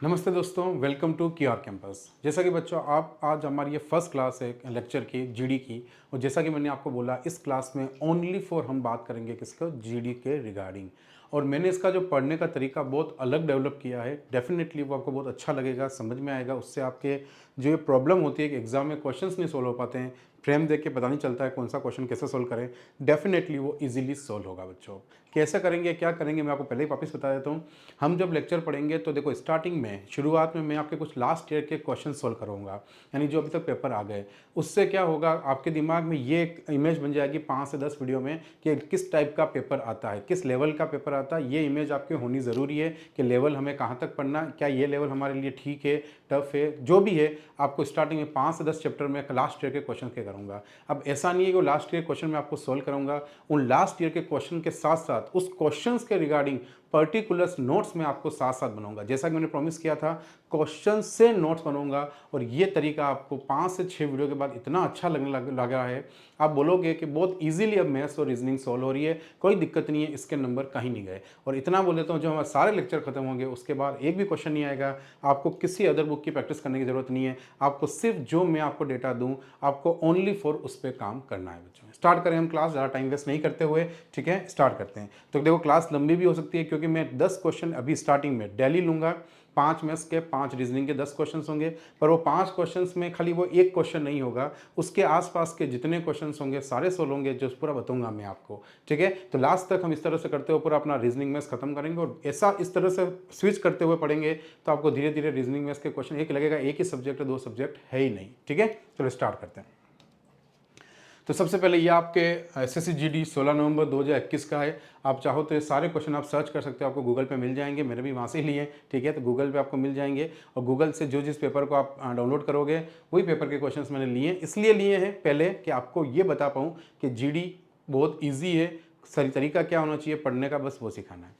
नमस्ते दोस्तों, welcome to QR campus. जैसा कि बच्चों आप आज हमारी ये फर्स्ट क्लास है लेक्चर की जीडी की। और जैसा कि मैंने आपको बोला इस क्लास में ओनली फॉर हम बात करेंगे किसको, जीडी के रिगार्डिंग। और मैंने इसका जो पढ़ने का तरीका बहुत अलग डेवलप किया है। डेफिनेटली वो आपको बहुत अच्छा लगेगा, समझ में आएगा। उससे आपके जो ये प्रॉब्लम होती है कि एग्जाम में क्वेश्चंस नहीं सोल्व हो पाते हैं, फ्रेम देख के पता नहीं चलता है कौन सा क्वेश्चन कैसे सोल्व करें, डेफिनेटली वो इजीली सोल्व होगा बच्चों। कैसे करेंगे, क्या करेंगे, मैं आपको पहले ही वापस बता देता हूँ। हम जब लेक्चर पढ़ेंगे तो देखो स्टार्टिंग में शुरुआत में मैं आपके कुछ लास्ट ईयर के क्वेश्चन सोल्व करूँगा, यानी जो अभी तक पेपर आ गए। उससे क्या होगा, आपके दिमाग में ये एक इमेज बन जाएगी 5 से 10 वीडियो में कि किस टाइप का पेपर आता है, किस लेवल का पेपर आता है। ये इमेज आपके होनी ज़रूरी है कि लेवल हमें कहाँ तक पढ़ना, क्या ये लेवल हमारे लिए ठीक है, टफ है, जो भी है। आपको स्टार्टिंग में 5 से 10 चैप्टर में लास्ट ईयर के क्वेश्चन के करूँगा। अब ऐसा नहीं है कि लास्ट ईयर क्वेश्चन मैं आपको सोल्व करूँगा, उन लास्ट ईयर के क्वेश्चन के साथ साथ उस क्वेश्चन के रिगार्डिंग पर्टिकुलर्स नोट्स में आपको साथ साथ बनाऊंगा। जैसा कि मैंने प्रॉमिस किया था, क्वेश्चन से नोट्स बनाऊंगा। और ये तरीका आपको 5 से 6 वीडियो के बाद इतना अच्छा लगने लगा है, आप बोलोगे कि बहुत इजीली अब मैथ्स और रीजनिंग सॉल्व हो रही है, कोई दिक्कत नहीं है, इसके नंबर कहीं नहीं गए। और इतना बोल देता हूँ, जब हमारे सारे लेक्चर खत्म होंगे उसके बाद एक भी क्वेश्चन नहीं आएगा। आपको किसी अदर बुक की प्रैक्टिस करने की जरूरत नहीं है, आपको सिर्फ जो मैं आपको डेटा दूँ आपको ओनली फॉर उस पर काम करना है बच्चों। स्टार्ट करें हम क्लास, ज़्यादा टाइम वेस्ट नहीं करते हुए, ठीक है, स्टार्ट करते हैं। तो देखो क्लास लंबी भी हो सकती है क्योंकि मैं 10 क्वेश्चन अभी स्टार्टिंग में डेली लूँगा। 5 मैथ्स के, 5 रीजनिंग के 10 क्वेश्चंस होंगे। पर वो 5 क्वेश्चंस में खाली वो एक क्वेश्चन नहीं होगा, उसके आसपास के जितने क्वेश्चंस होंगे सारे सोल्व होंगे, जो पूरा बताऊंगा मैं आपको, ठीक है। तो लास्ट तक हम इस तरह से करते हुए पूरा अपना रीजनिंग मैथ्स खत्म करेंगे। और ऐसा इस तरह से स्विच करते हुए पढ़ेंगे तो आपको धीरे धीरे रीजनिंग मैथ्स के क्वेश्चन एक लगेगा, एक ही सब्जेक्ट है, 2 सब्जेक्ट है ही नहीं, ठीक है। चलो स्टार्ट करते हैं। तो सबसे पहले ये आपके एसएससी जीडी 16 नवंबर 2021 का है। आप चाहो तो ये सारे क्वेश्चन आप सर्च कर सकते हो, आपको गूगल पे मिल जाएंगे। मैंने भी वहाँ से ही लिए, ठीक है। तो गूगल पे आपको मिल जाएंगे और गूगल से जो जिस पेपर को आप डाउनलोड करोगे वही पेपर के क्वेश्चंस मैंने लिए। इसलिए लिए हैं पहले कि आपको ये बता पाऊँ कि जीडी बहुत ईजी है, सही तरीका क्या होना चाहिए पढ़ने का, बस वो सिखाना है।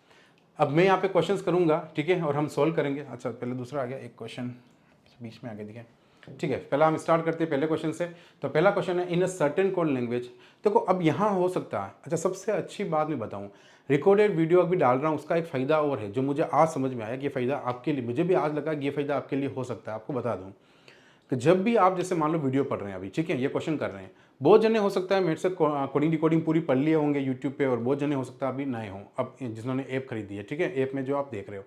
अब मैं यहाँ पे क्वेश्चंस करूँगा, ठीक है, और हम सॉल्व करेंगे। अच्छा पहले दूसरा आ गया, एक क्वेश्चन बीच में आ गया, ठीक है। ठीक है, पहला हम स्टार्ट करते हैं पहले क्वेश्चन से। तो पहला क्वेश्चन है, इन अ सर्टेन कोड लैंग्वेज। देखो अब यहाँ हो सकता है, अच्छा सबसे अच्छी बात मैं बताऊँ, रिकॉर्डेड वीडियो अभी डाल रहा हूँ, उसका एक फ़ायदा और है जो मुझे आज समझ में आया कि ये फ़ायदा आपके लिए, मुझे भी आज लगा कि ये फ़ायदा आपके लिए हो सकता है। आपको बता दूँ कि जब भी आप जैसे मान लो वीडियो पढ़ रहे हैं अभी, ठीक है, ये क्वेश्चन कर रहे हैं, बहुत जने हो सकता है मेरे से कोडिंग डिकोडिंग पूरी पढ़ लिए होंगे यूट्यूब पे, और बहुत जने हो सकता है अभी नए हों, अब जिन्होंने ऐप खरीदी है, ठीक है, ऐप में जो आप देख रहे हो।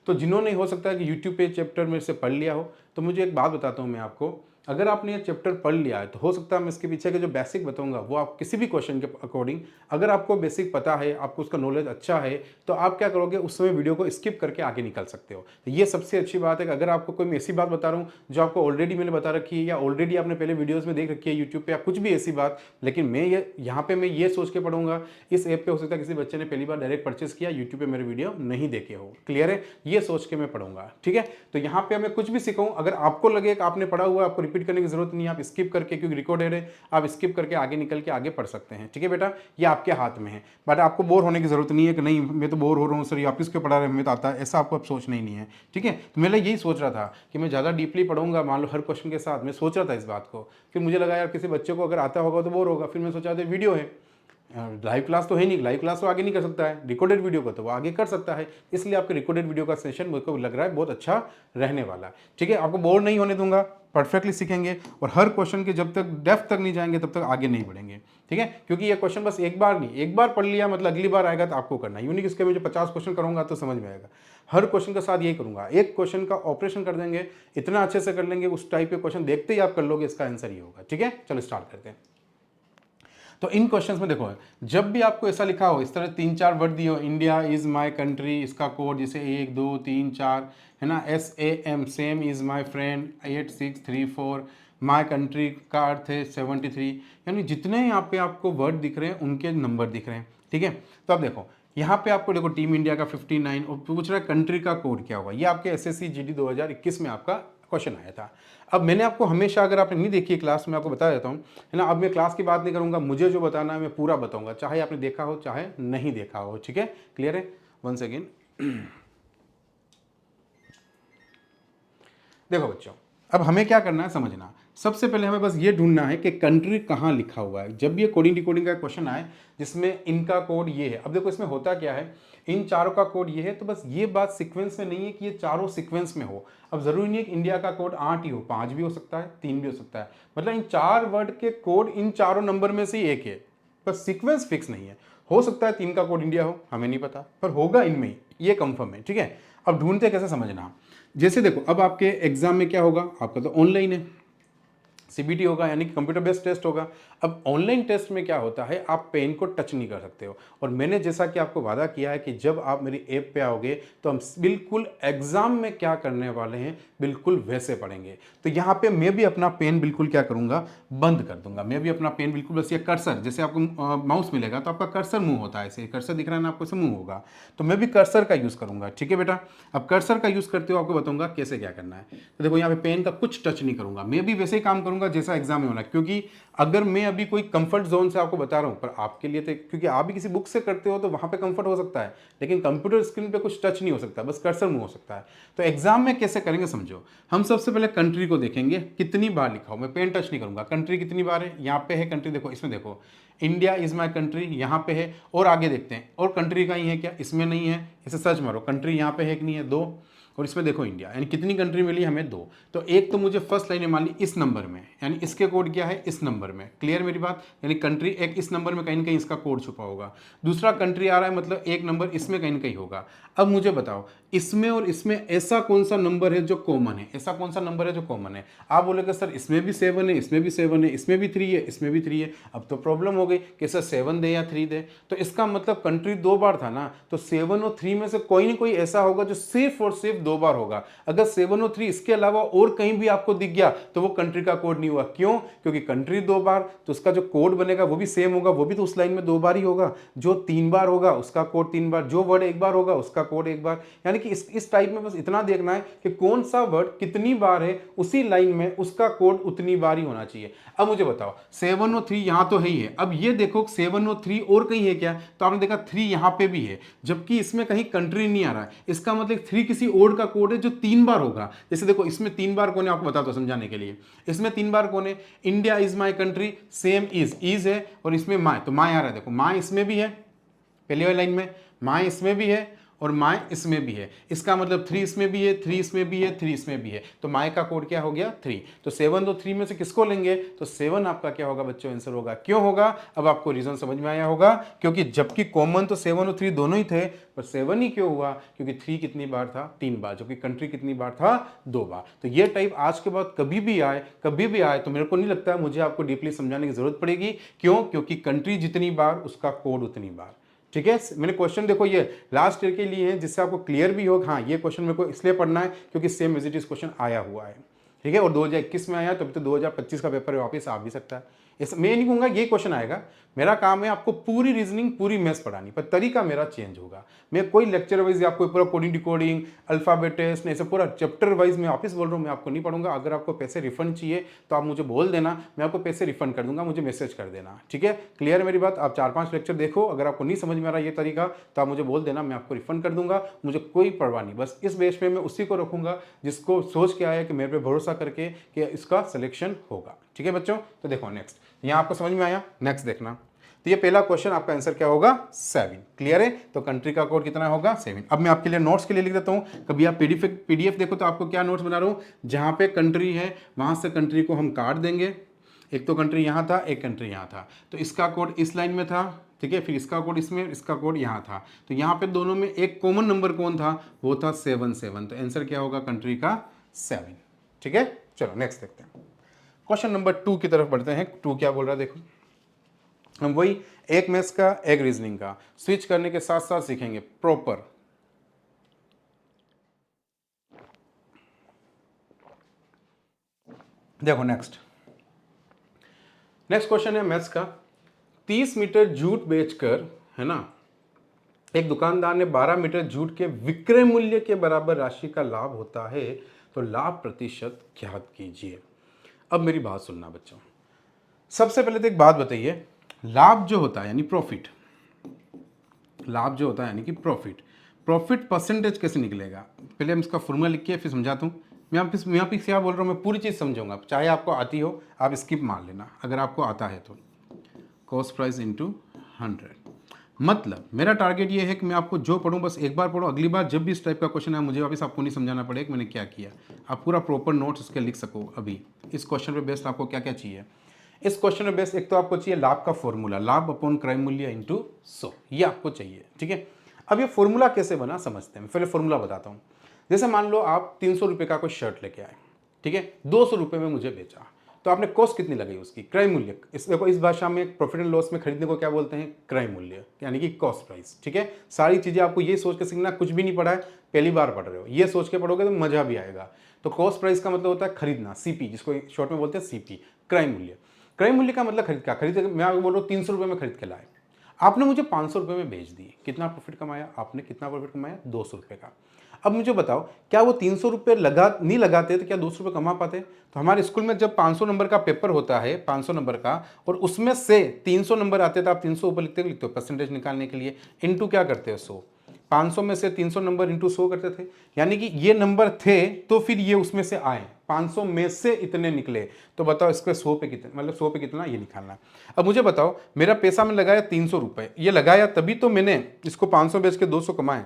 तो जिन्होंने हो सकता है कि यूट्यूब पे चैप्टर मेरे से पढ़ लिया हो, तो मुझे एक बात बताता हूँ मैं आपको, अगर आपने ये चैप्टर पढ़ लिया है तो हो सकता है मैं इसके पीछे के जो बेसिक बताऊंगा वो आप किसी भी क्वेश्चन के अकॉर्डिंग, अगर आपको बेसिक पता है, आपको उसका नॉलेज अच्छा है, तो आप क्या करोगे, उस समय वीडियो को स्किप करके आगे निकल सकते हो। तो ये सबसे अच्छी बात है कि अगर आपको कोई मैं ऐसी बात बता रहा हूँ जो आपको ऑलरेडी मैंने बता रखी है, या ऑलरेडी आपने पहले वीडियोज़ में देख रखी है यूट्यूब पर, या कुछ भी ऐसी बात, लेकिन मैं ये यहाँ पे मैं ये सोच के पढ़ूंगा, इस ऐप पे हो सकता है किसी बच्चे ने पहली बार डायरेक्ट परचेस किया, यूट्यूब पे मेरे वीडियो नहीं देखे हो, क्लियर है, ये सोच के मैं पढ़ूंगा, ठीक है। तो यहाँ पे मैं कुछ भी सिखाऊं, अगर आपको लगे कि आपने पढ़ा हुआ, आपको रिपीट करने की जरूरत नहीं है, आप स्किप करके, क्योंकि रिकॉर्डेड है, आप स्किप करके आगे निकल के आगे पढ़ सकते हैं, ठीक है बेटा, ये आपके हाथ में है। बट आपको बोर होने की जरूरत नहीं है कि नहीं मैं तो बोर हो रहा हूँ सर, वापिस क्यों पढ़ा रहे, मैं तो आता है, ऐसा आपको अब सोचना ही नहीं है, ठीक है। तो मैं यही सोच रहा था कि मैं ज़्यादा डीपली पढ़ूंगा, मान लो हर क्वेश्चन के साथ, मैं सोच रहा था इस बात को। फिर मुझे लगा यार किसी बच्चे को अगर आता होगा तो बोर होगा, फिर मैं सोचा था वीडियो है, लाइव क्लास तो है नहीं, लाइव क्लास तो आगे नहीं कर सकता है, रिकॉर्डेड वीडियो को तो वो आगे कर सकता है। इसलिए आपके रिकॉर्डेड वीडियो का सेशन मुझे को लग रहा है बहुत अच्छा रहने वाला है, ठीक है। आपको बोर नहीं होने दूंगा, परफेक्टली सीखेंगे, और हर क्वेश्चन के जब तक डेप्थ तक नहीं जाएंगे तब तक आगे नहीं बढ़ेंगे, ठीक है। क्योंकि ये क्वेश्चन बस एक बार नहीं, एक बार पढ़ लिया मतलब अगली बार आएगा तो आपको करना है, यूनिक इसके में जो 50 क्वेश्चन करूंगा तो समझ में आएगा। हर क्वेश्चन के साथ यही करूंगा, एक क्वेश्चन का ऑपरेशन कर देंगे, इतना अच्छे से कर लेंगे, उस टाइप के क्वेश्चन देखते ही आप कर लोगे, इसका आंसर ही होगा, ठीक है। चलो स्टार्ट करते हैं। तो इन क्वेश्चंस में देखो, जब भी आपको ऐसा लिखा हो, इस तरह 3-4 वर्ड दिए हो, इंडिया इज माय कंट्री, इसका कोड जैसे 1 2 3 4 है ना, SAM same is my friend 8634, my country का अर्थ है 73, यानी जितने यहाँ पे आपको वर्ड दिख रहे हैं उनके नंबर दिख रहे हैं, ठीक है। तो अब देखो यहाँ पे आपको देखो टीम इंडिया का 59 और पूछ रहा है कंट्री का कोड क्या होगा। ये आपके SSC GD 2021 में आपका क्वेश्चन आया था। अब मैंने आपको हमेशा, अगर आपने नहीं देखी है क्लास में, आपको बता देता हूँ, है ना। अब मैं क्लास की बात नहीं करूँगा, मुझे जो बताना है मैं पूरा बताऊँगा, चाहे आपने देखा हो चाहे नहीं देखा हो, ठीक है, क्लियर है। वंस अगेन देखो बच्चों, अब हमें क्या करना है समझना, सबसे पहले हमें बस ये ढूंढना है कि कंट्री कहाँ लिखा हुआ है। जब भी ये कोडिंग डिकोडिंग का क्वेश्चन आए जिसमें इनका कोड ये है, अब देखो इसमें होता क्या है, इन चारों का कोड ये है। तो बस ये बात सीक्वेंस में नहीं है कि ये चारों सीक्वेंस में हो। अब जरूरी नहीं है कि इंडिया का कोड 8 ही हो, 5 भी हो सकता है, 3 भी हो सकता है। मतलब इन 4 वर्ड के कोड इन चारों नंबर में से ही एक है, बस सीक्वेंस फिक्स नहीं है। हो सकता है 3 का कोड इंडिया हो, हमें नहीं पता, पर होगा इनमें ही, ये कंफर्म है। ठीक है, अब ढूंढते कैसे समझना। जैसे देखो, अब आपके एग्जाम में क्या होगा, आपका तो ऑनलाइन है, सीबीटी होगा, यानी कि कंप्यूटर बेस्ड टेस्ट होगा। अब ऑनलाइन टेस्ट में क्या होता है, आप पेन को टच नहीं कर सकते हो। और मैंने जैसा कि आपको वादा किया है कि जब आप मेरी ऐप पे आओगे तो हम बिल्कुल एग्जाम में क्या करने वाले हैं बिल्कुल वैसे पढ़ेंगे। तो यहाँ पे मैं भी अपना पेन बिल्कुल क्या करूँगा, बंद कर दूंगा। मैं भी अपना पेन बिल्कुल, बस ये कर्सर, जैसे आपको माउस मिलेगा तो आपका कर्सर मूव होता है, ऐसे कर्सर दिख रहा है ना आपको, ऐसे मूव होगा। तो मैं भी कर्सर का यूज़ करूँगा। ठीक है बेटा, अब कर्सर का यूज़ करते हो आपको बताऊँगा कैसे क्या करना है। तो देखो यहाँ पे पेन का कुछ टच नहीं करूँगा, मैं भी वैसे ही काम करूँगा जैसा एग्जाम में होना है। क्योंकि अगर मैं अभी कोई कंफर्ट जोन से आपको बता रहा हूँ, पर आपके लिए तो, क्योंकि आप भी किसी बुक से करते हो तो वहाँ पे कंफर्ट हो सकता है, लेकिन कंप्यूटर स्क्रीन पे कुछ टच नहीं हो सकता, बस कर्सर मूव हो सकता है। तो एग्जाम में कैसे करेंगे समझो। हम सबसे पहले कंट्री को देखेंगे कितनी बार लिखा हो, मैं पेन टच नहीं करूँगा। कंट्री कितनी बार है, यहाँ पे है कंट्री, देखो इसमें देखो इंडिया इज माई कंट्री, यहाँ पे है। और आगे देखते हैं, और कंट्री का ही है क्या, इसमें नहीं है, इसे सर्च मारो, कंट्री यहाँ पे है कि नहीं है, 2। और इसमें देखो इंडिया, यानी कितनी कंट्री मिली हमें, 2। तो एक तो मुझे फर्स्ट लाइन में मान ली इस नंबर में, यानी इसके कोड क्या है, इस नंबर में। क्लियर मेरी बात, यानी कंट्री एक इस नंबर में कहीं ना कहीं इसका कोड छुपा होगा। दूसरा कंट्री आ रहा है, मतलब एक नंबर इसमें कहीं ना कहीं होगा। अब मुझे बताओ इसमें और इसमें ऐसा कौन सा नंबर है जो कॉमन है, ऐसा कौन सा नंबर है जो कॉमन है। आप बोलेगे सर इसमें भी 7 है, इसमें भी 7 है, इसमें भी 3 है, इसमें भी 3 है। अब तो प्रॉब्लम हो गई कि सर 7 दे या 3 दे। तो इसका मतलब कंट्री 2 बार था ना, तो 7 और 3 में से कोई ना कोई ऐसा होगा जो सिर्फ और सिर्फ 2 बार होगा। अगर 7 और 3 इसके अलावा और कहीं भी आपको दिख गया तो वो कंट्री का कोड नहीं हुआ। क्यों, क्योंकि कंट्री 2 बार, तो उसका जो कोड बनेगा वो भी सेम होगा, वो भी तो उस लाइन में 2 बार ही होगा। जो 3 बार होगा उसका कोड 3 बार, जो वर्ड 1 बार होगा उसका कोड 1 बार। यानी कि इस टाइप में बस इतना देखना है कि कौन सा वर्ड कितनी बार है उसी लाइन में, उसका कोड उतनी बार ही होना चाहिए। अब मुझे बताओ 7 और 3 यहां तो है ही है, अब ये देखो 7 और 3 और कहीं है क्या, तो आपने देखा 3 यहां पे भी है, जबकि इसमें कहीं कंट्री नहीं आ रहा है। इसका मतलब 3 किसी और का कोड है जो 3 बार होगा। जैसे देखो इसमें 3 बार कौन है, आपको बताता हूं समझाने के लिए। इसमें 3 बार कौन है, India is my country, same is है, और इसमें माई, तो माई आ रहा है, देखो माई इसमें भी है, पहली वाली लाइन में माई इसमें भी है और माई इसमें भी है। इसका मतलब 3 इसमें भी है, 3 इसमें भी है, 3 इसमें भी है। तो माई का कोड क्या हो गया, 3। तो 7 तो 3 में से किसको लेंगे, तो 7 आपका क्या होगा बच्चों, आंसर होगा। क्यों होगा, अब आपको रीजन समझ में आया होगा, क्योंकि जबकि कॉमन तो 7 और 3 दोनों ही थे, पर 7 ही क्यों हुआ, क्योंकि 3 कितनी बार था, 3 बार, जबकि कंट्री कितनी बार था, 2 बार। तो ये टाइप आज के बाद कभी भी आए तो मेरे को नहीं लगता है मुझे आपको डीपली समझाने की जरूरत पड़ेगी। क्यों, क्योंकि कंट्री जितनी बार उसका कोड उतनी बार। ठीक है, मैंने क्वेश्चन देखो ये लास्ट ईयर के लिए है, जिससे आपको क्लियर भी हो। हाँ, ये क्वेश्चन मेरे को इसलिए पढ़ना है क्योंकि same as it is question आया हुआ है। ठीक है, और 2021 में आया, तभी तो 2025 का पेपर वापस आ भी सकता है। इस मैं नहीं कहूँगा ये क्वेश्चन आएगा, मेरा काम है आपको पूरी रीजनिंग पूरी मैथ्स पढ़ानी, पर तरीका मेरा चेंज होगा। मैं कोई लेक्चर वाइज आपको पूरा कोडिंग डिकोडिंग अल्फाबेट टेस्ट ऐसे पूरा चैप्टर वाइज मैं वापस बोल रहा हूँ, मैं आपको नहीं पढ़ूंगा। अगर आपको पैसे रिफंड चाहिए तो आप मुझे बोल देना, मैं आपको पैसे रिफंड कर दूंगा, मुझे मैसेज कर देना। ठीक है, क्लियर है मेरी बात। आप 4-5 लेक्चर देखो, अगर आपको नहीं समझ में आ रहा ये तरीका तो आप मुझे बोल देना, मैं आपको रिफंड कर दूंगा, मुझे कोई परवाह नहीं। बस इस बेस पे मैं उसी को रखूंगा जिसको सोच के आया कि मेरे पे भरोसा करके कि इसका सिलेक्शन होगा। ठीक है बच्चों, तो देखो नेक्स्ट, यहाँ आपको समझ में आया, नेक्स्ट देखना। तो ये पहला क्वेश्चन आपका आंसर क्या होगा, 7। क्लियर है, तो कंट्री का कोड कितना होगा, 7। अब मैं आपके लिए नोट्स के लिए लिख देता हूँ। कभी आप पीडीएफ देखो तो आपको क्या नोट्स बना रहा हूँ, जहाँ पे कंट्री है वहाँ से कंट्री को हम काट देंगे। एक तो कंट्री यहाँ था, एक कंट्री यहाँ था, तो इसका कोड इस लाइन में था। ठीक है, फिर इसका कोड इसमें, इसका कोड यहाँ था, तो यहाँ पे दोनों में एक कॉमन नंबर कौन था, वो था 7 तो आंसर क्या होगा कंट्री का 7। ठीक है, चलो नेक्स्ट देखते हैं। क्वेश्चन नंबर 2 की तरफ बढ़ते हैं। 2 क्या बोल रहा है देखो, हम वही एक मैथ्स का एक रीजनिंग का स्विच करने के साथ साथ सीखेंगे प्रॉपर। देखो नेक्स्ट क्वेश्चन है मैथ्स का। 30 मीटर जूट बेचकर, है ना, एक दुकानदार ने 12 मीटर जूट के विक्रय मूल्य के बराबर राशि का लाभ होता है, तो लाभ प्रतिशत ज्ञात कीजिए। अब मेरी बात सुनना बच्चों, सबसे पहले तो एक बात बताइए, लाभ जो होता है यानी प्रॉफिट, लाभ जो होता है यानी कि प्रॉफिट परसेंटेज कैसे निकलेगा, पहले हम इसका फॉर्मूला लिख के फिर समझाता हूँ। मैं यहाँ पे क्या बोल रहा हूँ, मैं पूरी चीज़ समझाऊंगा, चाहे आपको आती हो आप स्किप मार लेना, अगर आपको आता है तो। कॉस्ट प्राइस इंटू 100, मतलब मेरा टारगेट ये है कि मैं आपको जो पढ़ूं बस एक बार पढ़ो, अगली बार जब भी इस टाइप का क्वेश्चन है मुझे वापस आपको नहीं समझाना पड़ेगा कि मैंने क्या किया, आप पूरा प्रॉपर नोट्स इसके लिख सको। अभी इस क्वेश्चन पे बेस्ड आपको क्या क्या चाहिए, इस क्वेश्चन में बेस्ड एक तो आपको चाहिए लाभ का फॉर्मूला, लाभ अपॉन क्रय मूल्य इंटू 100, ये आपको चाहिए, ठीक है। अब ये फॉर्मूला कैसे बना समझते हैं, पहले फॉर्मूला बताता हूँ। जैसे मान लो आप 300 रुपये का कोई शर्ट लेके आए, ठीक है, 200 रुपये में मुझे बेचा, तो आपने कॉस्ट कितनी लगाई उसकी, क्रय मूल्य। इस देखो इस भाषा में प्रॉफिट एंड लॉस में खरीदने को क्या बोलते हैं, क्रय मूल्य, यानी कि कॉस्ट प्राइस, ठीक है। सारी चीजें आपको ये सोच के सीखना, कुछ भी नहीं पढ़ा है, पहली बार पढ़ रहे हो, ये सोच के पढ़ोगे तो मजा भी आएगा। तो कॉस्ट प्राइस का मतलब होता है खरीदना, सीपी, जिसको शॉर्ट में बोलते हैं सीपी, क्रय मूल्य। क्रय मूल्य का मतलब खरीद का, खरीद मैं आपको बोल रहा हूँ 300 रुपये में खरीद के लाए, आपने मुझे 500 रुपये में बेच दिए, कितना प्रॉफिट कमाया आपने, कितना प्रॉफिट कमाया, 200 रुपये का। अब मुझे बताओ क्या वो 300 रुपये नहीं लगाते तो क्या 200 रुपये कमा पाते। तो हमारे स्कूल में जब 500 नंबर का पेपर होता है, 500 नंबर का, और उसमें से 300 नंबर आते तो आप 300 ऊपर लिखते हो परसेंटेज निकालने के लिए, इंटू क्या करते हो 100, 500 में से 300 नंबर इंटू 100 करते थे, यानी कि ये नंबर थे तो फिर ये उसमें से आए, 500 में से इतने निकले, तो बताओ इसके 100 पे कितने, मतलब 100 पे कितना, ये निकालना। अब मुझे बताओ मेरा पैसा मैंने लगाया 300 रुपये, ये लगाया तभी तो मैंने इसको 500 बेच के 200 कमाए,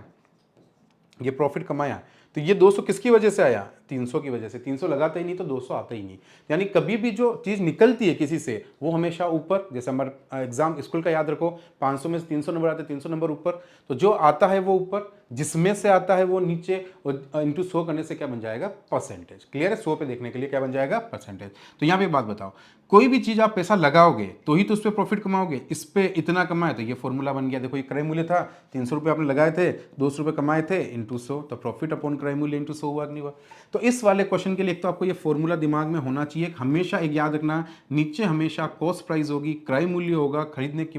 ये प्रॉफिट कमाया। तो ये 200 किसकी वजह से आया, 300 की वजह से। 300 लगाता ही नहीं तो 200 आता ही नहीं। यानी कभी भी जो चीज़ निकलती है किसी से वो हमेशा ऊपर, जैसे हमारा एग्जाम स्कूल का याद रखो, 500 में से 300 नंबर आते हैं, 300 नंबर ऊपर, तो जो आता है वो ऊपर, जिसमें से आता है वो नीचे, और इंटू 100 करने से क्या बन जाएगा, परसेंटेज। क्लियर है, 100 पे देखने के लिए क्या बन जाएगा, परसेंटेज। तो यहाँ पे बात बताओ, कोई भी चीज़ आप पैसा लगाओगे तो ही तो उस पर प्रॉफिट कमाओगे, इस पे इतना कमाए तो ये फॉर्मूला बन गया। देखो ये क्रय मूल्य था, 300 रुपये आपने लगाए थे, 200 रुपये कमाए थे, इंटू 100, तो प्रॉफिट अपॉन क्रय मूल्य इंटू 100 हुआ कि नहीं हुआ। तो इस वाले क्वेश्चन के लिए एक तो आपको ये फॉर्मूला दिमाग में होना चाहिए, हमेशा एक याद रखना, नीचे हमेशा कॉस्ट प्राइस होगी, क्रय मूल्य होगा, खरीदने की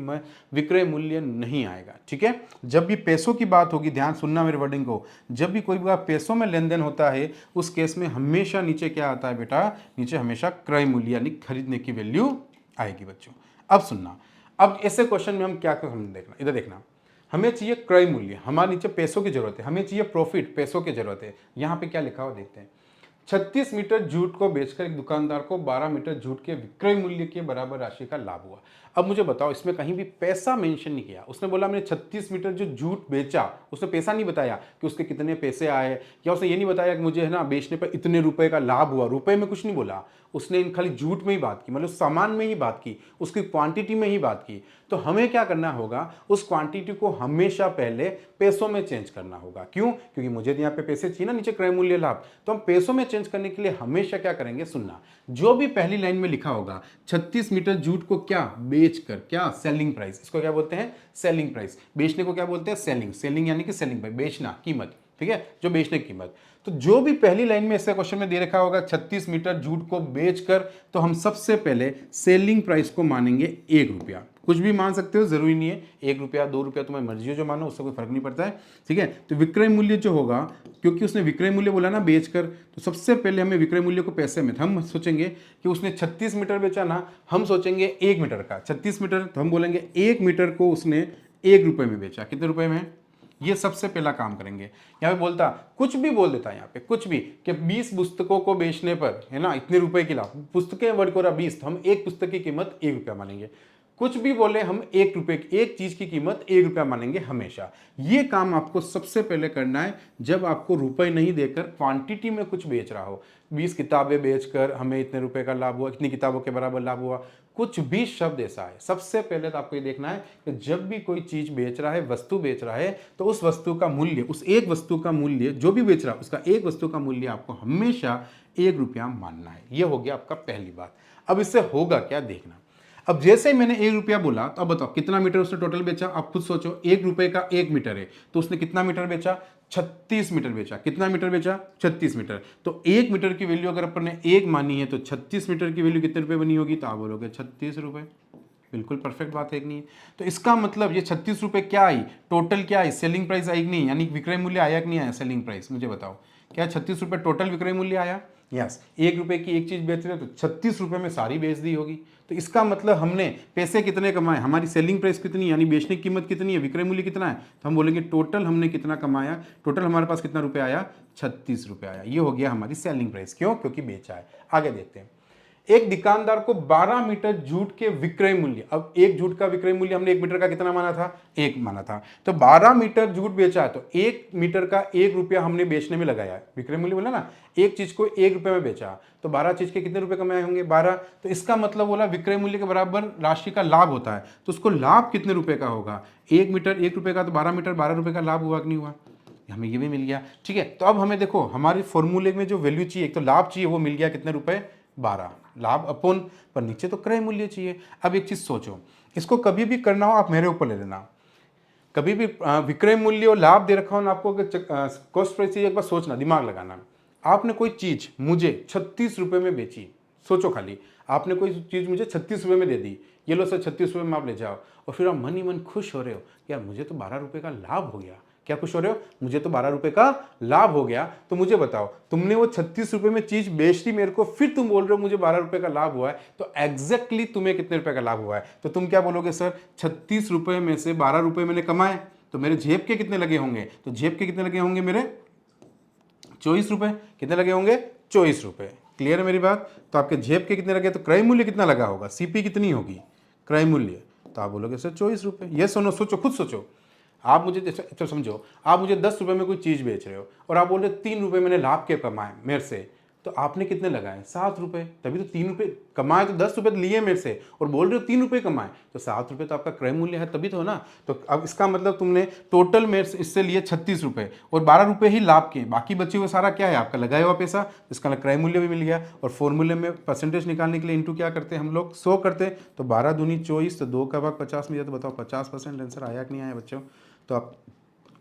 विक्रय मूल्य नहीं आएगा, ठीक है। जब भी पैसों की बात होगी, ध्यान सुनना मेरे वर्डिंग को, जब भी कोई बार पैसों में लेन देन होता है उस केस में हमेशा नीचे क्या आता है बेटा, नीचे हमेशा क्रय मूल्य यानी खरीदने की वैल्यू आएगी बच्चों। अब सुनना, अब ऐसे क्वेश्चन में हम क्या कर, देखना इधर देखना, हमें चाहिए क्रय मूल्य, हमारे नीचे पैसों की जरूरत है, हमें चाहिए प्रॉफिट, पैसों की जरूरत है। यहां पे क्या लिखा हुआ देखते हैं, 36 मीटर जूट को बेचकर एक दुकानदार को 12 मीटर जूट के विक्रय मूल्य के बराबर राशि का लाभ हुआ। अब मुझे बताओ, इसमें कहीं भी पैसा मेंशन नहीं किया, उसने बोला मैंने 36 मीटर जो जूट बेचा, उसने पैसा नहीं बताया कि उसके कितने पैसे आए, या उसने ये नहीं बताया कि मुझे है ना बेचने पर इतने रुपए का लाभ हुआ, रुपए में कुछ नहीं बोला, उसने इन खाली जूट में ही बात की, मतलब सामान में ही बात की, उसकी क्वांटिटी में ही बात की। तो हमें क्या करना होगा, उस क्वांटिटी को हमेशा पहले पैसों में चेंज करना होगा। क्यों, क्योंकि मुझे तो यहाँ पे पैसे चाहिए ना, नीचे क्रय मूल्य लाभ, तो हम पैसों में चेंज करने के लिए हमेशा क्या करेंगे, सुनना, जो भी पहली लाइन में लिखा होगा 36 मीटर जूट को क्या बेचकर, क्या सेलिंग प्राइस, इसको क्या बोलते हैं, सेलिंग प्राइस। बेचने को क्या बोलते हैं, सेलिंग, सेलिंग यानी कि सेलिंग प्राइस, बेचना, कीमत, ठीक है, जो बेचने की कीमत। तो जो भी पहली लाइन में ऐसे क्वेश्चन में दे रखा होगा 36 मीटर जूट को बेचकर, तो हम सबसे पहले सेलिंग प्राइस को मानेंगे 1 रुपया, कुछ भी मान सकते हो, जरूरी नहीं है 1 रुपया 2 रुपया, तुम्हारी मर्जी हो जो मानो, उससे कोई फर्क नहीं पड़ता है, ठीक है। तो विक्रय मूल्य जो होगा, क्योंकि उसने विक्रय मूल्य बोला ना बेचकर, तो सबसे पहले हमें विक्रय मूल्य को पैसे में, हम सोचेंगे कि उसने 36 मीटर बेचा ना, हम सोचेंगे 1 मीटर का, 36 मीटर, तो हम बोलेंगे 1 मीटर को उसने 1 रुपये में बेचा, कितने रुपए में, ये सबसे पहला काम करेंगे। यहाँ पे बोलता, कुछ भी बोल देता है यहाँ पे, कुछ भी, कि 20 पुस्तकों को बेचने पर है ना इतने रुपए की लाभ, पुस्तकें वर्ड को रहा 20, तो हम एक पुस्तक की कीमत 1 रुपया मानेंगे। कुछ भी बोले हम 1 रुपये की, एक चीज की कीमत 1 रुपया मानेंगे हमेशा। ये काम आपको सबसे पहले करना है जब आपको रुपए नहीं देकर क्वांटिटी में कुछ बेच रहा हो। 20 किताबें बेचकर हमें इतने रुपए का लाभ हुआ, इतनी किताबों के बराबर लाभ हुआ, कुछ भी शब्द ऐसा है, सबसे पहले तो आपको ये देखना है कि जब भी कोई चीज बेच रहा है, वस्तु बेच रहा है, तो उस वस्तु का मूल्य, उस एक वस्तु का मूल्य, जो भी बेच रहा है उसका एक वस्तु का मूल्य आपको हमेशा 1 रुपया मानना है। ये हो गया आपका पहली बात। अब इससे होगा क्या देखना, अब जैसे ही मैंने 1 रुपया बोला, तो अब बताओ कितना मीटर उसने टोटल बेचा, आप खुद सोचो, 1 रुपए का 1 मीटर है, तो उसने कितना मीटर बेचा, 36 मीटर बेचा। कितना मीटर बेचा, 36 मीटर। तो 1 मीटर की वैल्यू अगर अपन ने 1 मानी है, तो 36 मीटर की वैल्यू कितने रुपए बनी होगी, तो आप बोलोगे 36 रुपए। बिल्कुल परफेक्ट बात है कि नहीं। तो इसका मतलब ये 36 रुपए क्या आई, टोटल क्या आई, सेलिंग प्राइस आई कि नहीं, यानी विक्रय मूल्य आया कि नहीं आया, सेलिंग प्राइस, मुझे बताओ, क्या 36 रुपए टोटल विक्रय मूल्य आया। यस, 1 रुपए की एक चीज बेच रहे हो तो 36 रुपए में सारी बेच दी होगी। तो इसका मतलब हमने पैसे कितने कमाए, हमारी सेलिंग प्राइस कितनी, यानी बेचने की कीमत कितनी है, विक्रय मूल्य कितना है, तो हम बोलेंगे टोटल हमने कितना कमाया, टोटल हमारे पास कितना रुपए आया, 36 रुपए आया। ये हो गया हमारी सेलिंग प्राइस। क्यों, क्योंकि बेचा है। आगे देखते हैं, एक दुकानदार को 12 मीटर जूट के विक्रय मूल्य, अब एक जूट का विक्रय मूल्य हमने 1 मीटर का कितना माना था, 1 माना था, तो 12 मीटर जूट बेचा है, तो 1 मीटर का 1 रुपया हमने बेचने में लगाया है। विक्रय मूल्य बोला ना, एक चीज को 1 रुपये में बेचा, तो 12 चीज के कितने रुपए कमाए होंगे, 12। तो इसका मतलब बोला विक्रय मूल्य के बराबर राशि का लाभ होता है, तो उसको लाभ कितने रुपए का होगा, 1 मीटर 1 रुपये का, तो 12 मीटर 12 रुपये का लाभ हुआ कि नहीं हुआ, हमें ये भी मिल गया। ठीक है, तो अब हमें देखो हमारे फॉर्मूले में जो वैल्यू चाहिए, एक तो लाभ चाहिए, वो मिल गया कितने रुपए, 12, लाभ अपन, पर नीचे तो क्रय मूल्य चाहिए। अब एक चीज सोचो, इसको कभी भी करना हो आप मेरे ऊपर ले लेना, कभी भी विक्रय मूल्य और लाभ दे रखा हो ना आपको, कॉस्ट प्राइस, एक बार सोचना, दिमाग लगाना, आपने कोई चीज मुझे 36 रुपए में बेची, सोचो खाली, आपने कोई चीज मुझे 36 रुपए में दे दी, ये लो सर 36 रुपए में आप ले जाओ, और फिर आप मन ही मन खुश हो रहे हो, यार मुझे तो 12 रुपए का लाभ हो गया। क्या खुश हो रहे हो, मुझे तो 12 रुपए का लाभ हो गया। तो मुझे बताओ, तुमने वो 36 रुपए में चीज बेच दी मेरे को, फिर तुम बोल रहे हो मुझे 12 रुपए का लाभ हुआ है, तो एग्जैक्टली तुम्हें कितने रुपए का लाभ हुआ है, तो तुम क्या बोलोगे, सर 36 रुपए में से 12 रुपए मैंने कमाए, तो मेरे जेब के कितने लगे होंगे, तो जेब के कितने लगे होंगे मेरे 24 रुपए, कितने लगे होंगे 24 रुपए। क्लियर है मेरी बात, तो आपके जेब के कितने लगे, तो क्रय मूल्य कितना लगा होगा, सीपी कितनी होगी क्रय मूल्य, तो आप बोलोगे सर 24 रुपए। ये सुनो, सोचो, खुद सोचो, आप मुझे तो समझो, आप मुझे 10 रुपए में कोई चीज बेच रहे हो और आप बोल रहे हो 3 रुपए मैंने लाभ के कमाए मेरे से, तो आपने कितने लगाए 7 रुपए, तभी तो 3 रुपए कमाए, तो 10 रुपए लिए मेरे से और बोल रहे हो 3 रुपए कमाए, तो 7 रुपए तो आपका क्रय मूल्य है, तभी तो ना। तो अब इसका मतलब तुमने टोटल मेरे से इससे लिए 36 रुपए और 12 रुपए ही लाभ के, बाकी बचे हुए सारा क्या है आपका लगाया हुआ पैसा, इसका क्रय मूल्य भी मिल गया। और फॉर्मूले में परसेंटेज निकालने के लिए इंटू क्या करते हैं हम लोग, 100 करते, तो 12 दूनी 24, तो 2 का भाग 50 में, तो बताओ 50% आंसर आया कि नहीं आया बच्चों। तो आप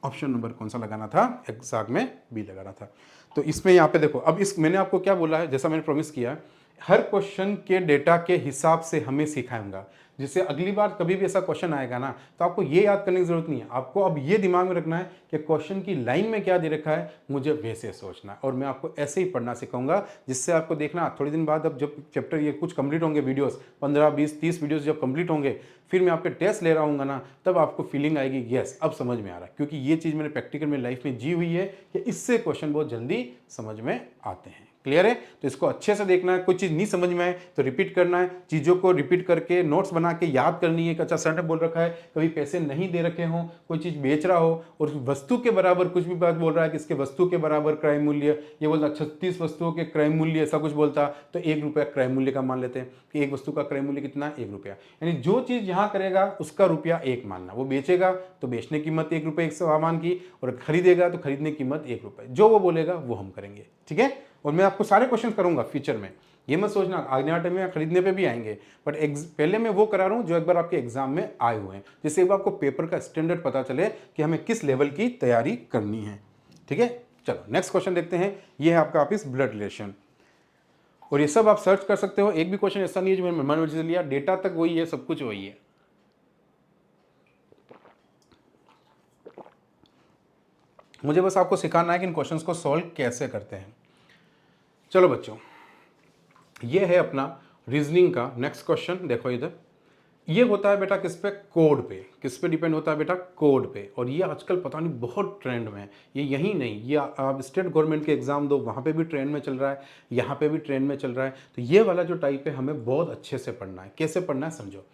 ऑप्शन नंबर कौन सा लगाना था, एग्जैक्ट में बी लगाना था। तो इसमें यहाँ पे देखो, अब इस मैंने आपको क्या बोला है, जैसा मैंने प्रॉमिस किया, हर क्वेश्चन के डेटा के हिसाब से हमें सिखाऊंगा, जिससे अगली बार कभी भी ऐसा क्वेश्चन आएगा ना, तो आपको ये याद करने की जरूरत नहीं है, आपको अब ये दिमाग में रखना है कि क्वेश्चन की लाइन में क्या दे रखा है, मुझे वैसे सोचना है, और मैं आपको ऐसे ही पढ़ना सिखाऊंगा, जिससे आपको देखना थोड़े दिन बाद, अब जब चैप्टर ये कुछ कंप्लीट होंगे, वीडियोस 15 20 30 वीडियोस जब कंप्लीट होंगे, फिर मैं आपके टेस्ट ले रहा हूँ ना, तब आपको फीलिंग आएगी यस अब समझ में आ रहा है, क्योंकि ये चीज़ मैंने प्रैक्टिकल में लाइफ में जी हुई है कि इससे क्वेश्चन बहुत जल्दी समझ में आते हैं। क्लियर है, तो इसको अच्छे से देखना है, कोई चीज़ नहीं समझ में आए तो रिपीट करना है, चीज़ों को रिपीट करके नोट्स बना के याद करनी है। अच्छा सेटअप बोल रखा है, कभी पैसे नहीं दे रखे हों, कोई चीज़ बेच रहा हो और वस्तु के बराबर कुछ भी बात बोल रहा है कि इसके वस्तु के बराबर क्रय मूल्य, ये बोलता 36 वस्तुओं के क्रय मूल्य, ऐसा कुछ बोलता, तो 1 रुपया क्रय मूल्य का मान लेते हैं कि एक वस्तु का क्रय मूल्य कितना, 1 रुपया, यानी जो चीज़ यहाँ करेगा उसका रुपया 1 मानना, वो बेचेगा तो बेचने की कीमत 1 रुपये 1 सामान की, और खरीदेगा तो खरीदने की कीमत 1 रुपये, जो वो बोलेगा वो हम करेंगे। ठीक है, और मैं आपको सारे क्वेश्चन करूंगा फ्यूचर में, ये मत सोचना आगे टाइम में खरीदने पे भी आएंगे, बट पहले मैं वो करा रहा हूँ जो एक बार आपके एग्जाम में आए हुए हैं, जिससे एक बार आपको पेपर का स्टैंडर्ड पता चले कि हमें किस लेवल की तैयारी करनी है। ठीक है, चलो नेक्स्ट क्वेश्चन देखते हैं। ये है आपका ऑफिस ब्लड रिलेशन, और ये सब आप सर्च कर सकते हो, एक भी क्वेश्चन ऐसा नहीं है जो मैंने मन मर्जी से लिया, डेटा तक वही है, सब कुछ वही है। मुझे बस आपको सिखाना है कि इन क्वेश्चंस को सॉल्व कैसे करते हैं। चलो बच्चों, ये है अपना रीजनिंग का नेक्स्ट क्वेश्चन। देखो इधर, ये होता है बेटा किस पे, कोड पे। किस पे डिपेंड होता है बेटा, कोड पे। और ये आजकल पता नहीं बहुत ट्रेंड में है, ये यही नहीं, ये आप स्टेट गवर्नमेंट के एग्जाम दो वहाँ पे भी ट्रेंड में चल रहा है, यहाँ पे भी ट्रेंड में चल रहा है। तो ये वाला जो टाइप है हमें बहुत अच्छे से पढ़ना है। कैसे पढ़ना है समझो।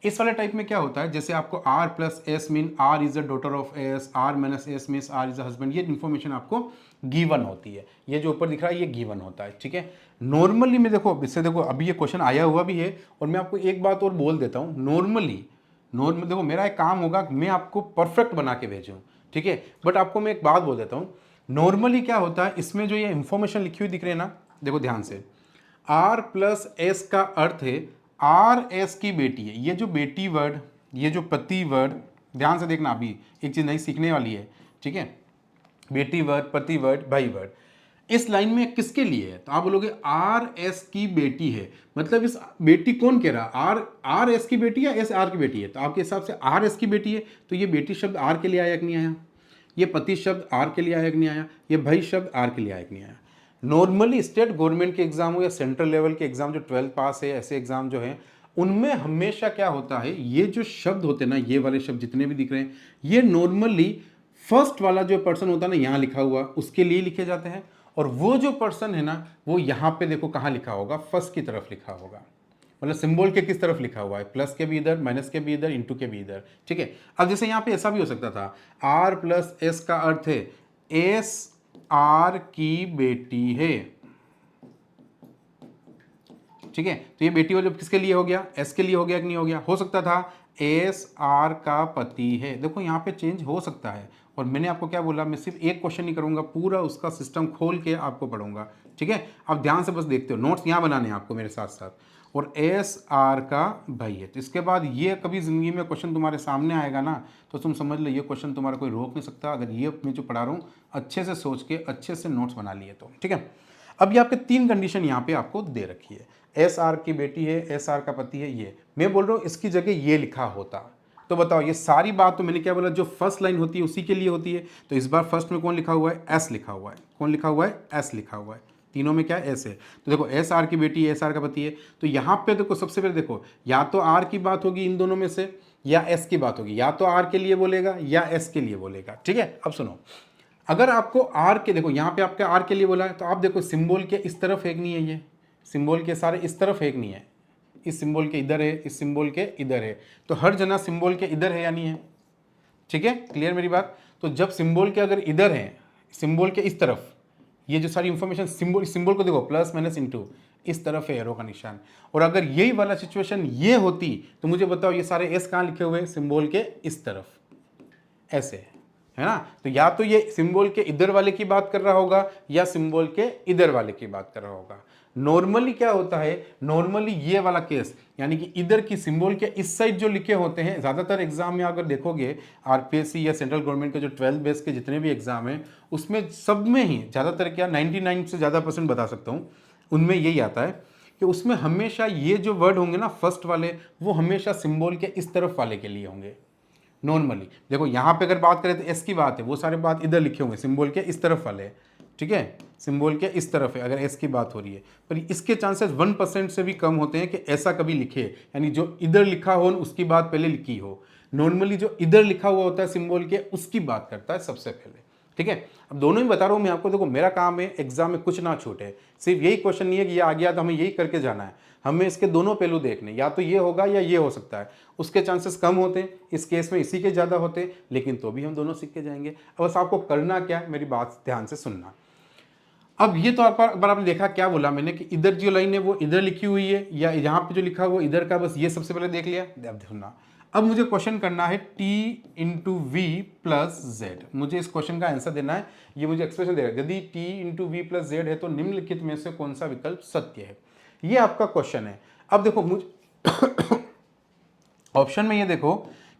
इस वाले टाइप में क्या होता है, जैसे आपको R plus S mean R is a daughter of S, R minus S means R is a husband, ये इन्फॉर्मेशन आपको गिवन होती है। ये जो ऊपर दिख रहा है ये गिवन होता है। ठीक है, नॉर्मली में देखो, इससे देखो अभी ये क्वेश्चन आया हुआ भी है, और मैं आपको एक बात और बोल देता हूँ, नॉर्मली देखो मेरा एक काम होगा, मैं आपको परफेक्ट बना के भेजूँ, ठीक है, बट आपको मैं एक बात बोल देता हूँ, नॉर्मली क्या होता है, इसमें जो ये इंफॉर्मेशन लिखी हुई दिख रही है ना, देखो ध्यान से, R प्लस एस का अर्थ है R एस की बेटी है। ये जो बेटी वर्ड, ये जो पति वर्ड, ध्यान से देखना, अभी एक चीज़ नई सीखने वाली है। ठीक है, बेटी वर्ड, पति वर्ड, भाई वर्ड, इस लाइन में किसके लिए है, तो आप बोलोगे R एस की बेटी है, मतलब इस बेटी कौन कह रहा, R एस की बेटी या एस R की बेटी है, तो आपके हिसाब से R एस की बेटी है, तो ये बेटी शब्द R के लिए आया कि नहीं आया, ये पति शब्द R के लिए आया कि नहीं आया, ये भाई शब्द R के लिए आया कि नहीं आया। नॉर्मली स्टेट गवर्नमेंट के एग्जाम हो या सेंट्रल लेवल के एग्जाम, जो 12th पास है, ऐसे एग्जाम जो है, उनमें हमेशा क्या होता है, ये जो शब्द होते हैं ना, ये वाले शब्द जितने भी दिख रहे हैं, ये नॉर्मली फर्स्ट वाला जो पर्सन होता है ना, यहाँ लिखा हुआ, उसके लिए लिखे जाते हैं, और वो जो पर्सन है ना वो यहाँ पे देखो कहाँ लिखा होगा, फर्स्ट की तरफ लिखा होगा, मतलब सिंबल के किस तरफ लिखा हुआ है, प्लस के भी इधर, माइनस के भी इधर, इंटू के भी इधर, ठीक है। अब जैसे यहाँ पे ऐसा भी हो सकता था, आर प्लस एस का अर्थ है एस आर की बेटी है, ठीक है। तो ये बेटी वाले किसके लिए हो गया, एस के लिए हो गया कि नहीं हो गया, हो सकता था एस आर का पति है। देखो यहाँ पे चेंज हो सकता है, और मैंने आपको क्या बोला, मैं सिर्फ एक क्वेश्चन नहीं करूंगा, पूरा उसका सिस्टम खोल के आपको पढ़ूंगा, ठीक है। आप ध्यान से बस देखते हो, नोट्स यहाँ बनाने हैं आपको मेरे साथ साथ, और एस आर का भाई है। तो इसके बाद ये कभी ज़िंदगी में क्वेश्चन तुम्हारे सामने आएगा ना, तो तुम समझ लो ये क्वेश्चन तुम्हारा कोई रोक नहीं सकता, अगर ये मैं जो पढ़ा रहा हूँ अच्छे से सोच के अच्छे से नोट्स बना लिए तो, ठीक है। अब ये आपके 3 कंडीशन यहाँ पे आपको दे रखी है, एस आर की बेटी है, एस आर का पति है, ये मैं बोल रहा हूँ इसकी जगह ये लिखा होता, तो बताओ ये सारी बात तो मैंने क्या बोला, जो फर्स्ट लाइन होती है उसी के लिए होती है। तो इस बार फर्स्ट में कौन लिखा हुआ है, एस लिखा हुआ है, कौन लिखा हुआ है, एस लिखा हुआ है, तीनों में क्या एस है। तो देखो एस आर की बेटी है, एस आर का पति है, तो यहाँ पे देखो सबसे पहले देखो, या तो आर की बात होगी इन दोनों में से, या एस की बात होगी, या तो आर के लिए बोलेगा या एस के लिए बोलेगा, ठीक है। अब सुनो, अगर आपको आर के, देखो यहाँ पे आपका आर के लिए बोला है, तो आप देखो सिंबल के इस तरफ एक नहीं है, ये सिंबल के सारे इस तरफ एक नहीं है, इस सिंबल के इधर है, इस सिंबल के इधर है, तो हर जना सिंबल के इधर है या नहीं है, ठीक है, क्लियर मेरी बात। तो जब सिंबल के अगर इधर है, सिंबल के इस तरफ, ये जो सारी इंफॉर्मेशन सिंबल को देखो प्लस माइनस इनटू, इस तरफ है एरो का निशान, और अगर यही वाला सिचुएशन ये होती, तो मुझे बताओ ये सारे एस कहाँ लिखे हुए हैं, सिंबल के इस तरफ, ऐसे है ना। तो या तो ये सिंबल के इधर वाले की बात कर रहा होगा, या सिंबल के इधर वाले की बात कर रहा होगा। नॉर्मली क्या होता है, नॉर्मली ये वाला केस, यानी कि इधर की सिंबल के इस साइड जो लिखे होते हैं, ज़्यादातर एग्जाम में अगर देखोगे आरपीएससी या सेंट्रल गवर्नमेंट के जो 12 बेस के जितने भी एग्जाम हैं, उसमें सब में ही ज़्यादातर क्या 99 से ज़्यादा % बता सकता हूँ, उनमें यही आता है कि उसमें हमेशा ये जो वर्ड होंगे ना फर्स्ट वाले, वो हमेशा सिंबल के इस तरफ वाले के लिए होंगे नॉर्मली। देखो यहाँ पे अगर बात करें तो एस की बात है, वो सारे बात इधर लिखे होंगे, सिंबल के इस तरफ वाले, ठीक है, सिंबल के इस तरफ है अगर एस की बात हो रही है। पर इसके चांसेस 1% से भी कम होते हैं कि ऐसा कभी लिखे, यानी जो इधर लिखा हो उसकी बात पहले लिखी हो। नॉर्मली जो इधर लिखा हुआ होता है सिंबल के, उसकी बात करता है सबसे पहले, ठीक है। अब दोनों ही बता रहा हूँ मैं आपको, देखो मेरा काम है एग्जाम में कुछ ना छूटे, सिर्फ यही क्वेश्चन नहीं है कि ये आ गया तो हमें यही करके जाना है, हमें इसके दोनों पहलू देखने, या तो ये होगा या ये हो सकता है। उसके चांसेस कम होते हैं, इस केस में इसी के ज़्यादा होते हैं, लेकिन तो भी हम दोनों सीख के जाएंगे। अब बस आपको करना क्या है, मेरी बात ध्यान से सुनना। अब ये तो आपने देखा क्या बोला मैंने कि इधर जो लाइन है वो इधर लिखी हुई है, या यहाँ पे जो लिखा हुआ इधर का, बस ये सबसे पहले देख लिया। अब सुनना, अब मुझे क्वेश्चन करना है t into v plus z, मुझे इस क्वेश्चन का आंसर देना है। ये मुझे एक्सप्रेशन देगा, यदि t into v plus z है तो निम्नलिखित में से कौन सा विकल्प सत्य है, ये आपका क्वेश्चन है। अब देखो मुझे ऑप्शन में ये देखो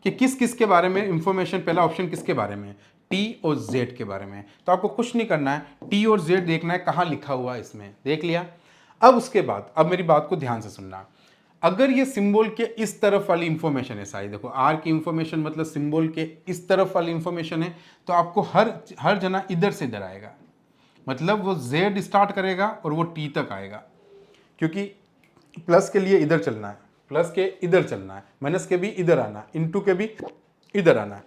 कि किस किस के बारे में इंफॉर्मेशन, पहला ऑप्शन किसके बारे में, टी और जेड के बारे में। तो आपको कुछ नहीं करना है, टी और जेड देखना है कहाँ लिखा हुआ है, इसमें देख लिया। अब उसके बाद अब मेरी बात को ध्यान से सुनना, अगर ये सिंबल के इस तरफ वाली इंफॉर्मेशन है सारी, देखो आर की इंफॉर्मेशन मतलब सिंबल के इस तरफ वाली इंफॉर्मेशन है, तो आपको हर जना इधर से इधर आएगा, मतलब वो जेड स्टार्ट करेगा और वो टी तक आएगा, क्योंकि प्लस के लिए इधर चलना है, प्लस के इधर चलना है, माइनस के भी इधर आना है, इनटू के भी इधर आना है,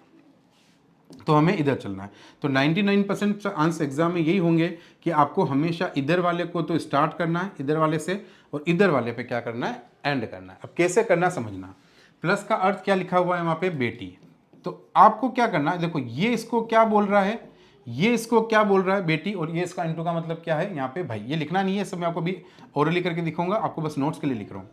तो हमें इधर चलना है। तो 99% आंसर एग्जाम में यही होंगे कि आपको हमेशा इधर वाले को तो स्टार्ट करना है इधर वाले से, और इधर वाले पे क्या करना है, एंड करना है। अब कैसे करना समझना, प्लस का अर्थ क्या लिखा हुआ है वहाँ पे, बेटी। तो आपको क्या करना है, देखो ये इसको क्या बोल रहा है, ये इसको क्या बोल रहा है, बेटी, और ये इसका इंटू का मतलब क्या है यहाँ पे भाई। ये लिखना नहीं है, सब मैं आपको भी ओरली करके दिखाऊंगा, आपको बस नोट्स के लिए लिख रहा हूँ।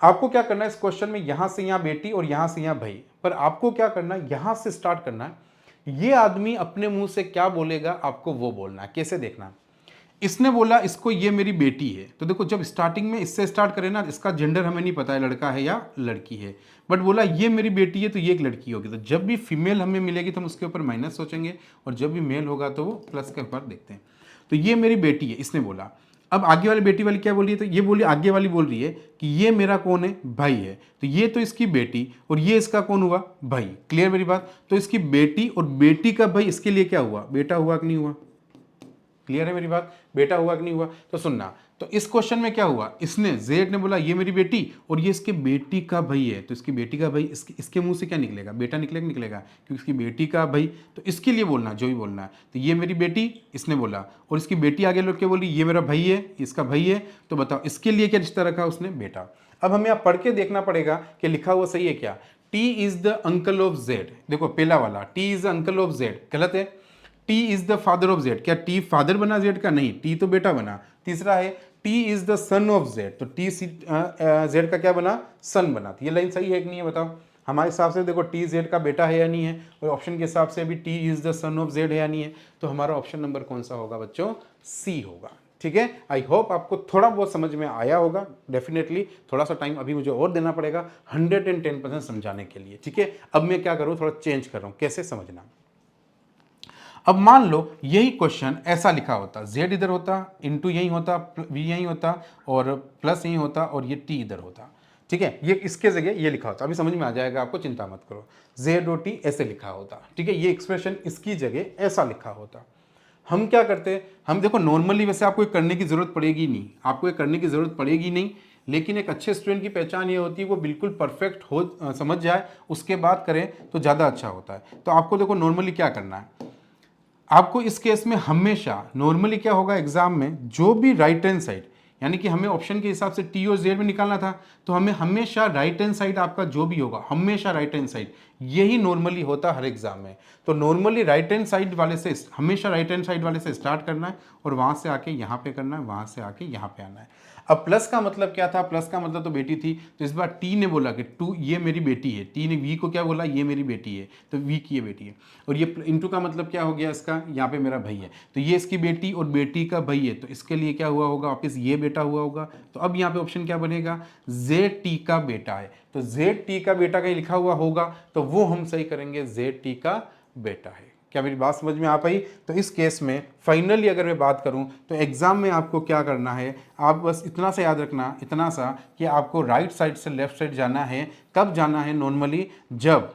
आपको क्या करना है इस क्वेश्चन में, यहां से यहां बेटी और यहां से यहां भाई, पर आपको क्या करना है, यहां से स्टार्ट करना है। ये आदमी अपने मुंह से क्या बोलेगा आपको वो बोलना है। कैसे देखना, इसने बोला इसको ये मेरी बेटी है, तो देखो जब स्टार्टिंग में इससे स्टार्ट करें ना, इसका जेंडर हमें नहीं पता है लड़का है या लड़की है, बट बोला ये मेरी बेटी है तो ये एक लड़की होगी। तो जब भी फीमेल हमें मिलेगी तो हम उसके ऊपर माइनस सोचेंगे, और जब भी मेल होगा तो वो प्लस के ऊपर देखते हैं। तो ये मेरी बेटी है, इसने बोला। अब आगे वाली बेटी वाली क्या बोल रही है, तो ये बोली, आगे वाली बोल रही है कि ये मेरा कौन है, भाई है, तो ये तो इसकी बेटी और ये इसका कौन हुआ, भाई। क्लियर मेरी बात। तो इसकी बेटी और बेटी का भाई इसके लिए क्या हुआ, बेटा हुआ कि नहीं हुआ, क्लियर है मेरी बात? बेटा हुआ कि नहीं हुआ? तो सुनना, तो इस क्वेश्चन में क्या हुआ, इसने जेड ने बोला ये मेरी बेटी और ये इसके बेटी का भाई है, तो इसकी बेटी का भाई इसके मुंह से क्या निकलेगा, बेटा निकलेगा, निकलेगा, क्योंकि इसकी बेटी का भाई, तो इसके लिए बोलना जो भी बोलना है। तो ये मेरी बेटी इसने बोला और इसकी बेटी आगे लोग क्या बोली, ये मेरा भाई है, इसका भाई है, तो बताओ इसके लिए क्या रिश्ता रखा उसने, बेटा। अब हमें यहाँ पढ़ के देखना पड़ेगा कि लिखा हुआ सही है क्या। T is the uncle of Z, देखो पहला वाला T is the uncle of Z गलत है। T is the father of Z, क्या टी फादर बना जेड का, नहीं, टी तो बेटा बना। तीसरा है T is the son of Z, तो टी जेड का क्या बना, सन बना। तो ये लाइन सही है कि नहीं है बताओ। हमारे हिसाब से देखो टी जेड का बेटा है या नहीं है, और ऑप्शन के हिसाब से अभी T is the son of Z है या नहीं है, तो हमारा ऑप्शन नंबर कौन सा होगा बच्चों, सी होगा। ठीक है, आई होप आपको थोड़ा बहुत समझ में आया होगा। डेफिनेटली थोड़ा सा टाइम अभी मुझे और देना पड़ेगा 110% समझाने के लिए। ठीक है, अब मैं क्या करूँ, थोड़ा चेंज कर रहा हूँ, कैसे समझना। अब मान लो यही क्वेश्चन ऐसा लिखा होता, z इधर होता, इंटू यही होता, v यही होता, और प्लस यही होता, और ये t इधर होता। ठीक है, ये इसके जगह ये लिखा होता, अभी समझ में आ जाएगा आपको, चिंता मत करो। z और t ऐसे लिखा होता। ठीक है, ये एक्सप्रेशन इसकी जगह ऐसा लिखा होता। हम क्या करते, हम देखो नॉर्मली वैसे आपको ये करने की जरूरत पड़ेगी नहीं, आपको ये करने की जरूरत पड़ेगी नहीं, लेकिन एक अच्छे स्टूडेंट की पहचान ये होती है वो बिल्कुल परफेक्ट हो, समझ जाए, उसके बाद करें तो ज़्यादा अच्छा होता है। तो आपको देखो नॉर्मली क्या करना है, आपको इस केस में हमेशा नॉर्मली क्या होगा एग्जाम में, जो भी राइट हैंड साइड, यानी कि हमें ऑप्शन के हिसाब से टी और जेड में निकालना था, तो हमें हमेशा राइट हैंड साइड आपका जो भी होगा, हमेशा राइट हैंड साइड, यही नॉर्मली होता हर एग्जाम में। तो नॉर्मली राइट हैंड साइड वाले से, हमेशा राइट हैंड साइड वाले से स्टार्ट करना है और वहां से आके यहाँ पे करना है, वहां से आके यहाँ पे आना है। अब प्लस का मतलब क्या था, प्लस का मतलब तो बेटी थी, तो इस बार टी ने बोला कि टू ये मेरी बेटी है, टी ने वी को क्या बोला, ये मेरी बेटी है, तो वी की ये बेटी है। और ये इंटू का मतलब क्या हो गया इसका, यहाँ पे मेरा भाई है, तो ये इसकी बेटी और बेटी का भाई है, तो इसके लिए क्या हुआ होगा, वापिस ये बेटा हुआ होगा। तो अब यहाँ पे ऑप्शन क्या बनेगा, जेड टी का बेटा है, तो जेड टी का बेटा कहीं लिखा हुआ होगा, तो वो हम सही करेंगे, जेड टी का बेटा है। क्या मेरी बात समझ में आ पाई? तो इस केस में फाइनली अगर मैं बात करूं तो एग्जाम में आपको क्या करना है, आप बस इतना सा याद रखना, इतना सा कि आपको राइट साइड से लेफ्ट साइड जाना है। कब जाना है नॉर्मली, जब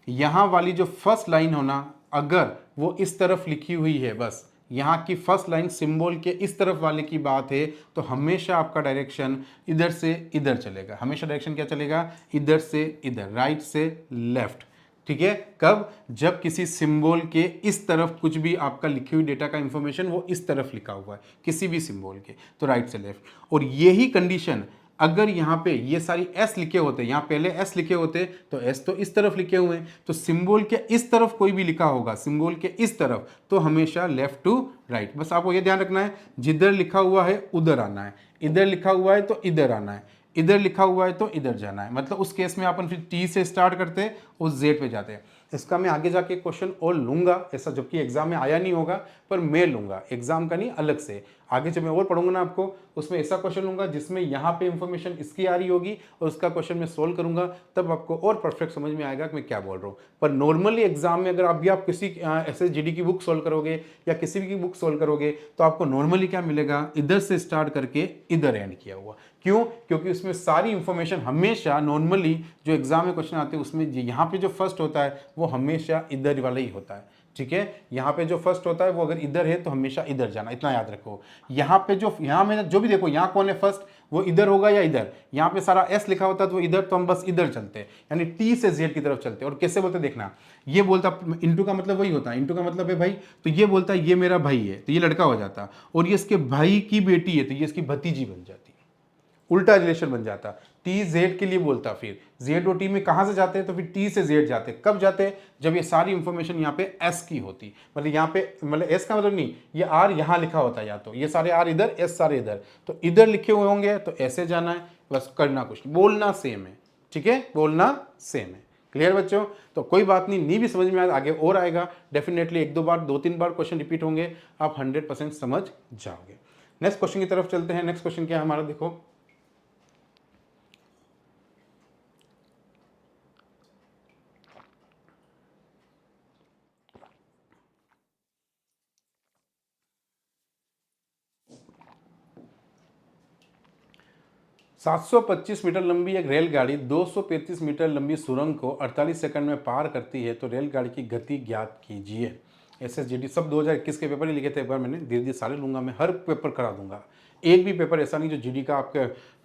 यहाँ वाली जो फर्स्ट लाइन होना, अगर वो इस तरफ लिखी हुई है, बस यहाँ की फर्स्ट लाइन सिंबल के इस तरफ वाले की बात है, तो हमेशा आपका डायरेक्शन इधर से इधर चलेगा। हमेशा डायरेक्शन क्या चलेगा, इधर से इधर, राइट से लेफ्ट। ठीक है, कब, जब किसी सिंबल के इस तरफ कुछ भी आपका लिखी हुई डेटा का इंफॉर्मेशन वो इस तरफ लिखा हुआ है, किसी भी सिंबल के, तो राइट से लेफ्ट। और यही कंडीशन अगर यहाँ पे ये सारी एस लिखे होते, यहाँ पहले एस लिखे होते, तो एस तो इस तरफ लिखे हुए हैं, तो सिंबल के इस तरफ कोई भी लिखा होगा, सिंबल के इस तरफ, तो हमेशा लेफ्ट टू राइट। बस आपको ये ध्यान रखना है, जिधर लिखा हुआ है उधर आना है, इधर लिखा हुआ है तो इधर आना है, इधर लिखा हुआ है तो इधर जाना है। मतलब उस केस में अपन फिर टी से स्टार्ट करते और जेड पे जाते हैं। इसका मैं आगे जाके क्वेश्चन और लूंगा, ऐसा जबकि एग्जाम में आया नहीं होगा, पर मैं लूंगा, एग्जाम का नहीं, अलग से आगे जब मैं और पढ़ूंगा ना आपको, उसमें ऐसा क्वेश्चन लूंगा जिसमें यहाँ पे इंफॉर्मेशन इसकी आ रही होगी और उसका क्वेश्चन मैं सोल्व करूंगा, तब आपको और परफेक्ट समझ में आएगा कि मैं क्या बोल रहा हूँ। पर नॉर्मली एग्जाम में अगर अभी आप किसी SSGD की बुक सोल्व करोगे या किसी भी की बुक सोल्व करोगे, तो आपको नॉर्मली क्या मिलेगा, इधर से स्टार्ट करके इधर एंड किया हुआ। क्यों? क्योंकि उसमें सारी इंफॉर्मेशन हमेशा नॉर्मली जो एग्जाम में क्वेश्चन आते हैं उसमें यहाँ पे जो फर्स्ट होता है वो हमेशा इधर वाला ही होता है। ठीक है, यहाँ पे जो फर्स्ट होता है वो अगर इधर है तो हमेशा इधर जाना, इतना याद रखो। यहाँ पे जो, यहाँ में जो भी देखो, यहाँ कौन है फर्स्ट, वो इधर होगा या इधर। यहाँ पे सारा एस लिखा होता है तो वो इधर, तो हम बस इधर चलते हैं, यानी टी से जेड की तरफ चलते हैं। और कैसे बोलते देखना, ये बोलता इंटू का मतलब वही होता है, इंटू का मतलब है भाई, तो ये बोलता है ये मेरा भाई है, तो ये लड़का हो जाता, और ये इसके भाई की बेटी है तो ये इसकी भतीजी बन जाती, उल्टा रिलेशन बन जाता। टी जेड के लिए बोलता, फिर जेड और टी में कहां से जाते हैं, तो फिर टी से जेड जाते। कब जाते हैं, जब ये सारी इंफॉर्मेशन यहाँ पे एस की होती, मतलब यहाँ पे, मतलब एस का मतलब नहीं, ये आर यहाँ लिखा होता है, या तो ये सारे आर इधर, एस सारे इधर, तो इधर लिखे हुए होंगे तो ऐसे जाना है, बस करना कुछ, बोलना सेम है। ठीक है, बोलना सेम है। क्लियर बच्चों? तो कोई बात नहीं, नहीं भी समझ में आया आगे और आएगा डेफिनेटली, एक दो बार, दो तीन बार क्वेश्चन रिपीट होंगे, आप 100% समझ जाओगे। नेक्स्ट क्वेश्चन की तरफ चलते हैं। नेक्स्ट क्वेश्चन क्या है हमारा, देखो 725 मीटर लंबी एक रेलगाड़ी 235 मीटर लंबी सुरंग को 48 सेकंड में पार करती है, तो रेलगाड़ी की गति ज्ञात कीजिए। SSGD सब 2021 के पेपर ही लिखे थे। एक बार मैंने धीरे धीरे सारे लूँगा, मैं हर पेपर करा दूंगा। एक भी पेपर ऐसा नहीं जो जीडी का आपके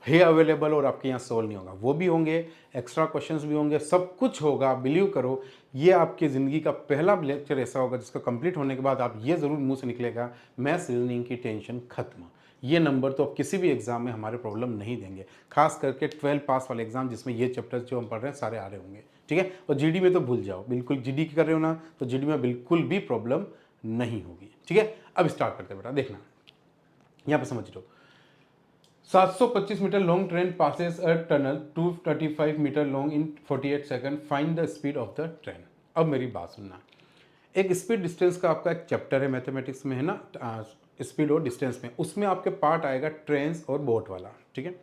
है अवेलेबल और आपके यहाँ सोल्व नहीं होगा, वो भी होंगे, एक्स्ट्रा क्वेश्चंस भी होंगे, सब कुछ होगा। बिलीव करो, ये आपकी ज़िंदगी का पहला लेक्चर ऐसा होगा जिसका कंप्लीट होने के बाद आप ये ज़रूर मुंह से निकलेगा, मैथ्स रीजनिंग की टेंशन खत्म। ये नंबर तो आप किसी भी एग्जाम में हमारे प्रॉब्लम नहीं देंगे, खास करके 12 पास वाले एग्जाम जिसमें ये चैप्टर्स जो हम पढ़ रहे हैं सारे आ रहे होंगे, ठीक है। और जीडी में तो भूल जाओ, बिल्कुल जीडी की कर रहे हो ना, तो जीडी में बिल्कुल भी प्रॉब्लम नहीं होगी, ठीक है। अब स्टार्ट करते हैं बेटा, देखना यहाँ पे समझ लो। 725 metre long train passes a tunnel 235 metre long in 48 second, find the speed of the train. अब मेरी बात सुनना, एक स्पीड डिस्टेंस का आपका एक चैप्टर है मैथमेटिक्स में, है ना, स्पीड और डिस्टेंस में, उसमें आपके पार्ट आएगा ट्रेन्स और बोट वाला, ठीक है।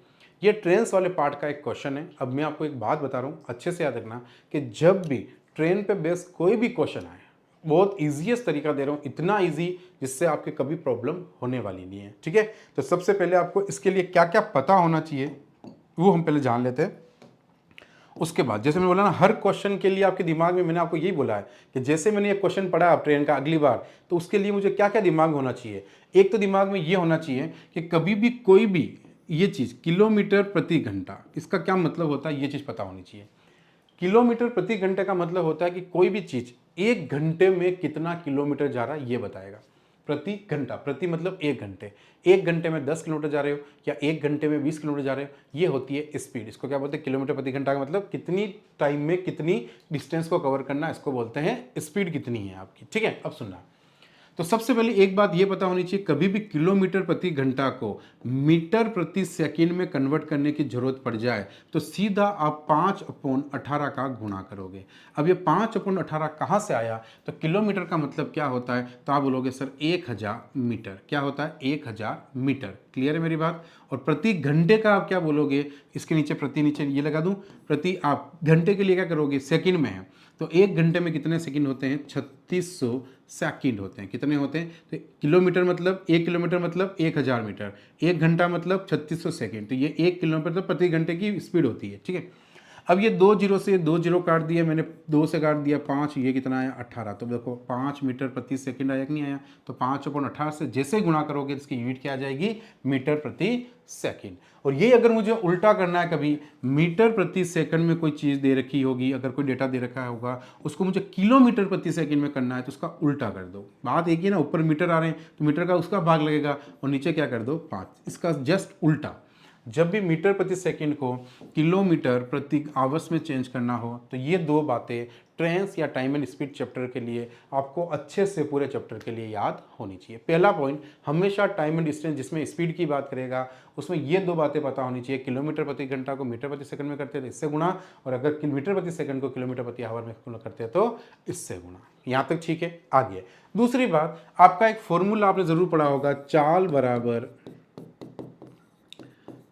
ये ट्रेन्स वाले पार्ट का एक क्वेश्चन है। अब मैं आपको एक बात बता रहा हूँ, अच्छे से याद रखना कि जब भी ट्रेन पे बेस कोई भी क्वेश्चन आए, बहुत ईजीएस्ट तरीका दे रहा हूँ, इतना ईजी जिससे आपके कभी प्रॉब्लम होने वाली नहीं है, ठीक है। तो सबसे पहले आपको इसके लिए क्या क्या पता होना चाहिए वो हम पहले जान लेते हैं। उसके बाद जैसे मैंने बोला ना, हर क्वेश्चन के लिए आपके दिमाग में, मैंने आपको यही बोला है कि जैसे मैंने ये क्वेश्चन पढ़ा आप ट्रेन का अगली बार, तो उसके लिए मुझे क्या क्या दिमाग में होना चाहिए। एक तो दिमाग में ये होना चाहिए कि कभी भी कोई भी ये चीज़ किलोमीटर प्रति घंटा, इसका क्या मतलब होता है, ये चीज़ पता होनी चाहिए। किलोमीटर प्रति घंटे का मतलब होता है कि कोई भी चीज़ एक घंटे में कितना किलोमीटर जा रहा है ये बताएगा। प्रति घंटा, प्रति मतलब एक घंटे, एक घंटे में 10 किलोमीटर जा रहे हो या एक घंटे में 20 किलोमीटर जा रहे हो, ये होती है स्पीड। इसको क्या बोलते हैं, किलोमीटर प्रति घंटा का मतलब कितनी टाइम में कितनी डिस्टेंस को कवर करना, इसको बोलते हैं स्पीड कितनी है आपकी, ठीक है। अब सुनना, तो सबसे पहले एक बात ये पता होनी चाहिए, कभी भी किलोमीटर प्रति घंटा को मीटर प्रति सेकंड में कन्वर्ट करने की जरूरत पड़ जाए तो सीधा आप 5/18 का गुणा करोगे। अब ये 5/18 कहाँ से आया, तो किलोमीटर का मतलब क्या होता है, तो आप बोलोगे सर 1000 मीटर। क्या होता है, 1000 मीटर। क्लियर है मेरी बात। और प्रति घंटे का आप क्या बोलोगे, इसके नीचे प्रति नीचे ये लगा दूं, प्रति आप घंटे के लिए क्या करोगे, सेकंड में है, तो एक घंटे में कितने सेकंड होते हैं, 3600 सेकंड होते हैं। कितने होते हैं, तो किलोमीटर मतलब 1 किलोमीटर मतलब 1000 मीटर, एक घंटा मतलब 3600 सेकंड, तो ये 1 किलोमीटर प्रति घंटे की स्पीड होती है, ठीक है। अब ये 2 जीरो से 2 जीरो काट दिया मैंने, 2 से काट दिया 5, ये कितना आया 18। तो देखो 5 मीटर प्रति सेकंड आया कि नहीं आया, तो 5/18 से जैसे गुणा करोगे इसकी यूनिट क्या आ जाएगी, मीटर प्रति सेकंड। और ये अगर मुझे उल्टा करना है, कभी मीटर प्रति सेकंड में कोई चीज़ दे रखी होगी, अगर कोई डेटा दे रखा होगा, उसको मुझे किलोमीटर प्रति सेकंड में करना है, तो उसका उल्टा कर दो। बात एक ही ना, ऊपर मीटर आ रहे हैं तो मीटर का उसका भाग लगेगा और नीचे क्या कर दो 5, इसका जस्ट उल्टा। जब भी मीटर प्रति सेकंड को किलोमीटर प्रति आवर्स में चेंज करना हो, तो ये दो बातें ट्रेन्स या टाइम एंड स्पीड चैप्टर के लिए आपको अच्छे से पूरे चैप्टर के लिए याद होनी चाहिए। पहला पॉइंट, हमेशा टाइम एंड डिस्टेंस जिसमें स्पीड की बात करेगा उसमें ये दो बातें पता होनी चाहिए। किलोमीटर प्रति घंटा को मीटर प्रति सेकंड में करते हैं तो इससे गुणा, और अगर मीटर प्रति सेकंड को किलोमीटर प्रति आवर में करते हैं तो इससे गुणा। यहाँ तक ठीक है। आगे दूसरी बात, आपका एक फॉर्मूला आपने जरूर पढ़ा होगा, चाल बराबर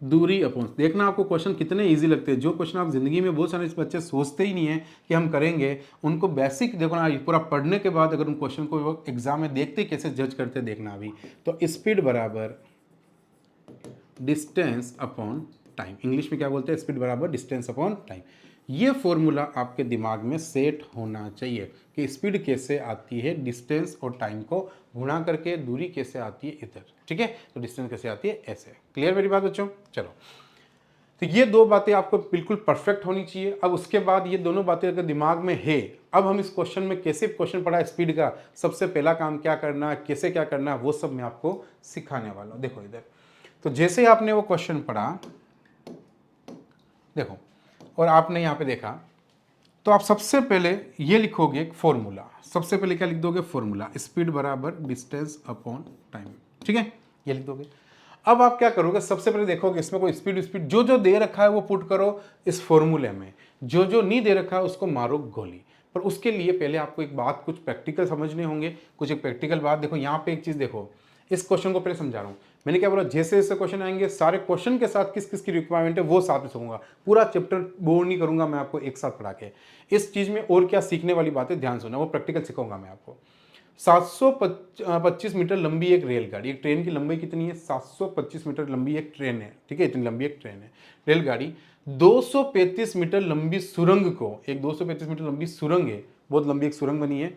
दूरी अपॉन। देखना आपको क्वेश्चन कितने इजी लगते हैं। जो क्वेश्चन आप जिंदगी में बहुत सारे बच्चे सोचते ही नहीं है कि हम करेंगे, उनको बेसिक देखो ना, पूरा पढ़ने के बाद अगर उन क्वेश्चन को एग्जाम में देखते कैसे जज करते देखना अभी। तो स्पीड बराबर डिस्टेंस अपॉन टाइम, इंग्लिश में क्या बोलते हैं, स्पीड बराबर डिस्टेंस अपॉन टाइम। ये फॉर्मूला आपके दिमाग में सेट होना चाहिए कि स्पीड कैसे आती है डिस्टेंस और टाइम को गुणा करके, दूरी कैसे आती है इधर, ठीक है, तो डिस्टेंस कैसे आती है ऐसे। क्लियर मेरी बात बच्चों। चलो, तो ये दो बातें आपको बिल्कुल परफेक्ट होनी चाहिए। अब उसके बाद ये दोनों बातें अगर दिमाग में है, अब हम इस क्वेश्चन में कैसे क्वेश्चन पढ़ा है स्पीड का, सबसे पहला काम क्या करना है, कैसे क्या करना है, वो सब मैं आपको सिखाने वाला हूँ। देखो इधर, तो जैसे आपने वो क्वेश्चन पढ़ा, देखो, और आपने यहाँ पे देखा, तो आप सबसे पहले ये लिखोगे एक फॉर्मूला। सबसे पहले क्या लिख दोगे, फॉर्मूला स्पीड बराबर डिस्टेंस अपॉन टाइम, ठीक है, ये लिख दोगे। अब आप क्या करोगे, सबसे पहले देखोगे इसमें कोई स्पीड स्पीड जो जो दे रखा है वो पुट करो इस फॉर्मूले में, जो जो नहीं दे रखा है उसको मारो गोली। पर उसके लिए पहले आपको एक बात, कुछ प्रैक्टिकल समझने होंगे, कुछ एक प्रैक्टिकल बात। देखो यहाँ पे एक चीज़ देखो, इस क्वेश्चन को पहले समझा रहा हूँ। मैंने क्या बोला, जैसे जैसे क्वेश्चन आएंगे सारे क्वेश्चन के साथ किस किस की रिक्वायरमेंट है वो साथ में समझूंगा, पूरा चैप्टर बोर नहीं करूंगा मैं आपको एक साथ पढ़ा के। इस चीज़ में और क्या सीखने वाली बातें ध्यान सुनना, वो प्रैक्टिकल सिखाऊंगा मैं आपको। 725 मीटर लंबी एक रेलगाड़ी, एक ट्रेन की लंबाई कितनी है, 725 मीटर लंबी एक ट्रेन है, ठीक है, इतनी लंबी एक ट्रेन है रेलगाड़ी। 235 मीटर लंबी सुरंग को, एक 235 मीटर लंबी सुरंग है, बहुत लंबी एक सुरंग बनी है,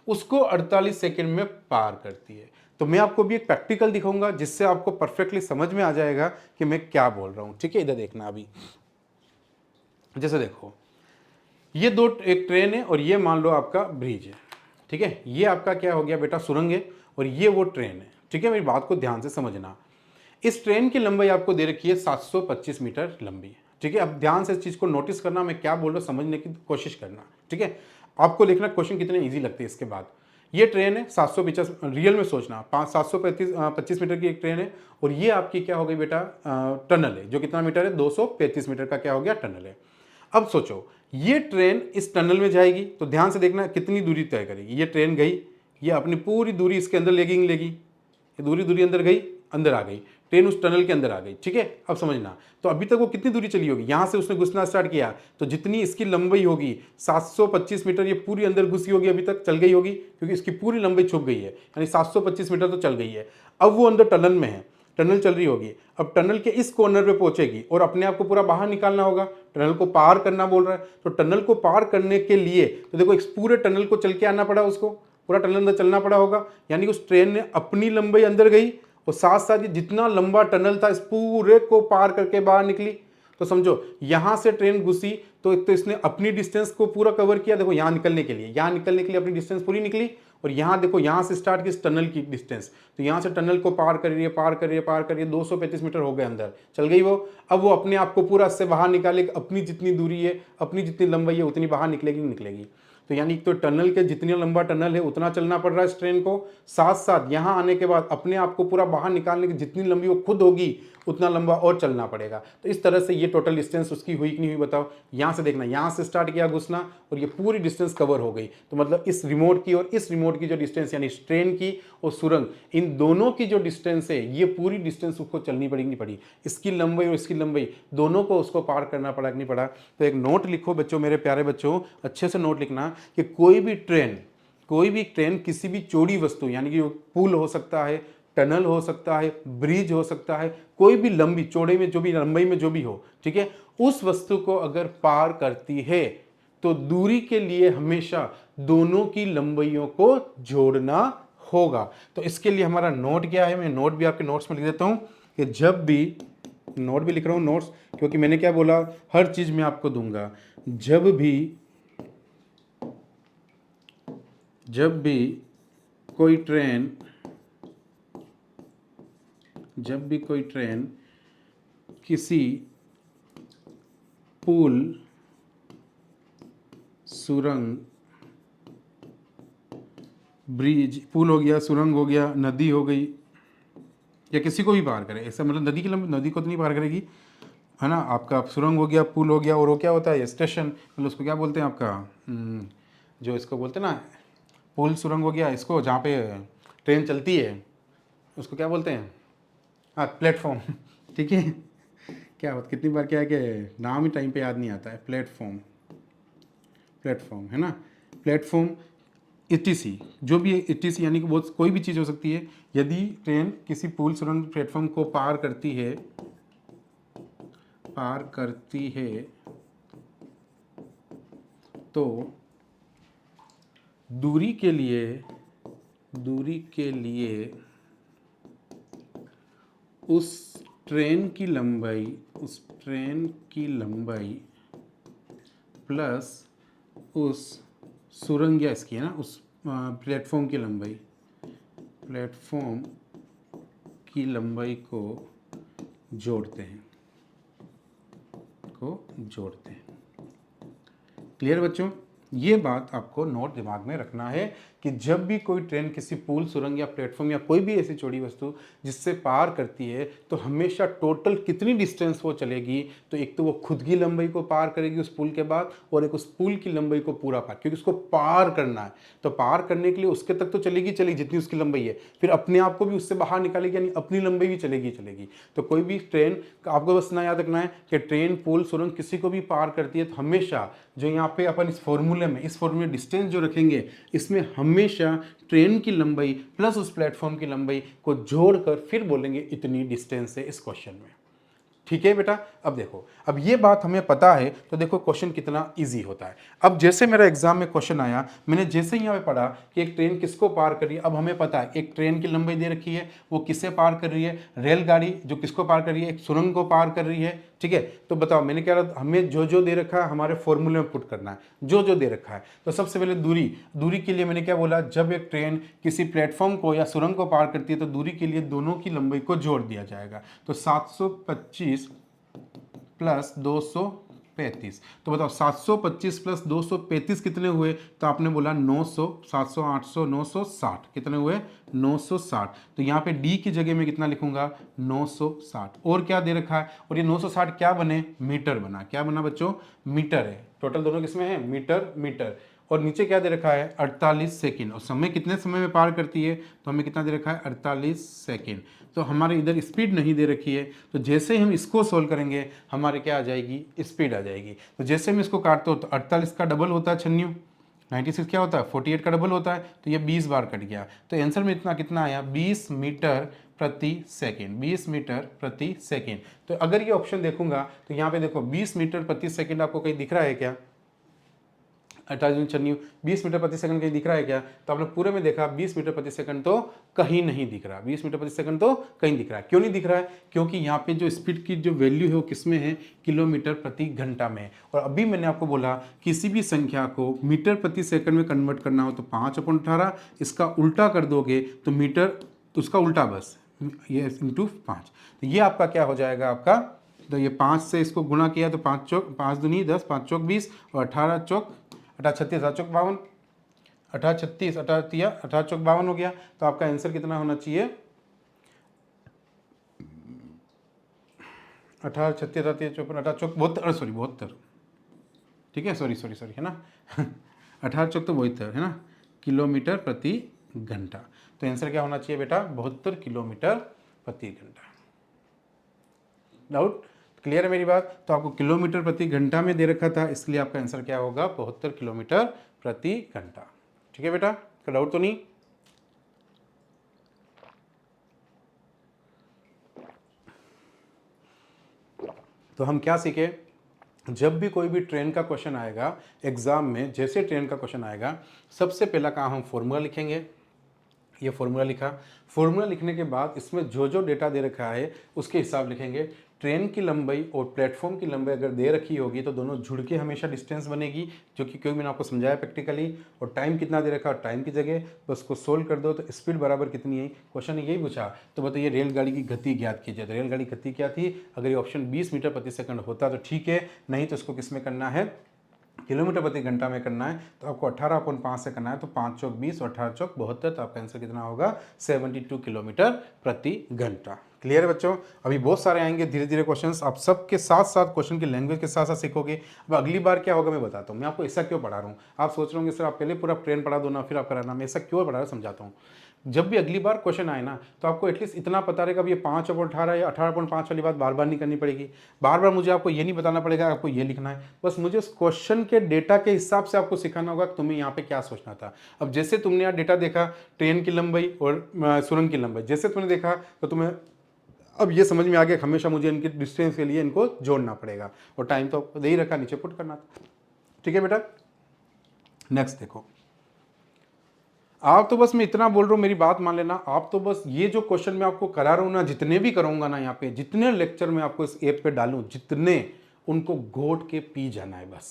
उसको 48 सेकंड में पार करती है। तो मैं आपको भी एक प्रैक्टिकल दिखाऊंगा जिससे आपको परफेक्टली समझ में आ जाएगा कि मैं क्या बोल रहा हूँ। ठीक है, इधर देखना अभी, जैसे देखो ये दो, एक ट्रेन है और ये मान लो आपका ब्रिज है। ठीक है, ये आपका क्या हो गया बेटा, सुरंग है, और ये वो ट्रेन है। ठीक है, मेरी बात को ध्यान से समझना। इस ट्रेन की लंबाई आपको दे रखी है 725 मीटर लंबी। ठीक है, अब ध्यान से इस चीज़ को नोटिस करना, मैं क्या बोल रहा हूँ समझने की कोशिश करना। ठीक है, आपको देखना क्वेश्चन कितने ईजी लगते हैं इसके बाद। ये ट्रेन है 750, रियल में सोचना, 725 मीटर की एक ट्रेन है, और ये आपकी क्या हो गई बेटा, टनल है, जो कितना मीटर है, 235 मीटर का क्या हो गया, टनल है। अब सोचो ये ट्रेन इस टनल में जाएगी, तो ध्यान से देखना कितनी दूरी तय करेगी। ये ट्रेन गई, ये अपनी पूरी दूरी इसके अंदर लेगी, ये दूरी अंदर गई, अंदर आ गई, ट्रेन उस टनल के अंदर आ गई। ठीक है, अब समझना, तो अभी तक वो कितनी दूरी चली होगी, यहां से उसने घुसना स्टार्ट किया, तो जितनी इसकी लंबाई होगी 725 मीटर, ये पूरी अंदर घुसी होगी, अभी तक चल गई होगी, क्योंकि इसकी पूरी लंबाई छुप गई है, यानी 725 मीटर तो चल गई है। अब वो अंदर टनल में है, टनल चल रही होगी, अब टनल के इस कॉर्नर पे पहुंचेगी और अपने आप को पूरा बाहर निकालना होगा, टनल को पार करना बोल रहा है। तो टनल को पार करने के लिए तो देखो इस पूरे टनल को चल के आना पड़ा, उसको पूरा टनल अंदर चलना पड़ा होगा, यानी उस ट्रेन ने अपनी लंबाई अंदर गई और साथ साथ ये जितना लंबा टनल था इस पूरे को पार करके बाहर निकली। तो समझो यहां से ट्रेन घुसी तो एक तो इसने अपनी डिस्टेंस को पूरा कवर किया, देखो यहां निकलने के लिए अपनी डिस्टेंस पूरी निकली, और यहां देखो यहां से स्टार्ट की इस टनल की डिस्टेंस, तो यहां से टनल को पार कर रही है 235 मीटर हो गए, अंदर चल गई वो। अब वो अपने आप को पूरा इससे बाहर निकाले, अपनी जितनी दूरी है, अपनी जितनी लंबाई है उतनी बाहर निकलेगी। तो यानी तो टनल के जितनी लंबा टनल है उतना चलना पड़ रहा है इस ट्रेन को, साथ साथ यहां आने के बाद अपने आप को पूरा बाहर निकालने की जितनी लंबी वो खुद होगी उतना लंबा और चलना पड़ेगा। तो इस तरह से ये टोटल डिस्टेंस उसकी हुई कि नहीं हुई बताओ। यहां से देखना, यहां से स्टार्ट किया घुसना और ये पूरी डिस्टेंस कवर हो गई। तो मतलब इस रिमोट की और इस रिमोट की जो डिस्टेंस, यानी इस ट्रेन की और सुरंग, इन दोनों की जो डिस्टेंस है ये पूरी डिस्टेंस उसको चलनी पड़ी। इसकी लंबाई और इसकी लंबाई दोनों को उसको पार करना पड़ा कि नहीं पड़ा। तो एक नोट लिखो बच्चों, मेरे प्यारे बच्चों, अच्छे से नोट लिखना कि कोई भी ट्रेन किसी भी चौड़ी वस्तु, यानी कि पुल हो सकता है, टनल हो सकता है, ब्रिज हो सकता है, कोई भी लंबी चौड़े में जो भी लंबाई में जो भी हो, ठीक है, उस वस्तु को अगर पार करती है तो दूरी के लिए हमेशा दोनों की लंबाइयों को जोड़ना होगा। तो इसके लिए हमारा नोट क्या है, मैं नोट भी आपके नोट्स में लिख देता हूं कि जब भी, नोट भी लिख रहा हूं नोट्स, क्योंकि मैंने क्या बोला, हर चीज मैं आपको दूंगा। जब भी कोई ट्रेन किसी पुल, सुरंग, ब्रिज, पुल हो गया, सुरंग हो गया, नदी हो गई, या किसी को भी पार करे, ऐसा मतलब नदी को तो नहीं पार करेगी, है ना, आपका सुरंग हो गया, पुल हो गया, और वो क्या होता है स्टेशन, मतलब उसको क्या बोलते हैं आपका, जो इसको बोलते हैं ना, पुल सुरंग हो गया, इसको जहाँ पे ट्रेन चलती है उसको क्या बोलते हैं, हाँ प्लेटफॉर्म। ठीक है, क्या होता, कितनी बार क्या है कि नाम ही टाइम पे याद नहीं आता है, प्लेटफॉर्म है ना, प्लेटफॉर्म, ईटीसी, जो भी ईटीसी, यानी कि वो कोई भी चीज़ हो सकती है। यदि ट्रेन किसी पुल, सुरंग, प्लेटफॉर्म को पार करती है तो दूरी के लिए उस ट्रेन की लंबाई प्लस उस सुरंग या इसकी, है ना, उस प्लेटफॉर्म की लंबाई को जोड़ते हैं। क्लियर बच्चों, ये बात आपको नोट दिमाग में रखना है कि जब भी कोई ट्रेन किसी पुल, सुरंग या प्लेटफॉर्म या कोई भी ऐसी चौड़ी वस्तु जिससे पार करती है तो हमेशा टोटल कितनी डिस्टेंस वो चलेगी, तो एक तो वो खुद की लंबाई को पार करेगी उस पुल के बाद, और एक उस पुल की लंबाई को पूरा पार, क्योंकि उसको पार करना है। तो पार करने के लिए उसके तक तो चलेगी जितनी उसकी लंबाई है, फिर अपने आप को भी उससे बाहर निकालेगी, यानी अपनी लंबाई भी चलेगी। तो कोई भी ट्रेन, आपको बस इतना याद रखना है कि ट्रेन, पुल, सुरंग किसी को भी पार करती है तो हमेशा जो यहाँ पे अपन इस फॉर्मूले डिस्टेंस जो रखेंगे, इसमें हमेशा ट्रेन की लंबाई प्लस उस प्लेटफॉर्म की लंबाई को जोड़कर फिर बोलेंगे इतनी डिस्टेंस है इस क्वेश्चन में। ठीक है बेटा। अब देखो, अब ये बात हमें पता है तो देखो क्वेश्चन कितना इजी होता है। अब जैसे मेरा एग्जाम में क्वेश्चन आया, मैंने जैसे ही यहाँ पे पढ़ा कि एक ट्रेन किसको पार कर रही है, अब हमें पता है एक ट्रेन की लंबाई दे रखी है, वो किससे पार कर रही है, रेलगाड़ी जो किसको पार कर रही है, एक सुरंग को पार कर रही है। ठीक है, तो बताओ मैंने क्या रहा, हमें जो जो दे रखा है हमारे फॉर्मूले में पुट करना है, जो जो दे रखा है। तो सबसे पहले दूरी, दूरी के लिए मैंने क्या बोला, जब एक ट्रेन किसी प्लेटफॉर्म को या सुरंग को पार करती है तो दूरी के लिए दोनों की लंबाई को जोड़ दिया जाएगा। तो 725 प्लस 235, तो बताओ 725 प्लस 235 कितने हुए, तो आपने बोला 900, 700, 800, 960, कितने हुए 960। तो यहाँ पे डी की जगह में कितना लिखूंगा 960। और क्या दे रखा है, और ये 960 क्या बने, मीटर बना। क्या बना बच्चों, मीटर है। टोटल दोनों किसमें है, मीटर मीटर। और नीचे क्या दे रखा है 48 सेकेंड। और समय कितने समय में पार करती है, तो हमें कितना दे रखा है 48 सेकेंड। तो हमारे इधर स्पीड नहीं दे रखी है, तो जैसे ही हम इसको सोल्व करेंगे हमारे क्या आ जाएगी, स्पीड आ जाएगी। तो जैसे हम इसको काटते हो तो 48 का डबल होता है 96, 96 क्या होता है 48 का डबल होता है, तो ये 20 बार कट गया। तो आंसर में इतना कितना आया 20 मीटर प्रति सेकेंड, 20 मीटर प्रति सेकेंड। तो अगर ये ऑप्शन देखूंगा तो यहाँ पे देखो 20 मीटर प्रति सेकेंड आपको कहीं दिख रहा है क्या, 28 20 मीटर प्रति सेकंड कहीं दिख रहा है क्या, तो आपने पूरे में देखा 20 मीटर प्रति सेकंड तो कहीं नहीं दिख रहा, 20 मीटर प्रति सेकंड तो कहीं दिख रहा है। क्यों नहीं दिख रहा है, क्योंकि यहाँ पे जो स्पीड की जो वैल्यू है वो किस में है, किलोमीटर प्रति घंटा में। और अभी मैंने आपको बोला किसी भी संख्या को मीटर प्रति सेकंड में कन्वर्ट करना हो तो 5/18, इसका उल्टा कर दोगे तो मीटर, तो उसका उल्टा बस ये इंटू 5। तो ये आपका क्या हो जाएगा आपका, तो ये 5 से इसको गुणा किया तो 5 चौक 5 दूनी 10, 5 चौक 20 और 18 चौक 36, 8 चौक 52, 18 36 18 चौक 52 हो गया। तो आपका आंसर कितना होना चाहिए 18 36 38 54 18 चौक 72, सॉरी 72, ठीक है, सॉरी सॉरी सॉरी है ना 18 चौक तो 72 है ना, किलोमीटर प्रति घंटा। तो आंसर क्या होना चाहिए बेटा 72 किलोमीटर प्रति घंटा। डाउट क्लियर है मेरी बात। तो आपको किलोमीटर प्रति घंटा में दे रखा था, इसलिए आपका आंसर क्या होगा 72 किलोमीटर प्रति घंटा। ठीक है बेटा, कोई डाउट तो नहीं। तो हम क्या सीखे, जब भी कोई भी ट्रेन का क्वेश्चन आएगा एग्जाम में, जैसे ट्रेन का क्वेश्चन आएगा सबसे पहला काम हम फॉर्मूला लिखेंगे। ये फॉर्मूला लिखा, फॉर्मूला लिखने के बाद इसमें जो जो डेटा दे रखा है उसके हिसाब लिखेंगे। ट्रेन की लंबाई और प्लेटफॉर्म की लंबाई अगर दे रखी होगी तो दोनों जुड़ के हमेशा डिस्टेंस बनेगी, जो कि क्योंकि मैंने आपको समझाया प्रैक्टिकली। और टाइम कितना दे रखा है, टाइम की जगह तो उसको सोल्व कर दो तो स्पीड बराबर कितनी है, क्वेश्चन यही पूछा। तो बताइए रेलगाड़ी की गति ज्ञात कीजिए। तो रेलगाड़ी गति क्या थी, अगर ये ऑप्शन 20 मीटर प्रति सेकंड होता तो ठीक है, नहीं तो इसको किस में करना है, किलोमीटर प्रति घंटा में करना है। तो आपको 18/5 से करना है, तो 5 चौक 20 और 18 चौक 72, तो आपका आंसर कितना होगा 72 किलोमीटर प्रति घंटा। क्लियर है बच्चों। अभी बहुत सारे आएंगे धीरे धीरे क्वेश्चंस, आप सबके साथ साथ क्वेश्चन की लैंग्वेज के साथ साथ सीखोगे। अब अगली बार क्या होगा मैं बताता हूँ, मैं आपको ऐसा क्यों पढ़ा रहा हूँ। आप सोच रहे होंगे सर आप पहले पूरा ट्रेन पढ़ा दो ना फिर आप कराना, मैं ऐसा क्यों पढ़ा रहा हूँ समझाता हूँ। जब भी अगली बार क्वेश्चन आए ना तो आपको एटलीस्ट इतना पता रहेगा, अब ये 5/18 या 18/5 वाली बात बार बार नहीं करनी पड़ेगी। बार बार मुझे आपको ये नहीं बताना पड़ेगा आपको ये लिखना है, बस मुझे उस क्वेश्चन के डेटा के हिसाब से आपको सिखाना होगा कि तुम्हें यहाँ पे क्या सोचना था। अब जैसे तुमने यहाँ डेटा देखा ट्रेन की लंबाई और सुरंग की लंबाई, जैसे तुमने देखा तो तुम्हें अब ये समझ में आ गया हमेशा मुझे इनके डिस्टेंस के लिए इनको जोड़ना पड़ेगा, और टाइम तो दे ही रखा नीचे पुट करना था। ठीक है बेटा, नेक्स्ट देखो। आप तो बस मैं इतना बोल रहा हूँ, मेरी बात मान लेना। आप तो बस ये जो क्वेश्चन मैं आपको करा रहा हूँ ना, जितने भी करूँगा ना यहाँ पे, जितने लेक्चर मैं आपको इस ऐप पे डालूँ, जितने उनको घोट के पी जाना है बस,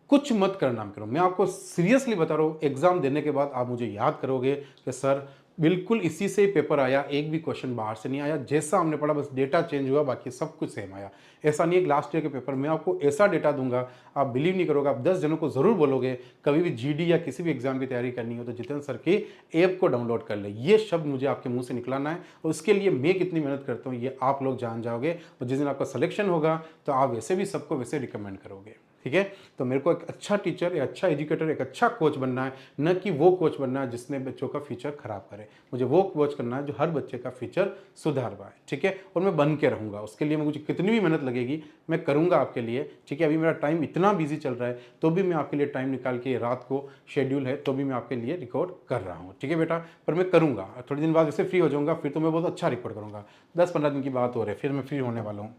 कुछ मत करना करो। मैं आपको सीरियसली बता रहा हूँ, एग्जाम देने के बाद आप मुझे याद करोगे कि सर बिल्कुल इसी से ही पेपर आया, एक भी क्वेश्चन बाहर से नहीं आया, जैसा हमने पढ़ा बस डेटा चेंज हुआ, बाकी सब कुछ सेम आया। ऐसा नहीं है कि लास्ट ईयर के पेपर में आपको ऐसा डेटा दूंगा आप बिलीव नहीं करोगे, आप 10 जनों को जरूर बोलोगे कभी भी जीडी या किसी भी एग्जाम की तैयारी करनी हो तो जितेंद्र सर की ऐप को डाउनलोड कर ले। ये शब्द मुझे आपके मुंह से निकलाना है, और उसके लिए मैं कितनी मेहनत करता हूँ ये आप लोग जान जाओगे। और जिस दिन आपका सिलेक्शन होगा तो आप वैसे भी सबको वैसे रिकमेंड करोगे। ठीक है, तो मेरे को एक अच्छा टीचर, एक अच्छा एजुकेटर, एक अच्छा कोच बनना है, न कि वो कोच बनना है जिसने बच्चों का फ्यूचर खराब करे। मुझे वो कोच करना है जो हर बच्चे का फ्यूचर सुधार पाए। ठीक है, और मैं बन के रहूँगा, उसके लिए मुझे कितनी भी मेहनत लगेगी मैं करूँगा आपके लिए। ठीक है, अभी मेरा टाइम इतना बिजी चल रहा है तो भी मैं आपके लिए टाइम निकाल के, रात को शेड्यूल है तो भी मैं आपके लिए रिकॉर्ड कर रहा हूँ। ठीक है बेटा, पर मैं करूँगा, थोड़े दिन बाद जैसे फ्री हो जाऊँगा फिर तो मैं बहुत अच्छा रिकॉर्ड करूँगा। 10-15 दिन की बात हो रही है, फिर मैं फ्री होने वाला हूँ।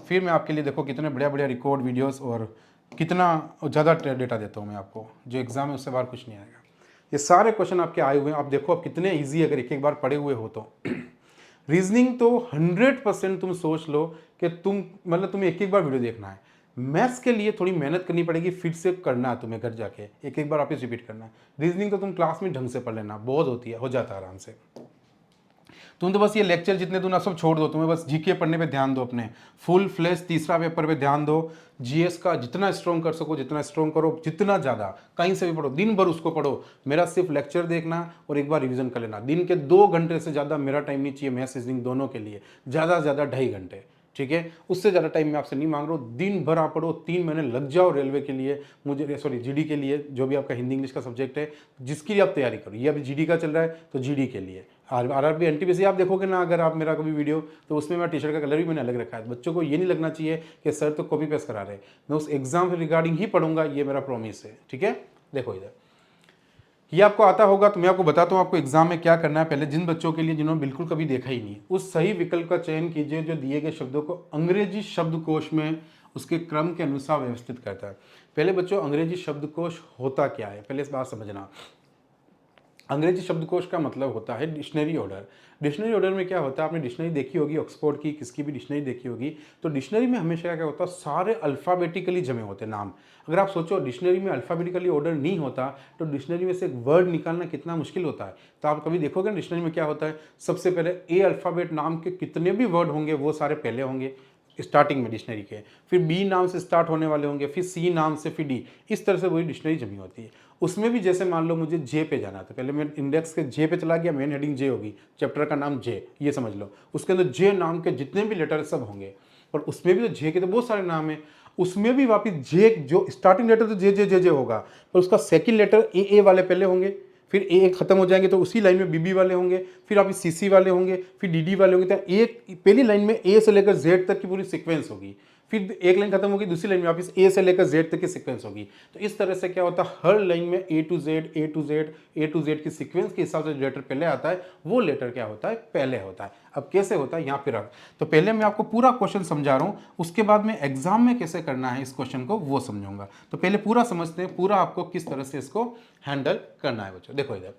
फिर मैं आपके लिए देखो कितने बढ़िया बढ़िया रिकॉर्ड वीडियोस और कितना ज़्यादा डेटा देता हूँ मैं आपको, जो एग्ज़ाम है उससे बाहर कुछ नहीं आएगा। ये सारे क्वेश्चन आपके आए हुए हैं, आप देखो आप कितने ईजी अगर एक एक बार पढ़े हुए हो तो। रीजनिंग तो 100% तुम सोच लो कि तुम मतलब तुम्हें एक एक बार वीडियो देखना है। मैथ्स के लिए थोड़ी मेहनत करनी पड़ेगी, फिर से करना है तुम्हें घर जाके, एक एक बार वापस रिपीट करना है। रीजनिंग तो तुम क्लास में ढंग से पढ़ लेना, बहुत होती है, हो जाता है आराम से। तुम तो बस ये लेक्चर जितने दूं ना सब छोड़ दो, तुम्हें बस जीके पढ़ने पे ध्यान दो, अपने फुल फ्लैश तीसरा पेपर पे ध्यान दो। जीएस का जितना स्ट्रॉन्ग कर सको जितना स्ट्रॉन्ग करो, जितना ज़्यादा कहीं से भी पढ़ो, दिन भर उसको पढ़ो। मेरा सिर्फ लेक्चर देखना और एक बार रिवीजन कर लेना। दिन के 2 घंटे से ज़्यादा मेरा टाइम नहीं चाहिए मैथ्स रीजनिंग दोनों के लिए, ज़्यादा से ज़्यादा 2.5 घंटे, ठीक है। उससे ज़्यादा टाइम मैं आपसे नहीं मांग रहा हूँ। दिन भर आप पढ़ो, 3 महीने लग जाओ रेलवे के लिए, मुझे सॉरी जीडी के लिए, जो भी आपका हिंदी इंग्लिश का सब्जेक्ट है जिसकी आप तैयारी करो। ये अभी जीडी का चल रहा है तो जीडी के लिए, आरआरबी एनटीपीसी आप देखोगे ना अगर आप मेरा कभी वीडियो, तो उसमें मैं टी शर्ट का कलर भी मैंने अलग रखा है। बच्चों को ये नहीं लगना चाहिए कि सर तो कॉपी पेस्ट करा रहे हैं, मैं उस एग्जाम से रिगार्डिंग ही पढ़ूंगा, ये मेरा प्रॉमिस है, ठीक है। देखो इधर ये आपको आता होगा तो मैं आपको बताता हूँ आपको एग्जाम में क्या करना है। पहले जिन बच्चों के लिए जिन्होंने बिल्कुल कभी देखा ही नहीं, उस सही विकल्प का चयन कीजिए जो दिए गए शब्दों को अंग्रेजी शब्दकोश में उसके क्रम के अनुसार व्यवस्थित करता है। पहले बच्चों अंग्रेजी शब्दकोश होता क्या है, पहले इस बात समझना। अंग्रेजी शब्दकोश का मतलब होता है डिक्शनरी ऑर्डर। डिक्शनरी ऑर्डर में क्या होता है, आपने डिक्शनरी देखी होगी ऑक्सफोर्ड की, किसकी भी डिक्शनरी देखी होगी, तो डिक्शनरी में हमेशा क्या होता है, सारे अल्फ़ाबेटिकली जमे होते हैं नाम। अगर आप सोचो डिक्शनरी में अल्फ़ाबेटिकली ऑर्डर नहीं होता तो डिक्शनरी में से एक वर्ड निकालना कितना मुश्किल होता है। तो आप कभी देखोगे ना डिक्शनरी में क्या होता है, सबसे पहले ए अल्फ़ाबेट नाम के कितने भी वर्ड होंगे वो सारे पहले होंगे स्टार्टिंग में डिक्शनरी के, फिर बी नाम से स्टार्ट होने वाले होंगे, फिर सी नाम से, फिर डी, इस तरह से वही डिक्शनरी जमी होती है। उसमें भी जैसे मान लो मुझे जे पे जाना था, पहले मैं इंडेक्स के जे पे चला गया, मेन हेडिंग जे होगी, चैप्टर का नाम जे, ये समझ लो। उसके अंदर जे नाम के जितने भी लेटर सब होंगे, और उसमें भी तो जे के तो बहुत सारे नाम है, उसमें भी वापिस जे, जो स्टार्टिंग लेटर तो जे जे जे जे होगा, पर उसका सेकेंड लेटर ए वाले पहले होंगे, फिर ए खत्म हो जाएंगे तो उसी लाइन में बीबी वाले होंगे, फिर आप सीसी वाले होंगे, फिर डीडी वाले होंगे। तो एक पहली लाइन में ए से लेकर जेड तक की पूरी सीक्वेंस होगी, फिर एक लाइन खत्म होगी, दूसरी लाइन में वापस ए से लेकर जेड तक की सीक्वेंस होगी। तो इस तरह से क्या होता है, हर लाइन में ए टू जेड की सीक्वेंस के हिसाब से जो लेटर पहले आता है वो लेटर क्या होता है, पहले होता है। अब कैसे होता है यहाँ फिर तो पहले मैं आपको पूरा क्वेश्चन समझा रहा हूँ, उसके बाद में एग्जाम में कैसे करना है इस क्वेश्चन को वो समझूंगा। तो पहले पूरा समझते हैं, पूरा आपको किस तरह से इसको हैंडल करना है बच्चों। देखो इधर,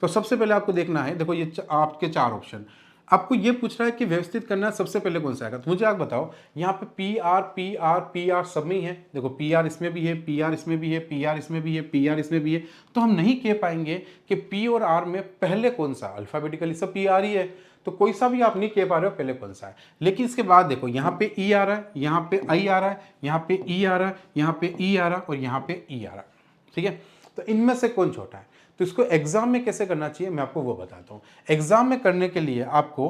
तो सबसे पहले आपको देखना है, देखो ये आपके 4 ऑप्शन, आपको ये पूछ रहा है कि व्यवस्थित करना है सबसे पहले कौन सा आएगा। तो मुझे आप बताओ, यहाँ पे पी आर सब में ही है। देखो पी आर इसमें भी है, पी आर इसमें भी है, पी आर इसमें भी है, पी आर इसमें भी है। तो हम नहीं कह पाएंगे कि पी और आर में पहले कौन सा, अल्फाबेटिकली सब पी आर ही है, तो कोई सा भी आप नहीं कह पा रहे हो पहले कौन सा है। लेकिन इसके बाद देखो यहाँ पे ई आ रहा है, यहाँ पे आई आ रहा है, यहाँ पे ई आ रहा है, यहाँ पे ई आ रहा है और यहाँ पे ई आ रहा है, ठीक है। तो इनमें से कौन छोटा है, तो इसको एग्जाम में कैसे करना चाहिए मैं आपको वो बताता हूँ। एग्जाम में करने के लिए आपको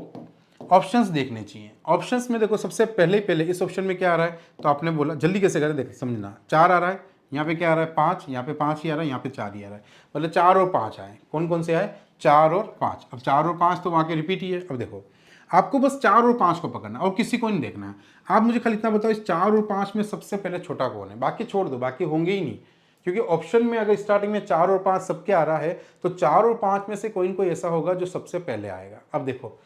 ऑप्शंस देखने चाहिए। ऑप्शंस में देखो सबसे पहले इस ऑप्शन में क्या आ रहा है, तो आपने बोला जल्दी कैसे करें, देखिए समझना, 4 आ रहा है, यहाँ पे क्या आ रहा है 5, यहाँ पे 5 ही आ रहा है, यहाँ पे 4 ही आ रहा है, मतलब 4 और 5 आए। कौन कौन से आए, 4 और 5। अब 4 और 5 तो वहाँ के रिपीट ही है। अब देखो आपको बस 4 और 5 को पकड़ना और किसी को नहीं देखना है। आप मुझे खाली इतना बताओ, इस 4 और 5 में सबसे पहले छोटा कौन है, बाकी छोड़ दो, बाकी होंगे ही नहीं, क्योंकि ऑप्शन में अगर स्टार्टिंग में 4 और 5 सबके आ रहा है तो 4 और 5 में से कोई ना कोई ऐसा होगा जो सबसे पहले आएगा। अब देखो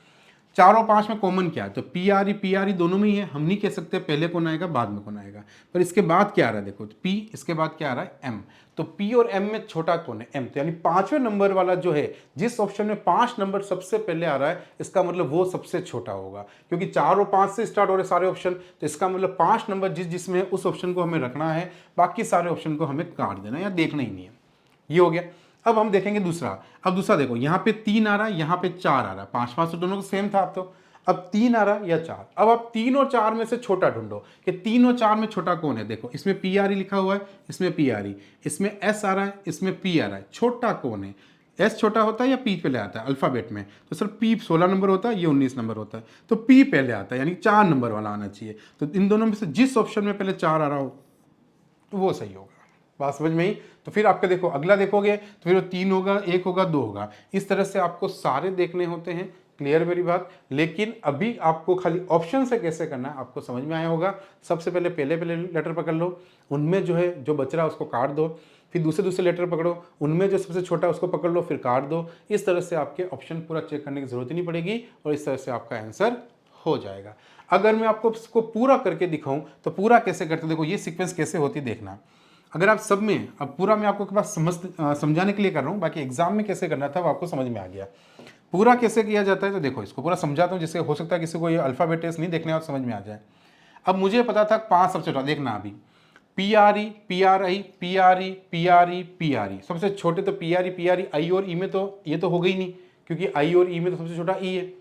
4 और 5 में कॉमन क्या है, तो पी आर ई दोनों में ही है, हम नहीं कह सकते पहले कौन आएगा बाद में कौन आएगा। पर इसके बाद क्या आ रहा है, देखो पी, इसके बाद क्या आ रहा है एम, तो पी और एम में छोटा कौन है, एम। तो यानी 5वें नंबर वाला जो है, जिस ऑप्शन में 5 नंबर सबसे पहले आ रहा है, इसका मतलब वो सबसे छोटा होगा, क्योंकि 4 और 5 से स्टार्ट हो रहे सारे ऑप्शन, तो इसका मतलब 5 नंबर जिसमें उस ऑप्शन को हमें रखना है, बाकी सारे ऑप्शन को हमें काट देना या देखना ही नहीं है। ये हो गया। अब हम देखेंगे दूसरा। अब दूसरा देखो, यहाँ पे 3 आ रहा है, यहाँ पे 4 आ रहा है, 5 5 तो दोनों को सेम था। अब तो अब 3 आ रहा है या 4, अब आप 3 और 4 में से छोटा ढूंढो कि 3 और 4 में छोटा कौन है। देखो इसमें पी आर ई लिखा हुआ है, इसमें पी आर ई, इसमें एस आ रहा है, इसमें पी आ रहा है, छोटा कौन है, एस छोटा होता है या पी पहले आता है अल्फाबेट में, तो सर पी 16 नंबर होता है, ये 19 नंबर होता है, तो पी पहले आता है, यानी 4 नंबर वाला आना चाहिए। तो इन दोनों में से जिस ऑप्शन में पहले 4 आ रहा हो वो सही होगा। बात समझ में ही। तो फिर आपके देखो अगला देखोगे तो फिर वो 3 होगा, 1 होगा, 2 होगा, इस तरह से आपको सारे देखने होते हैं। क्लियर मेरी बात। लेकिन अभी आपको खाली ऑप्शन से कैसे करना है आपको समझ में आया होगा। सबसे पहले लेटर पकड़ लो, उनमें जो है जो बच रहा है उसको काट दो, फिर दूसरे लेटर पकड़ो, उनमें जो सबसे छोटा है उसको पकड़ लो, फिर काट दो। इस तरह से आपके ऑप्शन पूरा चेक करने की जरूरत ही नहीं पड़ेगी और इस तरह से आपका आंसर हो जाएगा। अगर मैं आपको इसको पूरा करके दिखाऊं तो पूरा कैसे करते, देखो ये सीक्वेंस कैसे होती देखना। अगर आप सब में, अब पूरा मैं आपको के पास समझाने के लिए कर रहा हूँ, बाकी एग्जाम में कैसे करना था वो आपको समझ में आ गया। पूरा कैसे किया जाता है तो देखो इसको पूरा समझाता हूँ, जिससे हो सकता है किसी को ये अल्फ़ाबेट्स नहीं देखने और समझ में आ जाए। अब मुझे पता था 5 सबसे छोटा, देखना अभी P R E P R I P R E P R E P R E, सबसे छोटे तो पी आर ई आई और ई में तो ये तो हो गई नहीं, क्योंकि आई और ई में तो सबसे छोटा ई है।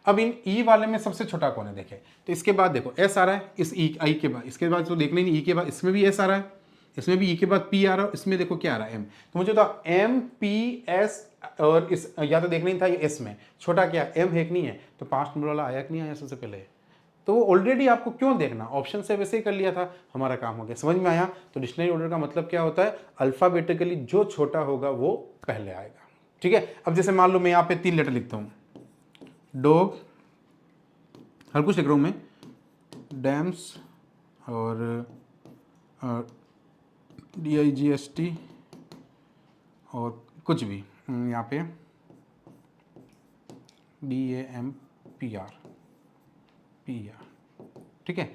अब इन ई वाले में सबसे छोटा कौन है देखें, तो इसके बाद देखो एस आ रहा है, इस ई आई के बाद, इसके बाद तो देखना ही नहीं, ई के बाद इसमें भी एस आ रहा है, इसमें भी ई के बाद पी आ रहा है, इसमें देखो क्या आ रहा है एम। तो मुझे तो एम पी एस, और इस या तो देखना ही था ये एस में छोटा क्या एम है कि नहीं है, तो 5 नंबर वाला आया कि नहीं आया सबसे पहले, तो वो ऑलरेडी आपको क्यों देखना, ऑप्शन से वैसे ही कर लिया था, हमारा काम हो गया। समझ में आया। तो डिक्शनरी ऑर्डर का मतलब क्या होता है, अल्फाबेटिकली जो छोटा होगा वो पहले आएगा। ठीक है। अब जैसे मान लो मैं यहाँ पे 3 लेटर लिखता हूँ, डॉग, हर कुछ लिख रहा हूँ मैं, डैम्स और DIGST और कुछ भी यहाँ पे DAMPR, ठीक है।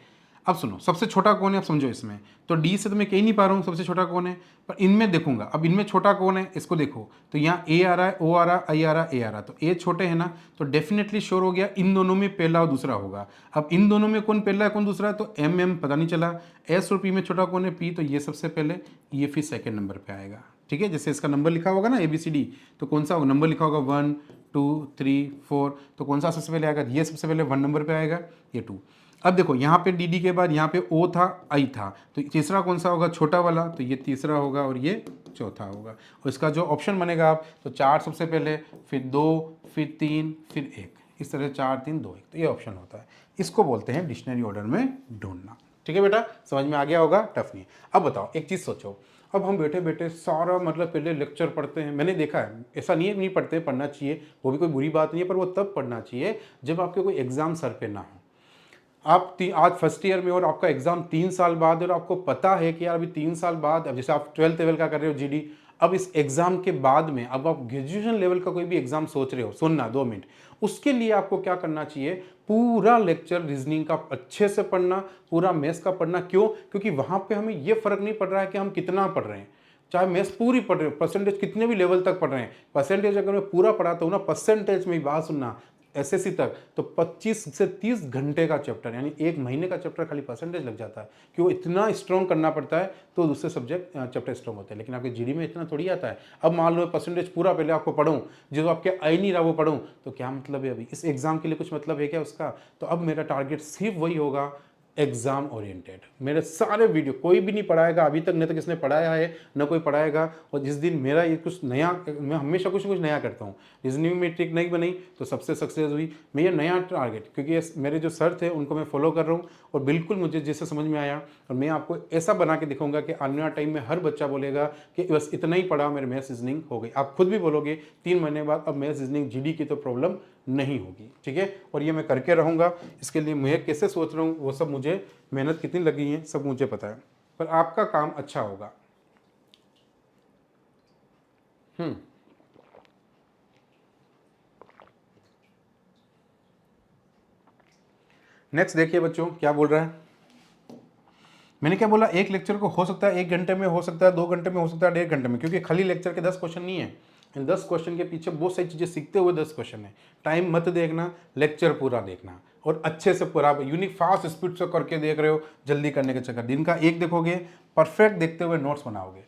अब सुनो सबसे छोटा कौन है, अब समझो इसमें, तो डी से तो मैं कह ही नहीं पा रहा हूँ सबसे छोटा कौन है, पर इनमें देखूंगा। अब इनमें छोटा कौन है इसको देखो, तो यहाँ ए आ रहा है, ओ आ रहा है, आई आ रहा है, ए आ रहा है, तो ए छोटे है ना, तो डेफिनेटली श्योर हो गया इन दोनों में पहला और दूसरा होगा। अब इन दोनों में कौन पहला है कौन दूसरा है, तो एम पता नहीं चला। एस और पी में छोटा कौन है, पी, तो ये सबसे पहले, ये फिर सेकेंड नंबर पर आएगा। ठीक है। जैसे इसका नंबर लिखा होगा ना ABCD, तो कौन सा नंबर लिखा होगा 1 2 3 4, तो कौन सा सबसे पहले आएगा, ये सबसे पहले 1 नंबर पे आएगा, ये 2। अब देखो यहाँ पे डी के बाद यहाँ पे ओ था, आई था, तो तीसरा कौन सा होगा, छोटा वाला, तो ये तीसरा होगा और ये चौथा होगा। और इसका जो ऑप्शन बनेगा आप, तो 4 सबसे पहले, फिर 2, फिर 3, फिर 1, इस तरह 4 3 2 1, तो ये ऑप्शन होता है। इसको बोलते हैं डिक्शनरी ऑर्डर में ढूंढना। ठीक है बेटा, समझ में आ गया होगा, टफ नहीं। अब बताओ एक चीज़ सोचो, अब हम बैठे बैठे सारा मतलब पहले लेक्चर पढ़ते हैं, मैंने देखा है, ऐसा नहीं है नहीं पढ़ते, पढ़ना चाहिए, वो भी कोई बुरी बात नहीं है, पर वो तब पढ़ना चाहिए जब आपके कोई एग्जाम सर पे ना हो। आप आज फर्स्ट ईयर में और आपका एग्जाम 3 साल बाद, और आपको पता है कि यार अभी 3 साल बाद, अब जैसे आप 12th लेवल का कर रहे हो GD, अब इस एग्जाम के बाद में अब आप ग्रेजुएशन लेवल का कोई भी एग्जाम सोच रहे हो, सुनना 2 मिनट, उसके लिए आपको क्या करना चाहिए, पूरा लेक्चर रीजनिंग का अच्छे से पढ़ना, पूरा मैथ्स का पढ़ना। क्यों? क्योंकि वहां पे हमें ये फर्क नहीं पड़ रहा है कि हम कितना पढ़ रहे हैं, चाहे मैथ्स पूरी पढ़ रहे हो, परसेंटेज कितने भी लेवल तक पढ़ रहे हैं, परसेंटेज अगर मैं पूरा पढ़ाता हूँ ना, परसेंटेज में बात सुनना SSC तक, तो 25 से 30 घंटे का चैप्टर, यानी 1 महीने का चैप्टर खाली परसेंटेज लग जाता है, क्यों इतना स्ट्रॉन्ग करना पड़ता है, तो दूसरे सब्जेक्ट चैप्टर स्ट्रॉन्ग होते हैं। लेकिन आपके GD में इतना थोड़ी आता है। अब मान लो परसेंटेज पूरा पहले आपको पढ़ूँ, जो आपके आ ही नहीं रहा वो पढ़ूँ, तो क्या मतलब है, अभी इस एग्जाम के लिए कुछ मतलब है क्या उसका? तो अब मेरा टारगेट सिर्फ वही होगा, एग्जाम ओरिएंटेड। मेरे सारे वीडियो कोई भी नहीं पढ़ाएगा अभी तक, नहीं तो किसने पढ़ाया है, न कोई पढ़ाएगा। और जिस दिन मेरा ये कुछ नया, मैं हमेशा कुछ कुछ नया करता हूँ, रीजनिंग में ट्रिक नहीं बनी तो सबसे सक्सेस हुई, मैं ये नया टारगेट, क्योंकि ये मेरे जो सर थे उनको मैं फॉलो कर रहा हूँ, और बिल्कुल मुझे जैसे समझ में आया, और मैं आपको ऐसा बना के दिखाऊंगा कि आने वाले टाइम में हर बच्चा बोलेगा कि बस इतना ही पढ़ा, मेरे मैथ्स रीजनिंग हो गई। आप खुद भी बोलोगे 3 महीने बाद अब मैथ्स रीजनिंग GD की तो प्रॉब्लम नहीं होगी। ठीक है। और ये मैं करके रहूँगा। इसके लिए मैं कैसे सोच रहा हूँ, वो सब मुझे, मेहनत कितनी लगी है सब मुझे पता है, पर आपका काम अच्छा होगा। नेक्स्ट देखिए बच्चों क्या बोल रहा है। मैंने क्या बोला, एक लेक्चर को हो सकता है 1 घंटे में, हो सकता है 2 घंटे में, हो सकता है 1.5 घंटे में, क्योंकि खाली लेक्चर के 10 क्वेश्चन नहीं है, इन 10 क्वेश्चन के पीछे बहुत सारी चीज़ें सीखते हुए 10 क्वेश्चन है। टाइम मत देखना, लेक्चर पूरा देखना, और अच्छे से पूरा यूनिक फास्ट स्पीड से करके देख रहे हो, जल्दी करने के चक्कर, दिन का 1 देखोगे, परफेक्ट देखते हुए नोट्स बनाओगे।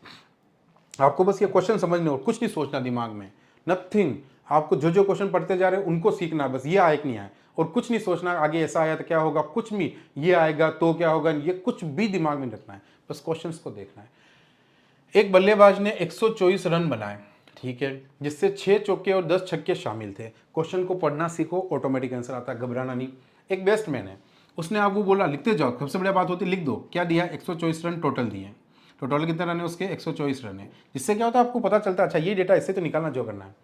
आपको बस ये क्वेश्चन समझने हो, कुछ नहीं सोचना दिमाग में, नथिंग। आपको जो जो क्वेश्चन पढ़ते जा रहे हो उनको सीखना, बस ये आए कि नहीं आए, और कुछ नहीं सोचना आगे ऐसा आया तो क्या होगा, कुछ भी, ये आएगा तो क्या होगा, ये कुछ भी दिमाग में रखना है, बस क्वेश्चंस को देखना है। एक बल्लेबाज ने 124 रन बनाए, ठीक है, जिससे 6 चौके और 10 छक्के शामिल थे। क्वेश्चन को पढ़ना सीखो, ऑटोमेटिक आंसर आता है, घबराना नहीं। एक बैट्समैन है, उसने आपको बोला लिखते जाओ, सबसे बड़ी बात होती है लिख दो, क्या दिया, 124 रन टोटल दिए। तो टोटल कितने रन है उसके, 124 रन है, जिससे क्या होता है आपको पता चलता है, अच्छा ये डेटा इससे तो निकालना जो करना है।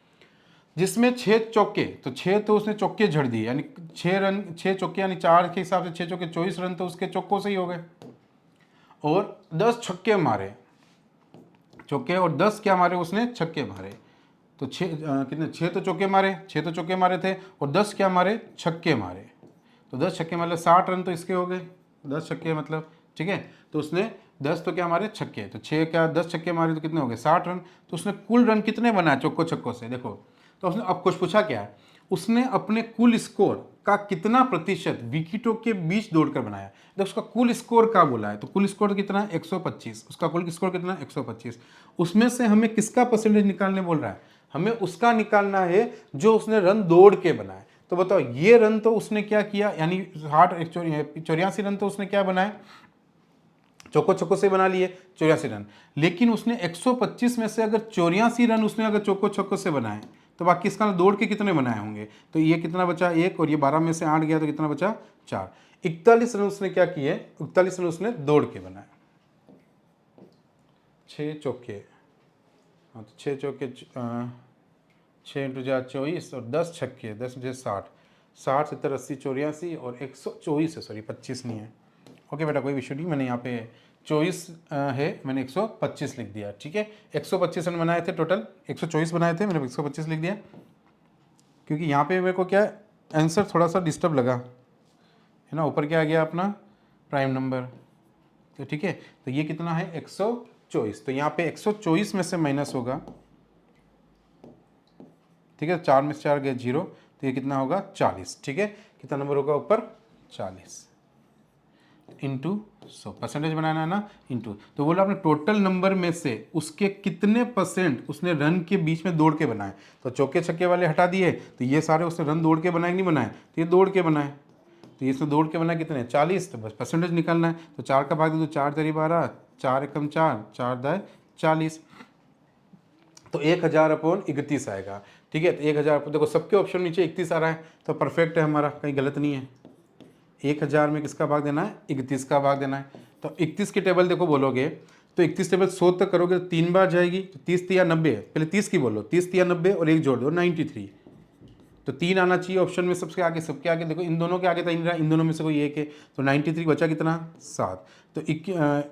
जिसमें 6 चौके, तो 6 तो उसने चौके झड़ दिए, यानी 6 रन, 6 चौके यानी 4 के हिसाब से 6 चौके 24 रन तो उसके चौकों से ही हो गए, और 10 छक्के मारे, चौके और 10 क्या मारे उसने, छक्के मारे। तो 6 कितने, 6 तो चौके मारे, 6 तो चौके मारे थे, और 10 क्या मारे, छक्के मारे। तो 10 छक्के मतलब 60 रन तो इसके हो गए, 10 छक्के मतलब, ठीक है। तो उसने 10 तो क्या हमारे छक्के, तो 6 क्या 10 छक्के मारे तो कितने हो गए 60 रन। तो उसने कुल रन कितने बनाए चौको छक्कों से, देखो। तो उसने अब कुछ पूछा क्या है, उसने अपने कुल स्कोर का कितना प्रतिशत विकेटों के बीच दौड़कर बनाया। देखो उसका कुल स्कोर का बोला है, तो कुल स्कोर कितना है 125, उसका कुल स्कोर कितना 125। उसमें से हमें किसका परसेंटेज निकालने बोल रहा है, हमें उसका निकालना है जो उसने रन दौड़ के बनाए। तो बताओ ये रन तो उसने क्या किया, यानी 84 रन तो उसने क्या बनाए, चौको छक्कों से बना लिए 84 रन। लेकिन उसने 125 में से अगर 84 रन उसने अगर चौको छक्कों से बनाए, तो बाकी इसका दौड़ के कितने बनाए होंगे, तो ये कितना बचा 1, और ये 12 में से 8 गया तो कितना बचा 4। 41 रन उसने क्या किए, 41 रन उसने दौड़ के बनाए। 6 चौके, हाँ तो 6 चौके 6 × 4 24 और 10 छक्के 10 × 60, 60 70 80 84 और 124 है, सॉरी 25 नहीं है। ओके बेटा कोई इशू नहीं, मैंने यहाँ पे 24 है, मैंने 125 लिख दिया, ठीक है। 125 रन बनाए थे टोटल, 124 बनाए थे, मैंने 125 लिख दिया, क्योंकि यहाँ पे मेरे को क्या आंसर थोड़ा सा डिस्टर्ब लगा, है ना। ऊपर क्या आ गया अपना प्राइम नंबर, तो ठीक है। तो ये कितना है 124, तो यहाँ पे 124 में से माइनस होगा, ठीक है। 4 में से 4 गए 0, तो ये कितना होगा 40, ठीक है। कितना नंबर होगा ऊपर 40 इंटू 100, परसेंटेज बनाना है ना, इंटू। तो बोला आपने टोटल नंबर में से उसके कितने परसेंट उसने रन के बीच में दौड़ के बनाए। तो चौके छक्के वाले हटा दिए, तो ये सारे उसने रन दौड़ के बनाए कि नहीं बनाए, तो ये दौड़ के बनाए। तो इसमें दौड़ के बनाए कितने 40, तो बस परसेंटेज निकालना है। तो 4 का भाग दे दो, 4 तेरी 12, 4 एकम 4, 4 दाए 40, तो 1000/31 आएगा, ठीक है। तो 1000, देखो सबके ऑप्शन नीचे 31 आ रहा है, तो परफेक्ट है हमारा, कहीं गलत नहीं है। 1000 में किसका भाग देना है 31 का भाग देना है। तो 31 की टेबल देखो बोलोगे, तो 31 टेबल 100 तक करोगे तो 3 बार जाएगी, तो 30 या 90, पहले 30 की बोलो, 30 या 90 और 1 जोड़ दो 93, तो 3 आना चाहिए ऑप्शन में सबसे आगे, सबके आगे। देखो इन दोनों के आगे था इन दोनों में से कोई एक है, तो 93 बचा कितना 7, तो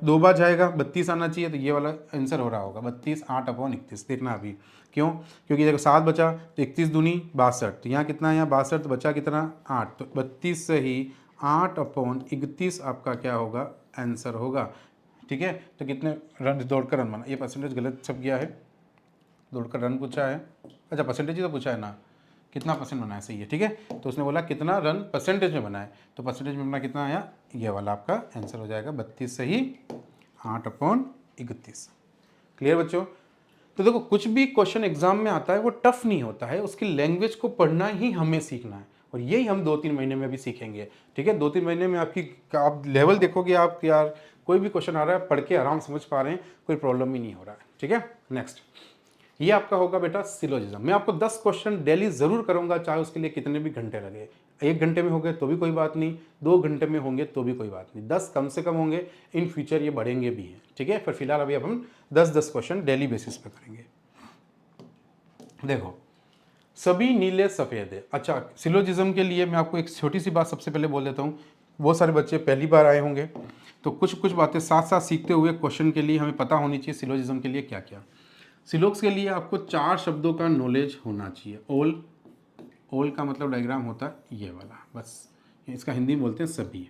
2 बार जाएगा 32 आना चाहिए, तो ये वाला आंसर हो रहा होगा 32 8/31। देखना अभी क्यों, क्योंकि देखो 7 बचा तो 31 दूनी 62, तो यहाँ कितना है यहाँ 62, तो बचा कितना 8, तो 32 से ही 8/31 आपका क्या होगा आंसर होगा, ठीक है। तो कितने रन दौड़कर रन बना, ये परसेंटेज गलत छप गया है, दौड़कर रन पूछा है, अच्छा परसेंटेज ही तो पूछा है ना, कितना परसेंट बनाया, सही है, ठीक है। तो उसने बोला कितना रन परसेंटेज में बनाए, तो परसेंटेज में अपना कितना आया, ये वाला आपका आंसर हो जाएगा 32 से ही 8/31। क्लियर बच्चों। तो देखो कुछ भी क्वेश्चन एग्जाम में आता है वो टफ नहीं होता है, उसकी लैंग्वेज को पढ़ना ही हमें सीखना है, और यही हम 2-3 महीने में भी सीखेंगे, ठीक है। 2-3 महीने में आपकी आप लेवल देखोगे, आप यार कोई भी क्वेश्चन आ रहा है पढ़ के आराम समझ पा रहे हैं, कोई प्रॉब्लम ही नहीं हो रहा है, ठीक है। नेक्स्ट ये आपका होगा बेटा सिलोजिज्म। मैं आपको 10 क्वेश्चन डेली जरूर करूंगा, चाहे उसके लिए कितने भी घंटे लगे। 1 घंटे में हो गए तो भी कोई बात नहीं, 2 घंटे में होंगे तो भी कोई बात नहीं, 10 कम से कम होंगे, इन फ्यूचर ये बढ़ेंगे भी हैं, ठीक है। पर फिलहाल अभी अब हम 10-10 क्वेश्चन डेली बेसिस पे करेंगे। देखो सभी नीले सफ़ेद है। अच्छा सिलोजिज्म के लिए मैं आपको एक छोटी सी बात सबसे पहले बोल देता हूँ, बहुत सारे बच्चे पहली बार आए होंगे, तो कुछ कुछ बातें साथ साथ सीखते हुए क्वेश्चन के लिए हमें पता होनी चाहिए सिलोजिज्म के लिए क्या क्या। सिलोक्स के लिए आपको 4 शब्दों का नॉलेज होना चाहिए। ओल, ओल का मतलब डायग्राम होता है ये वाला, बस इसका हिंदी में बोलते हैं सभी।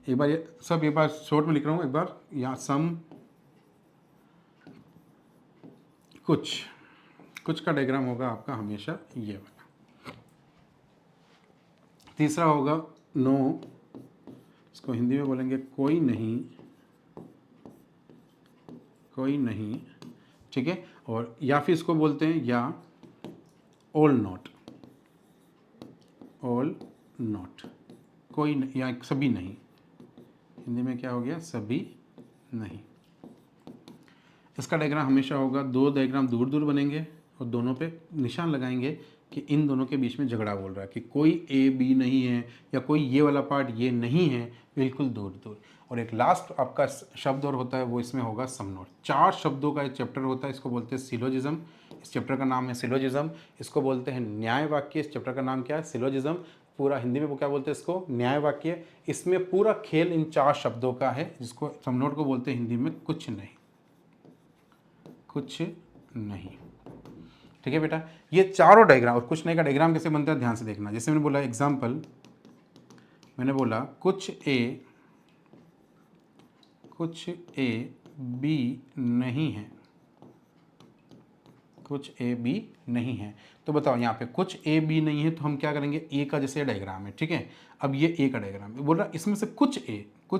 एक बार ये सब एक बार शॉर्ट में लिख रहा हूँ, एक बार यहाँ सम, कुछ, कुछ का डायग्राम होगा आपका हमेशा ये वाला। तीसरा होगा नो, इसको हिंदी में बोलेंगे कोई नहीं, कोई नहीं, ठीक है। और या फिर इसको बोलते हैं या ऑल नॉट, ऑल नॉट, कोई या सभी नहीं, हिंदी में क्या हो गया सभी नहीं। इसका डायग्राम हमेशा होगा, 2 डायग्राम दूर दूर बनेंगे और दोनों पे निशान लगाएंगे कि इन दोनों के बीच में झगड़ा बोल रहा है, कि कोई ए बी नहीं है या कोई ये वाला पार्ट ये नहीं है, बिल्कुल दूर दूर। और एक लास्ट आपका शब्द और होता है वो इसमें होगा समनोट। 4 शब्दों का एक चैप्टर होता है, इसको बोलते हैं सिलोजिज्म। इस चैप्टर का नाम है सिलोजिज्म। इसको बोलते हैं न्याय वाक्य। इस चैप्टर का नाम क्या है सिलोजिज्म। पूरा हिंदी में वो क्या बोलते हैं इसको न्याय वाक्य। इसमें पूरा खेल इन 4 शब्दों का है, जिसको समनोट को बोलते हैं हिंदी में कुछ नहीं, कुछ नहीं, ठीक है बेटा। ये चारों डायग्राम, और कुछ नहीं का डायग्राम कैसे बनता है ध्यान से देखना। जैसे मैंने बोला एग्जाम्पल, मैंने बोला कुछ ए बी नहीं है, कुछ ए बी नहीं है। तो बताओ यहाँ पे कुछ ए बी नहीं है तो हम क्या करेंगे, ए का जैसे डायग्राम है, ठीक है। अब ये ए का डायग्राम है, बोल रहा इसमें से कुछ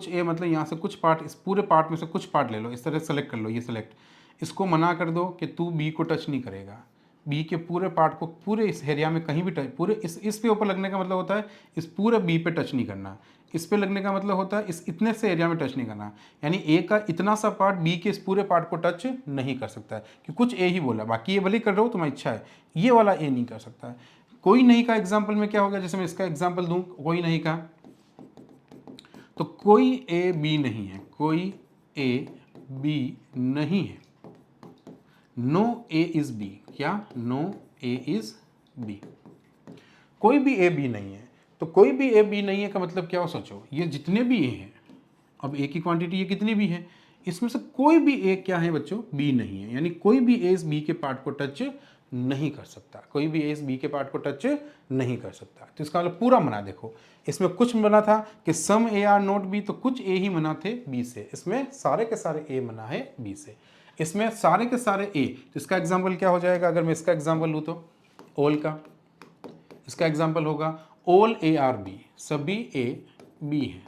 ए मतलब यहाँ से कुछ पार्ट, इस पूरे पार्ट में से कुछ पार्ट ले लो, इस तरह सेलेक्ट कर लो, ये सेलेक्ट, इसको मना कर दो कि तू बी को टच नहीं करेगा, बी के पूरे पार्ट को पूरे इस एरिया में कहीं भी टच, पूरे इस पे ऊपर लगने का मतलब होता है इस पूरे बी पे टच नहीं करना, इस पे लगने का मतलब होता है इस इतने से एरिया में टच नहीं करना, यानी ए का इतना सा पार्ट बी के इस पूरे पार्ट को टच नहीं कर सकता है, कि कुछ ए ही बोला, बाकी ये भले कर रहे हो तुम्हारी इच्छा है, ये वाला ए नहीं कर सकता है। कोई नहीं का एग्जाम्पल में क्या होगा, जैसे मैं इसका एग्जाम्पल दूं, कोई नहीं का, तो कोई ए बी नहीं है, कोई ए बी नहीं है, नो ए इज बी, क्या नो ए इज बी, कोई भी ए बी नहीं है। तो कोई भी ए बी नहीं है का मतलब क्या हो, सोचो ये जितने भी ए हैं, अब ए की क्वांटिटी ये कितनी भी है, इसमें से कोई भी ए क्या है बच्चों, बी नहीं है, यानी कोई भी ए इस बी के पार्ट को टच नहीं कर सकता, कोई भी ए इस बी के पार्ट को टच नहीं कर सकता। तो इसका मतलब पूरा मना देखो, इसमें कुछ मना था कि सम ए आर नॉट बी, तो कुछ ए ही मना थे बी से, इसमें सारे के सारे ए मना है बी से, इसमें सारे के सारे ए। तो इसका एग्जाम्पल क्या हो जाएगा, अगर मैं इसका एग्जाम्पल लूँ तो ऑल का, इसका एग्जाम्पल होगा ऑल ए आर बी, सभी ए बी हैं।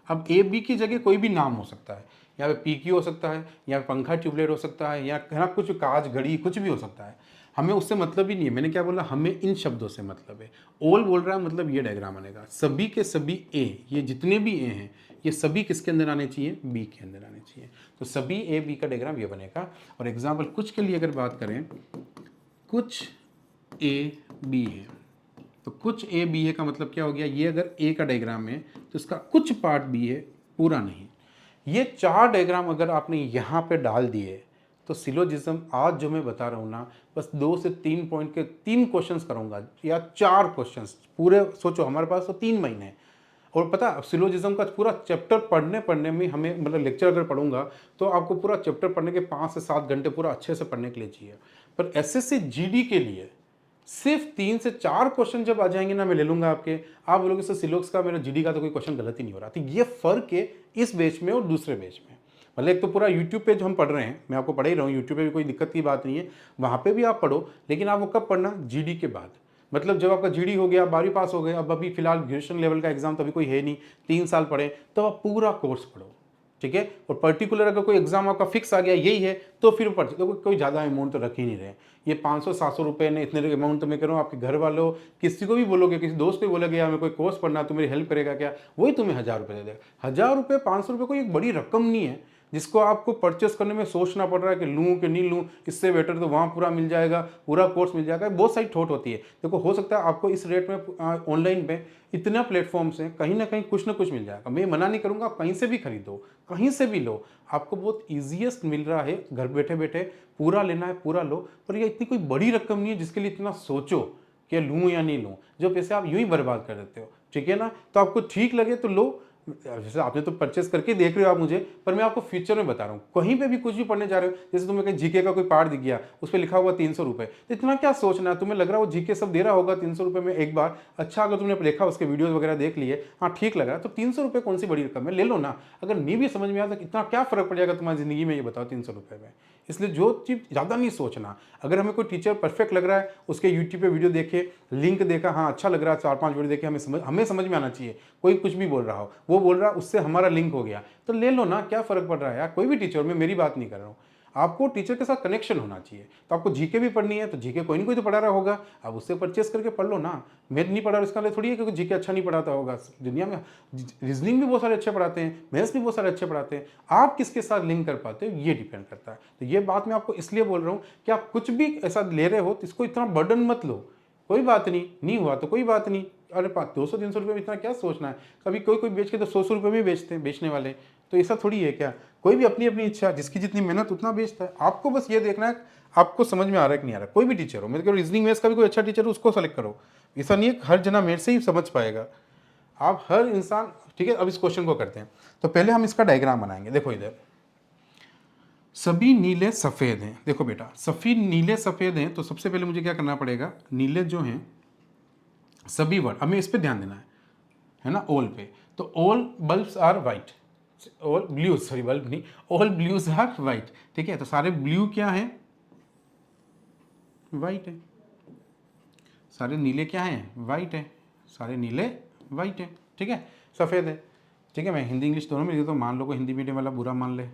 अब ए बी की जगह कोई भी नाम हो सकता है, यहाँ पे पी क्यू हो सकता है, या पंखा ट्यूबलाइट हो सकता है, या कहना कुछ कांच घड़ी कुछ भी हो सकता है, हमें उससे मतलब ही नहीं है। मैंने क्या बोला, हमें इन शब्दों से मतलब है। ऑल बोल रहा है मतलब ये डायग्राम बनेगा, सभी के सभी ए, ये जितने भी ए हैं ये सभी किसके अंदर आने चाहिए, बी के अंदर आने चाहिए। तो सभी ए बी का डायग्राम ये बनेगा। और एग्जाम्पल कुछ के लिए अगर बात करें, कुछ ए बी है, तो कुछ ए बी है का मतलब क्या हो गया, ये अगर ए का डायग्राम है तो इसका कुछ पार्ट बी है, पूरा नहीं। ये 4 डायग्राम अगर आपने यहाँ पे डाल दिए तो सिलोजिज्म आज जो मैं बता रहा हूँ ना, बस 2 से 3 पॉइंट के 3 क्वेश्चंस करूँगा या 4 क्वेश्चंस पूरे। सोचो हमारे पास तो 3 महीने हैं, और पता सिलोजिज्म का पूरा चैप्टर पढ़ने में हमें मतलब लेक्चर अगर पढ़ूंगा तो आपको पूरा चैप्टर पढ़ने के 5 से 7 घंटे पूरा अच्छे से पढ़ने के लिए चाहिए। पर एसएससी जीडी के लिए सिर्फ 3 से 4 क्वेश्चन जब आ जाएंगे ना, मैं ले लूंगा आपके, आप बोलोगे सर सिलोक्स का मेरा जीडी का तो कोई क्वेश्चन गलत ही नहीं हो रहा। तो ये फर्क है इस बैच में और दूसरे बैच में। मतलब एक तो पूरा यूट्यूब पे जो हम पढ़ रहे हैं, मैं आपको पढ़ा ही रहा हूँ, यूट्यूब पे भी कोई दिक्कत की बात नहीं है, वहाँ पे भी आप पढ़ो, लेकिन आप वो कब पढ़ना, जीडी के बाद। मतलब जब आपका जीडी हो गया, 12वीं पास हो गए, अब अभी फिलहाल ग्रेजुएशन लेवल का एग्जाम तो अभी कोई है नहीं, 3 साल पढ़े, तो आप पूरा कोर्स पढ़ो, ठीक है। और पर्टिकुलर अगर कोई एग्जाम आपका फिक्स आ गया यही है तो फिर पढ़, तो कोई ज़्यादा अमाउंट तो रख ही नहीं रहे। ये 500-700 रुपये ने इतने अमाउंट तो मैं कह रहा हूँ, आपके घर वालों किसी को भी बोलोगे, किसी दोस्त को भी बोलोगे यार मैं कोई कोर्स पढ़ना, तो मेरी हेल्प करेगा क्या, वही तुम्हें 1000 रुपये दे देगा। 1000 रुपये 500 रुपये कोई एक बड़ी रकम नहीं है जिसको आपको परचेस करने में सोचना पड़ रहा है कि लूँ कि नहीं लूँ, इससे बेटर तो वहाँ पूरा मिल जाएगा, पूरा कोर्स मिल जाएगा। बहुत सारी थॉट होती है। देखो हो सकता है आपको इस रेट में ऑनलाइन पे इतना प्लेटफॉर्म्स हैं, कहीं ना कहीं कुछ ना कुछ मिल जाएगा। मैं मना नहीं करूँगा, आप कहीं से भी खरीदो, कहीं से भी लो, आपको बहुत ईजीएस्ट मिल रहा है, घर बैठे बैठे पूरा लेना है पूरा लो। पर यह इतनी कोई बड़ी रकम नहीं है जिसके लिए इतना सोचो कि लूँ या नहीं लूँ, जो पैसे आप यूँ ही बर्बाद कर देते हो, ठीक है ना। तो आपको ठीक लगे तो लो, जैसे आपने तो परचेस करके देख रहे हो आप मुझे, पर मैं आपको फ्यूचर में बता रहा हूँ, कहीं पे भी कुछ भी पढ़ने जा रहे हो, जैसे तुम्हें कहीं जीके का कोई पार्ट दिख गया, उस पर लिखा हुआ 300 रुपये, तो इतना क्या सोचना है, तुम्हें लग रहा है वो जीके सब दे रहा होगा 300 रुपये में एक बार, अच्छा अगर तुमने देखा उसके वीडियोस वगैरह देख लिए, हाँ ठीक लग रहा है, तो 300 रुपये कौन सी बड़ी रकम है, ले लो ना। अगर नहीं भी समझ में आता तो इतना क्या फर्क पड़ जाएगा तुम्हारी जिंदगी में, ये बताओ 300 रुपये में। इसलिए जो चीज़ ज़्यादा नहीं सोचना, अगर हमें कोई टीचर परफेक्ट लग रहा है, उसके यूट्यूब पे वीडियो देखे, लिंक देखा, हाँ अच्छा लग रहा है, 4-5 वीडियो देखे, हमें समझ में आना चाहिए। कोई कुछ भी बोल रहा हो, वो बोल रहा है उससे हमारा लिंक हो गया तो ले लो ना, क्या फ़र्क पड़ रहा है यार। कोई भी टीचर, मैं मेरी बात नहीं कर रहा हूँ, आपको टीचर के साथ कनेक्शन होना चाहिए। तो आपको जीके भी पढ़नी है तो जीके कोई ना कोई तो पढ़ा रहा होगा, आप उससे परचेस करके पढ़ लो ना। मैं नहीं पढ़ा इसका लिए थोड़ी है क्योंकि जीके अच्छा नहीं पढ़ाता होगा। दुनिया में रीजनिंग भी बहुत सारे अच्छे पढ़ाते हैं, मैथ्स भी बहुत सारे अच्छे पढ़ाते हैं, आप किसके साथ लिंक कर पाते हो ये डिपेंड करता है। तो ये बात मैं आपको इसलिए बोल रहा हूँ कि आप कुछ भी ऐसा ले रहे हो तो इसको इतना बर्डन मत लो। कोई बात नहीं हुआ तो कोई बात नहीं, अरे 200-300 रुपये में इतना क्या सोचना है। कभी कोई बेच के तो 100 रुपये में बेचते हैं बेचने वाले, तो ऐसा थोड़ी है क्या। कोई भी अपनी अपनी इच्छा, जिसकी जितनी मेहनत उतना बेचता है। आपको बस ये देखना है आपको समझ में आ रहा है कि नहीं आ रहा। कोई भी टीचर हो, मेरे को रीजनिंग मैथ्स का भी कोई अच्छा टीचर हो उसको सेलेक्ट करो, ऐसा नहीं है हर जना मेरे से ही समझ पाएगा, आप हर इंसान, ठीक है। अब इस क्वेश्चन को करते हैं, तो पहले हम इसका डायग्राम बनाएंगे। देखो इधर सभी नीले सफ़ेद हैं, देखो बेटा सभी नीले सफ़ेद हैं, तो सबसे पहले मुझे क्या करना पड़ेगा, नीले जो हैं सभी वर्ड, हमें इस पर ध्यान देना है। है ना, ऑल पे, तो all bulbs are white, all blues, sorry bulb नहीं, ऑल ब्लूज आर वाइट, ठीक है, तो सारे ब्लू क्या है, वाइट है, सारे नीले क्या हैं, वाइट है, सारे नीले वाइट है, ठीक है, सफ़ेद है, ठीक है। मैं हिंदी इंग्लिश दोनों में लिखता हूँ, मान लो कोई हिंदी मीडियम वाला बुरा मान ले,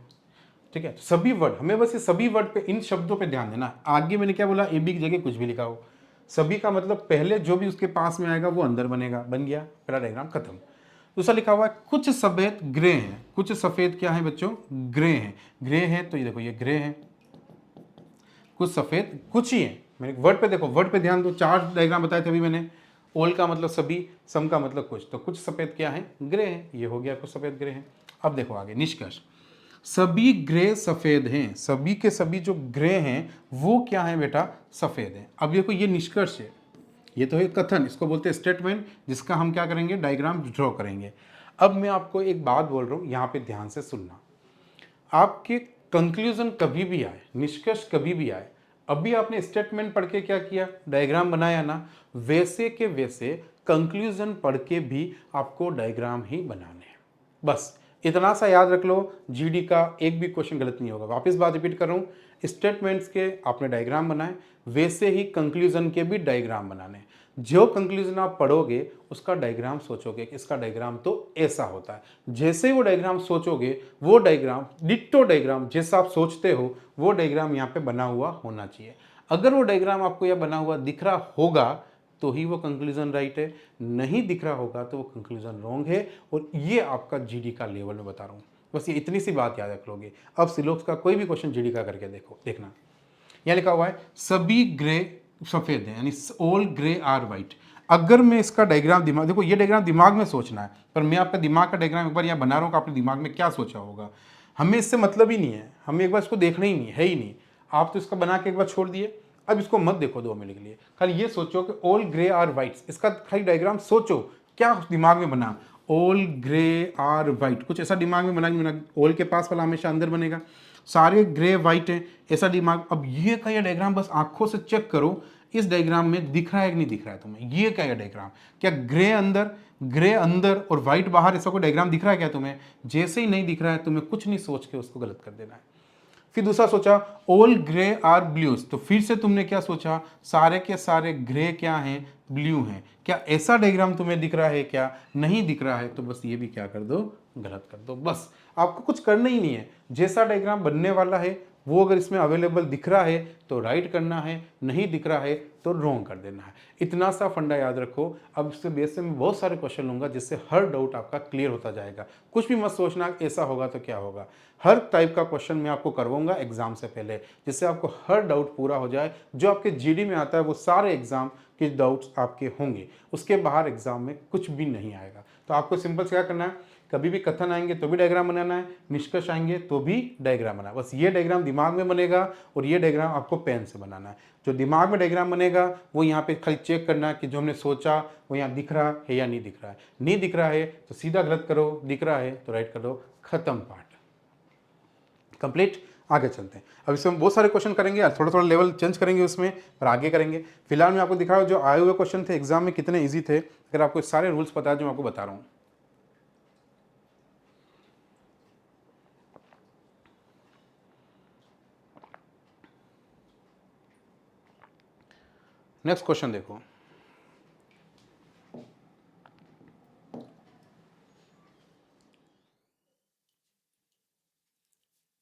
ठीक है। सभी वर्ड, हमें बस ये सभी वर्ड पे, इन शब्दों पे ध्यान देना। आगे मैंने क्या बोला, ए बी की जगह कुछ भी लिखा हो, सभी का मतलब पहले जो भी उसके पास में आएगा वो अंदर बनेगा, बन गया, पहला डायग्राम खत्म। दूसरा लिखा हुआ है कुछ सफ़ेद ग्रे हैं, कुछ सफ़ेद क्या है बच्चों, ग्रे हैं, ग्रे है तो ये देखो ये ग्रे है, कुछ सफ़ेद कुछ ही है, मैंने वर्ड पे देखो, वर्ड पे ध्यान दो, 4 डायग्राम बताए थे अभी मैंने, ऑल का मतलब सभी, सम का मतलब कुछ, तो कुछ सफ़ेद क्या है, ग्रे है, ये हो गया कुछ सफ़ेद ग्रे है। अब देखो आगे निष्कर्ष, सभी ग्रे सफ़ेद हैं, सभी के सभी जो ग्रे हैं वो क्या है बेटा, सफ़ेद हैं। अब देखो ये निष्कर्ष है, ये तो है कथन, इसको बोलते हैं स्टेटमेंट, जिसका हम क्या करेंगे, डायग्राम ड्रॉ करेंगे। अब मैं आपको एक बात बोल रहा हूँ, यहाँ पे ध्यान से सुनना, आपके कंक्लूजन कभी भी आए, निष्कर्ष कभी भी आए, अभी आपने स्टेटमेंट पढ़ के क्या किया, डायग्राम बनाया ना, वैसे के वैसे कंक्लूजन पढ़ के भी आपको डायग्राम ही बनाने हैं। बस इतना सा याद रख लो, जीडी का एक भी क्वेश्चन गलत नहीं होगा। वापस बात रिपीट कर रहा हूँ, स्टेटमेंट्स के आपने डायग्राम बनाए, वैसे ही कंक्लूजन के भी डायग्राम बनाने। जो कंक्लूजन आप पढ़ोगे उसका डायग्राम सोचोगे कि इसका डायग्राम तो ऐसा होता है, जैसे वो डायग्राम सोचोगे वो डायग्राम डिट्टो डायग्राम जैसा आप सोचते हो वो डायग्राम यहाँ पे बना हुआ होना चाहिए। अगर वो डायग्राम आपको यह बना हुआ दिख रहा होगा तो ही वो कंक्लूजन राइट है, नहीं दिख रहा होगा तो वो कंक्लूजन रॉन्ग है। और ये आपका जीडी का लेवल में बता रहा हूँ, बस ये इतनी सी बात याद रख लोगे। अब सिलोक्स का कोई भी क्वेश्चन जीडी का करके देखो, देखना यहाँ लिखा हुआ है सभी ग्रे सफ़ेद है, यानी ऑल ग्रे आर वाइट। अगर मैं इसका डायग्राम दिमाग, देखो ये डायग्राम दिमाग में सोचना है, पर मैं आपका दिमाग का डायग्राम एक बार यहाँ बना रहा हूँ कि आपने दिमाग में क्या सोचा होगा, हमें इससे मतलब ही नहीं है, हमें एक बार इसको देखना ही नहीं है ही नहीं। आप तो इसका बना के एक बार छोड़ दिए, अब इसको मत देखो 2 मिनट के लिए, खाली ये सोचो कि ऑल ग्रे आर वाइट्स, इसका खाली डायग्राम सोचो क्या दिमाग में बना, ऑल ग्रे आर वाइट, कुछ ऐसा दिमाग में बना, ऑल के पास वाला हमेशा अंदर बनेगा, सारे ग्रे वाइट हैं ऐसा दिमाग। अब ये का ये डायग्राम बस आंखों से चेक करो, इस डायग्राम में दिख रहा है कि नहीं दिख रहा है तुम्हें, ये क्या है डायग्राम, क्या ग्रे अंदर और वाइट बाहर, ऐसा कोई डायग्राम दिख रहा है क्या तुम्हें? जैसे ही नहीं दिख रहा है तुम्हें कुछ नहीं सोच के उसको गलत कर देना है। फिर दूसरा सोचा ऑल ग्रे आर ब्लूज, तो फिर से तुमने क्या सोचा, सारे के सारे ग्रे क्या हैं, ब्लू हैं, क्या ऐसा डायग्राम तुम्हें दिख रहा है क्या? नहीं दिख रहा है तो बस ये भी क्या कर दो, गलत कर दो। बस आपको कुछ करना ही नहीं है, जैसा डायग्राम बनने वाला है वो अगर इसमें अवेलेबल दिख रहा है तो राइट करना है, नहीं दिख रहा है तो रॉन्ग कर देना है। इतना सा फंडा याद रखो। अब इससे बेस से मैं बहुत सारे क्वेश्चन लूंगा जिससे हर डाउट आपका क्लियर होता जाएगा। कुछ भी मत सोचना ऐसा होगा तो क्या होगा, हर टाइप का क्वेश्चन मैं आपको करवाऊंगा एग्जाम से पहले, जिससे आपको हर डाउट पूरा हो जाए। जो आपके जीडी में आता है वो सारे एग्जाम के डाउट्स आपके होंगे, उसके बाहर एग्जाम में कुछ भी नहीं आएगा। तो आपको सिंपल से क्या करना है, कभी भी कथन आएंगे तो भी डायग्राम बनाना है, निष्कर्ष आएंगे तो भी डायग्राम बनाना है। बस ये डायग्राम दिमाग में बनेगा और ये डायग्राम आपको पेन से बनाना है। जो दिमाग में डायग्राम बनेगा वो यहाँ पे खाली चेक करना है कि जो हमने सोचा वो यहाँ दिख रहा है या नहीं दिख रहा है। नहीं दिख रहा है तो सीधा गलत करो, दिख रहा है तो राइट कर दो, खत्म पार्ट कंप्लीट। आगे चलते हैं, अब इसमें हम बहुत सारे क्वेश्चन करेंगे, थोड़ा थोड़ा लेवल चेंज करेंगे उसमें, पर आगे करेंगे। फिलहाल मैं आपको दिखा रहा हूँ जो आए हुए क्वेश्चन थे एग्जाम में कितने ईजी थे, अगर आपको सारे रूल्स पता है जो मैं आपको बता रहा हूँ। नेक्स्ट क्वेश्चन देखो,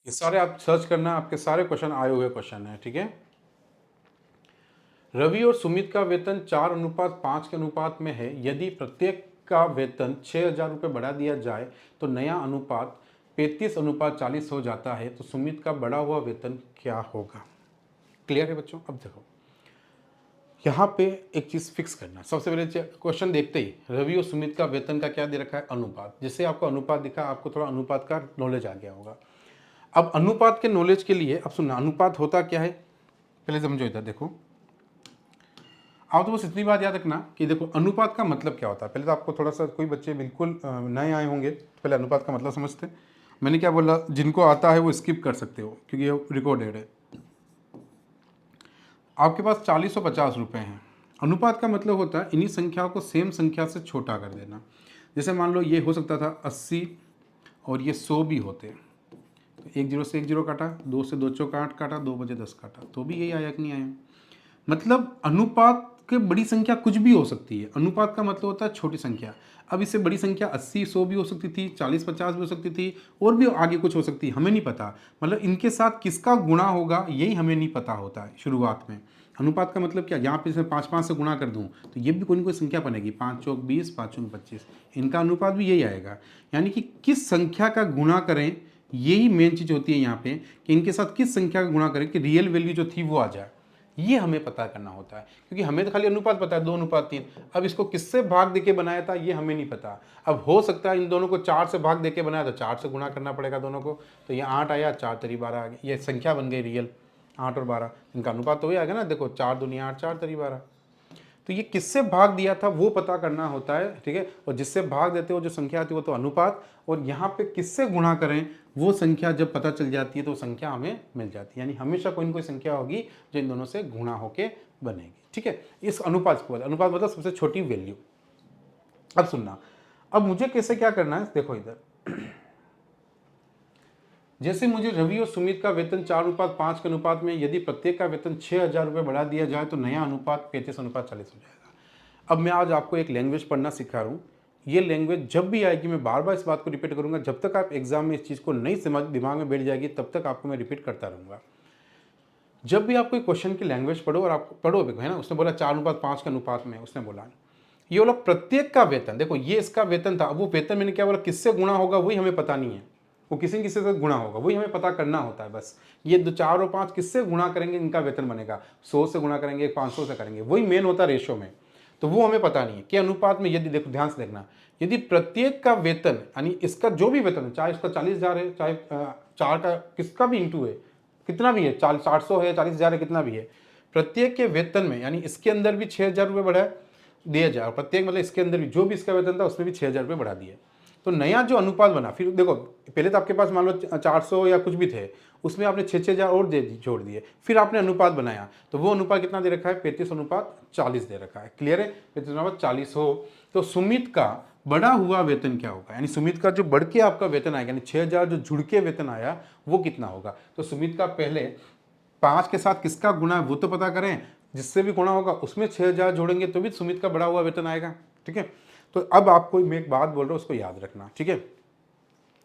ये सारे आप सर्च करना, आपके सारे क्वेश्चन आए हुए क्वेश्चन हैं, ठीक है। रवि और सुमित का वेतन 4:5 के अनुपात में है, यदि प्रत्येक का वेतन 6,000 रुपये बढ़ा दिया जाए तो नया अनुपात 35:40 हो जाता है, तो सुमित का बढ़ा हुआ वेतन क्या होगा? क्लियर है बच्चों? अब देखो यहाँ पे एक चीज़ फिक्स करना, सबसे पहले क्वेश्चन देखते ही रवि और सुमित का वेतन का क्या दे रखा है, अनुपात। जैसे आपको अनुपात दिखा, आपको थोड़ा अनुपात का नॉलेज आ गया होगा। अब अनुपात के नॉलेज के लिए अब सुनना, अनुपात होता क्या है पहले समझो। इधर देखो, आप तो बस इतनी बात याद रखना कि देखो अनुपात का मतलब क्या होता है। पहले तो आपको थोड़ा सा, कोई बच्चे बिल्कुल नए आए होंगे तो पहले अनुपात का मतलब समझते। मैंने क्या बोला, जिनको आता है वो स्किप कर सकते हो क्योंकि ये रिकॉर्डेड है। आपके पास 40 और 50 रुपये हैं। अनुपात का मतलब होता है इन्हीं संख्याओं को सेम संख्या से छोटा कर देना। जैसे मान लो ये हो सकता था 80 और ये 100 भी होते, तो 1 0 से 1 0 काटा, 2 से 2 चौका 8 काटा, 2 बजे 10 काटा, तो भी यही आया कि नहीं आया। मतलब अनुपात के बड़ी संख्या कुछ भी हो सकती है। अनुपात का मतलब होता है छोटी संख्या। अब इससे बड़ी संख्या 80 100 भी हो सकती थी, 40 50 भी हो सकती थी, और भी आगे कुछ हो सकती है, हमें नहीं पता। मतलब इनके साथ किसका गुणा होगा यही हमें नहीं पता होता है शुरुआत में। अनुपात का मतलब क्या, यहाँ पे इसमें 5 5 से गुणा कर दूँ तो ये भी कोई ना कोई संख्या बनेगी, 5 चौक 20, 5 चौक 25, इनका अनुपात भी यही आएगा। यानी कि किस संख्या का गुणा करें, यही मेन चीज़ होती है यहाँ पे, कि इनके साथ किस संख्या का गुणा करें कि रियल वैल्यू जो थी वो आ जाए। ये हमें पता करना होता है, क्योंकि हमें तो खाली अनुपात पता है 2 अनुपात 3। अब इसको किससे भाग देके बनाया था ये हमें नहीं पता। अब हो सकता है इन दोनों को 4 से भाग देके बनाया, तो 4 से गुणा करना पड़ेगा दोनों को, तो ये 8 आया, 4 तरी 12 आ गया, ये संख्या बन गई रियल 8 और 12, इनका अनुपात तो वही आ गया ना। देखो 4 दूनी 8, 4 तरी 12। तो ये किससे भाग दिया था वो पता करना होता है, ठीक है। और जिससे भाग देते हो जो संख्या आती है वो तो अनुपात, और यहाँ पे किससे गुणा करें वो संख्या जब पता चल जाती है तो संख्या हमें मिल जाती है। यानी हमेशा कोई ना कोई संख्या होगी जो इन दोनों से गुणा होके बनेगी, ठीक है। इस अनुपात को, अनुपात मतलब सबसे छोटी वैल्यू। अब सुनना, अब मुझे कैसे क्या करना है, देखो इधर जैसे मुझे रवि और सुमित का वेतन 4:5 के अनुपात में, यदि प्रत्येक का वेतन 6,000 रुपये बढ़ा दिया जाए तो नया अनुपात 35:40 हो जाएगा। अब मैं आज आपको एक लैंग्वेज पढ़ना सिखा रहा हूँ। ये लैंग्वेज जब भी आएगी मैं बार बार इस बात को रिपीट करूँगा, जब तक आप एग्जाम में इस चीज़ को नहीं समझ दिमाग में बैठ जाएगी तब तक आपको मैं रिपीट करता रहूँगा। जब भी आप कोई क्वेश्चन की लैंग्वेज पढ़ो, और आप पढ़ो है ना, उसने बोला 4:5 के अनुपात में, उसने बोला ये बोला प्रत्येक का वेतन, देखो ये इसका वेतन था, अब वो वेतन मैंने क्या बोला किससे गुणा होगा वही हमें पता नहीं है, वो किसी न किसी से गुणा होगा वही हमें पता करना होता है बस। ये 4 और 5 किससे गुणा करेंगे इनका वेतन बनेगा, 100 से गुणा करेंगे, 500 से करेंगे, वही मेन होता है रेशो में। तो वो हमें पता नहीं है कि अनुपात में, यदि देखो ध्यान से देखना, यदि प्रत्येक का वेतन यानी इसका जो भी वेतन है, चाहे इसका 40,000 है, चाहे 4 का किसका भी इंटू है, कितना भी है, 400 है, 40,000 है, कितना भी है, प्रत्येक के वेतन में यानी इसके अंदर भी 6,000 रुपये बढ़ा दिया जाए, प्रत्येक मतलब इसके अंदर भी जो भी इसका वेतन था उसमें भी 6,000 रुपये बढ़ा दिए। तो नया जो अनुपात बना, फिर देखो पहले तो आपके पास मान लो 400 या कुछ भी थे, उसमें आपने 6,000 और जोड़ दिए, फिर आपने अनुपात बनाया, तो वो अनुपात कितना दे रखा है, 35:40 दे रखा है। क्लियर है, 35:40 हो तो सुमित का बढ़ा हुआ वेतन क्या होगा, यानी सुमित का जो बढ़ के आपका वेतन आएगा, यानी 6,000 जो जुड़ के वेतन आया वो कितना होगा। तो सुमित का पहले 5 के साथ किसका गुणा है वो तो पता करें, जिससे भी गुणा होगा उसमें 6,000 जोड़ेंगे तो भी सुमित का बढ़ा हुआ वेतन आएगा, ठीक है। तो अब आपको मैं एक बात बोल रहा हूँ उसको याद रखना, ठीक है।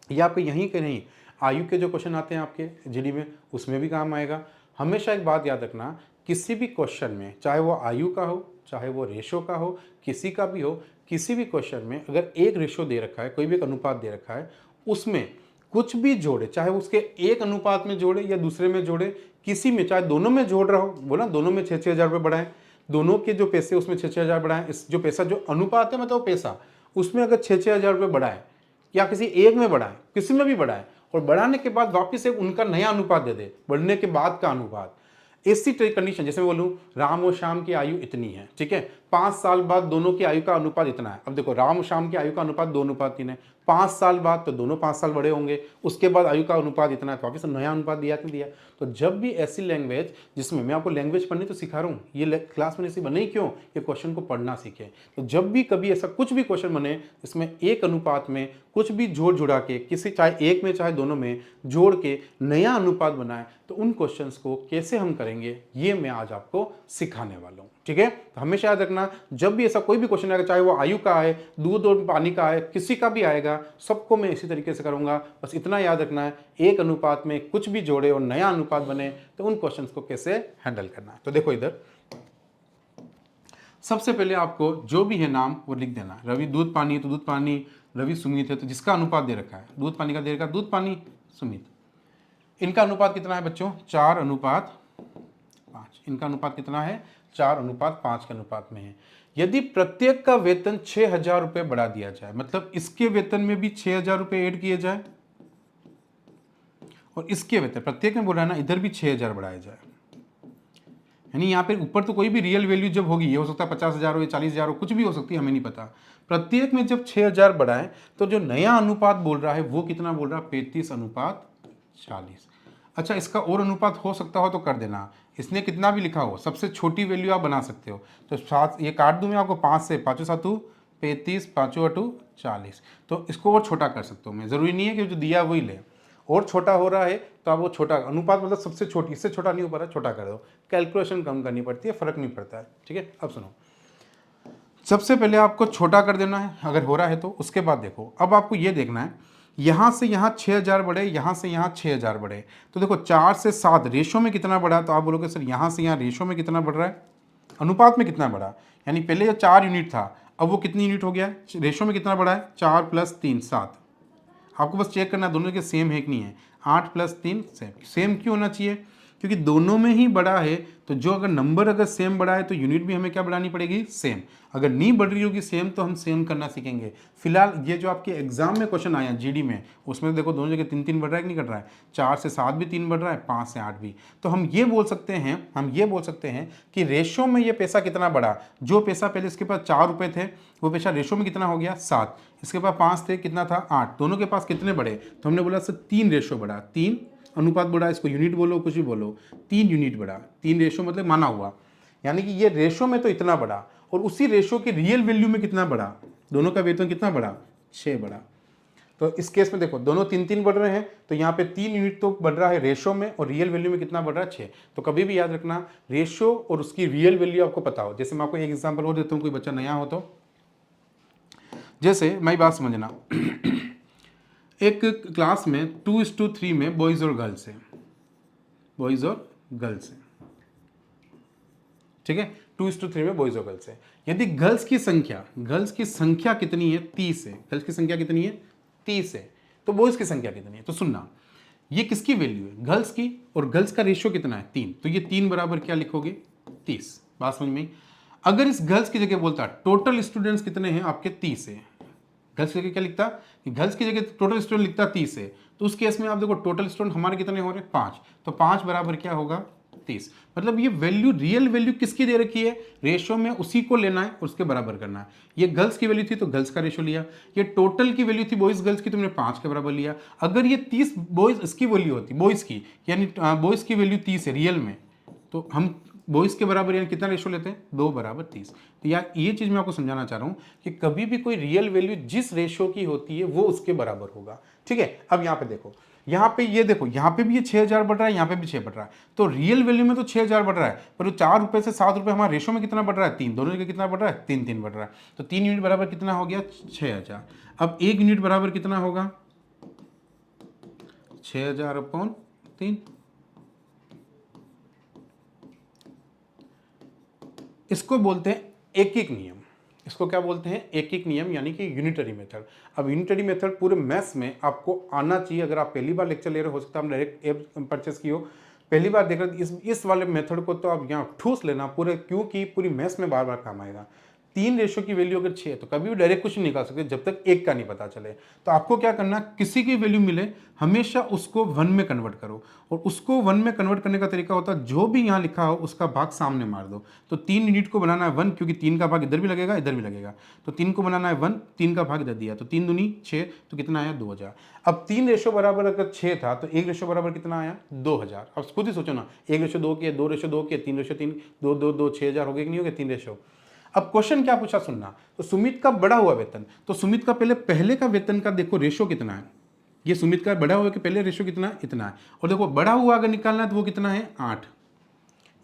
ये आपके यहीं के नहीं, आयु के जो क्वेश्चन आते हैं आपके जीडी में उसमें भी काम आएगा। हमेशा एक बात याद रखना, किसी भी क्वेश्चन में, चाहे वो आयु का हो, चाहे वो रेशो का हो, किसी का भी हो, किसी भी क्वेश्चन में अगर एक रेशो दे रखा है, कोई भी एक अनुपात दे रखा है, उसमें कुछ भी जोड़े, चाहे उसके एक अनुपात में जोड़े या दूसरे में जोड़े, किसी में, चाहे दोनों में जोड़ रहा हो, बोला दोनों में 6,000 रुपये बढ़ाएं, दोनों के जो पैसे उसमें 6,000 बढ़ाएं, इस जो पैसा जो अनुपात है मतलब पैसा, उसमें अगर 6,000 रुपये बढ़ाएं या किसी एक में बढ़ाएं, किसी में भी बढ़ाएं, और बढ़ाने के बाद वापस एक उनका नया अनुपात दे दे, बढ़ने के बाद का अनुपात। ऐसी कंडीशन, जैसे मैं बोलूं राम और श्याम की आयु इतनी है, ठीक है, 5 साल बाद दोनों की आयु का अनुपात इतना है। अब देखो राम और श्याम की आयु का अनुपात 2:3 है, 5 साल बाद तो दोनों 5 साल बड़े होंगे, उसके बाद आयु का अनुपात इतना है, तो वापिस नया अनुपात दिया कि दिया। तो जब भी ऐसी लैंग्वेज, जिसमें मैं आपको लैंग्वेज पढ़नी तो सिखा रहा हूँ, ये क्लास में ऐसी बने क्यों, ये क्वेश्चन को पढ़ना सीखे। तो जब भी कभी ऐसा कुछ भी क्वेश्चन बने इसमें एक अनुपात में कुछ भी जोड़ जुड़ा के, किसी चाहे एक में चाहे दोनों में जोड़ के नया अनुपात बनाए, तो उन क्वेश्चंस को कैसे हम करेंगे ये मैं आज आपको सिखाने वाला हूँ, ठीक है। तो हमेशा याद रखना, जब भी ऐसा कोई भी क्वेश्चन आएगा, चाहे वो आयु का आए, दूध और पानी का आए, किसी का भी आएगा, सबको मैं इसी तरीके से करूंगा। बस इतना याद रखना है, एक अनुपात में कुछ भी जोड़े और नया अनुपात बने तो उन क्वेश्चंस को कैसे हैंडल करना है। तो देखो इधर सबसे पहले आपको जो भी है नाम वो लिख देना। रवि दूध पानी है तो दूध पानी, रवि सुमित है तो जिसका अनुपात दे रखा है दूध पानी का दे रखा है दूध पानी सुमित। इनका अनुपात कितना है बच्चों, 4:5। इनका अनुपात कितना है, 4:5 के अनुपात में है। यदि प्रत्येक का वेतन 6,000 रुपये बढ़ा दिया जाए, मतलब इसके वेतन में भी 6,000 रुपये ऐड किए जाए और इसके वेतन प्रत्येक में बोल रहा है ना, इधर भी 6,000 बढ़ाया जाए, यानी यहाँ पे ऊपर तो कोई भी रियल वैल्यू जब होगी, ये हो सकता है 50,000 हो या 40,000 हो, कुछ भी हो सकती है, हमें नहीं पता। प्रत्येक में जब 6,000 बढ़ाए तो जो नया अनुपात बोल रहा है वो कितना बोल रहा है, 35:40। अच्छा, इसका और अनुपात हो सकता हो तो कर देना, इसने कितना भी लिखा हो, सबसे छोटी वैल्यू आप बना सकते हो। तो 7 ये काट दूं मैं आपको, 5 से 5 7 35, 5×2 40। तो इसको और छोटा कर सकता हूँ मैं, ज़रूरी नहीं है कि जो दिया वही ले, और छोटा हो रहा है तो आप वो छोटा अनुपात मतलब सबसे छोटी, इससे छोटा नहीं हो पा रहा, छोटा कर दो, कैलकुलेशन कम करनी पड़ती है, फर्क नहीं पड़ता है। ठीक है, अब सुनो, सबसे पहले आपको छोटा कर देना है अगर हो रहा है तो। उसके बाद देखो, अब आपको ये देखना है यहाँ से यहाँ 6000 बढ़े, यहाँ से यहाँ 6000 बढ़े, तो देखो 4 से 7 रेशो में कितना बढ़ा, तो आप बोलोगे सर यहाँ से यहाँ रेशो में कितना बढ़ रहा है, अनुपात में कितना बढ़ा, यानी पहले जो 4 यूनिट था अब वो कितनी यूनिट हो गया, रेशो में कितना बढ़ा है, 4 + 3 7। आपको बस चेक करना दोनों के सेम है कि नहीं है, 8 + 3 सेम। सेम क्यों होना चाहिए, क्योंकि दोनों में ही बड़ा है, तो जो अगर नंबर अगर सेम बढ़ा है तो यूनिट भी हमें क्या बढ़ानी पड़ेगी, सेम। अगर नहीं बढ़ रही होगी सेम तो हम सेम करना सीखेंगे। फिलहाल ये जो आपके एग्जाम में क्वेश्चन आया जीडी में, उसमें देखो दोनों जगह 3 3 बढ़ रहा है कि नहीं बढ़ रहा है, 4 से 7 भी 3 बढ़ रहा है, 5 से 8 भी। तो हम ये बोल सकते हैं कि रेशो में ये पैसा कितना बढ़ा, जो पैसा पहले इसके पास 4 रुपये थे वो पैसा रेशो में कितना हो गया 7, इसके पास 5 थे, कितना था 8, दोनों के पास कितने बढ़े, तो हमने बोला सर 3 रेशो बढ़ा, 3 अनुपात बढ़ा, इसको यूनिट बोलो कुछ भी बोलो, 3 यूनिट बढ़ा, 3 रेशो मतलब माना हुआ, यानी कि ये रेशो में तो इतना बढ़ा, और उसी रेशो के रियल वैल्यू में कितना बढ़ा, दोनों का वेतन कितना बढ़ा, 6 बढ़ा। तो इस केस में देखो दोनों 3 3 बढ़ रहे हैं, तो यहाँ पे 3 यूनिट तो बढ़ रहा है रेशो में, और रियल वैल्यू में कितना बढ़ रहा है 6। तो कभी भी याद रखना रेशो और उसकी रियल वैल्यू आपको पता हो। जैसे मैं आपको एक एग्जाम्पल और देता हूँ, कोई बच्चा नया हो तो, जैसे मैं बात समझना एक क्लास में 2:3 में बॉयज़ और गर्ल्स है, बॉयज़ और गर्ल्स है, ठीक है, 2:3 में बॉयज़ और गर्ल्स है। यदि गर्ल्स की संख्या कितनी है, 30 है, गर्ल्स की संख्या कितनी है 30 है, तो बॉयज़ की संख्या कितनी है, तो सुनना ये किसकी वैल्यू है, गर्ल्स की, और गर्ल्स का रेशियो कितना है 3, तो ये 3 बराबर क्या लिखोगे 30। बात समझ में। अगर इस गर्ल्स की जगह बोलता टोटल स्टूडेंट्स कितने हैं आपके 30 है, गर्ल्स की जगह क्या लिखता, गर्ल्स की जगह टोटल स्टूडेंट लिखता 30 है, तो उस केस में आप देखो टोटल स्टूडेंट हमारे कितने हो रहे 5, तो 5 बराबर क्या होगा 30। मतलब ये वैल्यू रियल वैल्यू किसकी दे रखी है, रेशो में उसी को लेना है और उसके बराबर करना है। ये गर्ल्स की वैल्यू थी तो गर्ल्स का रेशो लिया, ये टोटल की वैल्यू थी बॉयज गर्ल्स की, तुमने 5 के बराबर लिया। अगर ये 30 बॉयज इसकी वैल्यू होती बॉयज की, यानी बॉयज की वैल्यू 30 है रियल में, तो हम बॉयज़ के बराबर यानी कितना रेशो लेते हैं 2 बराबर 30। तो यार ये चीज़ मैं आपको समझाना चाह रहा हूँ कि कभी भी कोई रियल वैल्यू जिस रेशो की होती है वो उसके बराबर होगा। ठीक है, अब यहाँ पे देखो, यहाँ पे ये देखो, यहाँ पे भी ये 6000 बढ़ रहा है, यहाँ पे भी 6 बढ़ रहा है, तो रियल वैल्यू में तो 6000 बढ़ रहा है, पर वो 4 रुपये से 7 रुपये हमारे रेशो में कितना बढ़ रहा है 3, दोनों जगह कितना बढ़ रहा है 3 3 बढ़ रहा है। तो 3 यूनिट बराबर कितना हो गया 6000। अब 1 यूनिट बराबर कितना होगा 6000/3। इसको बोलते हैं एक एक नियम। इसको क्या बोलते हैं एक एक नियम, यानी कि यूनिटरी मेथड। अब यूनिटरी मेथड पूरे मैथ्स में आपको आना चाहिए। अगर आप पहली बार लेक्चर ले रहे हो सकता है हम डायरेक्ट ऐप परचेस की हो, पहली बार देख रहे इस वाले मेथड को तो आप यहाँ ठूस लेना पूरे, क्योंकि पूरी मैथ्स में बार बार काम आएगा। 3 रेशो की वैल्यू अगर 6 है तो कभी भी डायरेक्ट कुछ नहीं निकाल सकते जब तक एक का नहीं पता चले। तो आपको क्या करना, किसी की वैल्यू मिले हमेशा उसको 1 में कन्वर्ट करो, और उसको 1 में कन्वर्ट करने का तरीका होता है जो भी यहाँ लिखा हो उसका भाग सामने मार दो। तो 3 यूनिट को बनाना है 1, क्योंकि 3 का भाग इधर भी लगेगा इधर भी लगेगा, तो 3 को बनाना है 1, 3 का भाग इधर दिया, तो 3 दूनी 6, तो कितना आया 2000। अब 3 रेशो बराबर अगर 6 था तो 1 रेशो बराबर कितना आया 2000। अब खुद ही सोचो ना, 1 रेशो 2 के, 2 रेशो 2 के, 3 रेशो 3, 2 2 2 6000 हो गए कि नहीं हो गए 3 रेशो। अब क्वेश्चन क्या पूछा सुनना, तो सुमित का बढ़ा हुआ वेतन, तो सुमित का पहले का वेतन का देखो रेशो कितना है, ये सुमित का बढ़ा हुआ के पहले रेशो कितना है इतना है, और देखो बढ़ा हुआ अगर निकालना है तो वो कितना है 8।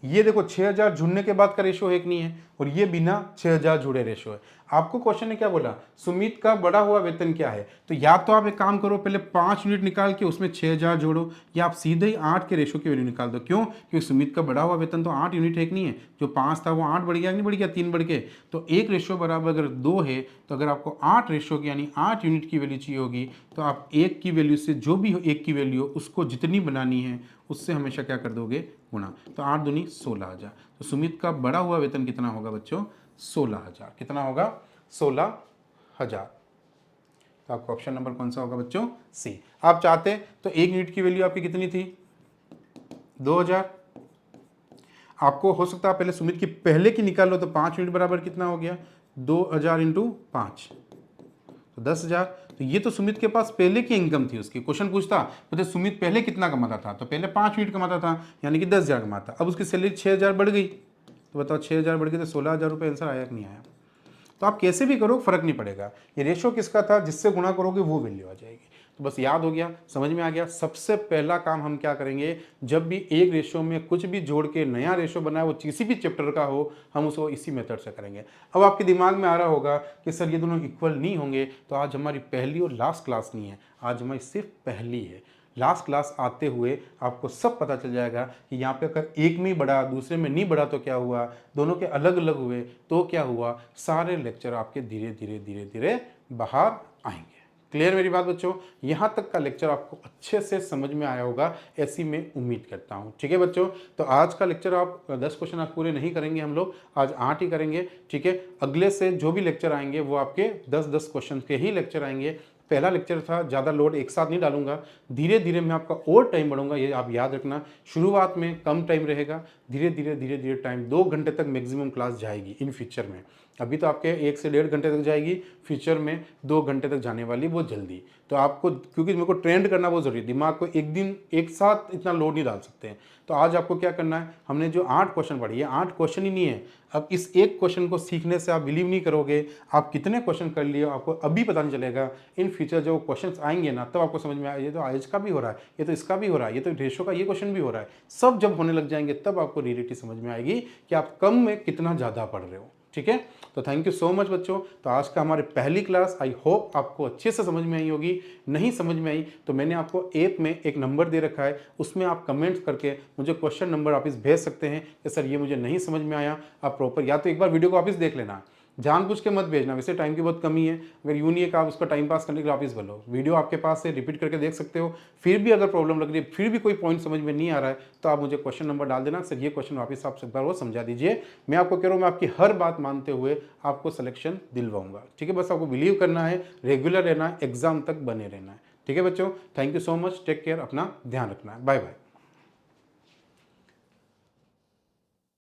ये देखो 6000 जुड़ने के बाद का रेशो है कि नहीं है, और ये बिना 6000 जुड़े रेशो है। आपको क्वेश्चन ने क्या बोला, सुमित का बढ़ा हुआ वेतन क्या है, तो या तो आप एक काम करो पहले 5 यूनिट निकाल के उसमें 6000 जोड़ो, या आप सीधे ही 8 के रेशो की वैल्यू निकाल दो। क्यों, क्योंकि सुमित का बढ़ा हुआ वेतन तो 8 यूनिट है कि नहीं है, जो 5 था वो 8 बढ़ गया नहीं बढ़ गया 3 बढ़ के, तो 1 रेशो बराबर अगर 2 है, तो अगर आपको 8 रेशो की यानी 8 यूनिट की वैल्यू चाहिए होगी, तो आप 1 की वैल्यू से जो भी 1 की वैल्यू हो उसको जितनी बनानी है उससे हमेशा क्या कर दोगे गुणा, तो 8 दूनी 16000। तो सुमित का बढ़ा हुआ वेतन कितना होगा बच्चों 16000। कितना होगा 16000। तो आपका ऑप्शन नंबर कौन सा होगा बच्चों सी। आप चाहते तो 1 यूनिट की वैल्यू आपकी कितनी थी 2000। आपको हो सकता है पहले सुमित की पहले की निकाल लो, तो 5 यूनिट बराबर कितना हो गया 2000 × 5, तो 10000। तो ये तो सुमित के पास पहले की इनकम थी उसकी। क्वेश्चन पूछता तो सुमित पहले कितना कमाता था, तो पहले 5 यूनिट कमाता था यानी कि 10000 कमाता। अब उसकी सैलरी 6000 बढ़ गई, तो बताओ 6000 बढ़ गई तो 16000 रुपये आंसर आया कि नहीं आया। तो आप कैसे भी करो फ़र्क नहीं पड़ेगा, ये रेशो किसका था, जिससे गुणा करोगे वो वैल्यू आ जाएगी। तो बस याद हो गया, समझ में आ गया। सबसे पहला काम हम क्या करेंगे, जब भी एक रेशो में कुछ भी जोड़ के नया रेशो बनाए, वो किसी भी चैप्टर का हो, हम उसको इसी मेथड से करेंगे। अब आपके दिमाग में आ रहा होगा कि सर ये दोनों इक्वल नहीं होंगे, तो आज हमारी पहली और लास्ट क्लास नहीं है, आज हमारी सिर्फ पहली है। लास्ट क्लास आते हुए आपको सब पता चल जाएगा कि यहाँ पे अगर एक में बढ़ा दूसरे में नहीं बढ़ा तो क्या हुआ, दोनों के अलग अलग हुए तो क्या हुआ, सारे लेक्चर आपके धीरे धीरे धीरे धीरे बाहर आएंगे। क्लियर मेरी बात बच्चों, यहाँ तक का लेक्चर आपको अच्छे से समझ में आया होगा, ऐसी मैं उम्मीद करता हूँ। ठीक है बच्चों, तो आज का लेक्चर आप 10 क्वेश्चन आप पूरे नहीं करेंगे, हम लोग आज 8 ही करेंगे। ठीक है, अगले से जो भी लेक्चर आएंगे वो आपके 10-10 क्वेश्चन के ही लेक्चर आएंगे। पहला लेक्चर था, ज़्यादा लोड एक साथ नहीं डालूंगा, धीरे धीरे मैं आपका और टाइम बढ़ूंगा, ये आप याद रखना। शुरुआत में कम टाइम रहेगा, धीरे धीरे धीरे धीरे टाइम 2 घंटे तक मैक्सिमम क्लास जाएगी इन फ्यूचर में। अभी तो आपके 1 से 1.5 घंटे तक जाएगी, फ्यूचर में 2 घंटे तक जाने वाली वो जल्दी। तो आपको, क्योंकि मेरे को ट्रेंड करना बहुत ज़रूरी है, दिमाग को एक दिन एक साथ इतना लोड नहीं डाल सकते हैं। तो आज आपको क्या करना है, हमने जो 8 क्वेश्चन पढ़ी है, 8 क्वेश्चन ही नहीं है, अब इस एक क्वेश्चन को सीखने से आप बिलीव नहीं करोगे आप कितने क्वेश्चन कर लिए, आपको अभी पता नहीं चलेगा। इन फ्यूचर जो क्वेश्चंस आएंगे ना, तब आपको समझ में आएगा ये तो आयज का भी हो रहा है, ये तो इसका भी हो रहा है, ये तो रेशो का ये क्वेश्चन भी हो रहा है। सब जब होने लग जाएंगे तब आपको रियलिटी समझ में आएगी कि आप कम में कितना ज़्यादा पढ़ रहे हो। ठीक है, तो थैंक यू सो मच बच्चों। तो आज का हमारे पहली क्लास आई होप आपको अच्छे से समझ में आई होगी। नहीं समझ में आई तो मैंने आपको ऐप में एक नंबर दे रखा है, उसमें आप कमेंट्स करके मुझे क्वेश्चन नंबर वापस भेज सकते हैं कि सर ये मुझे नहीं समझ में आया। आप प्रॉपर या तो एक बार वीडियो को वापस देख लेना, जानबूझ के मत भेजना, वैसे टाइम की बहुत कमी है, अगर यूँ नहीं है कि आप उसका टाइम पास करने के लिए वापस बोलो, वीडियो आपके पास है, रिपीट करके देख सकते हो। फिर भी अगर प्रॉब्लम लग रही है, फिर भी कोई पॉइंट समझ में नहीं आ रहा है, तो आप मुझे क्वेश्चन नंबर डाल देना, सर ये क्वेश्चन वापस आप एक बार वो समझा दीजिए। मैं आपको कह रहा हूँ, मैं आपकी हर बात मानते हुए आपको सिलेक्शन दिलवाऊंगा। ठीक है, बस आपको बिलीव करना है, रेगुलर रहना है, एग्जाम तक बने रहना है। ठीक है बच्चों, thank you so much, take care, अपना ध्यान रखना है, बाय बाय।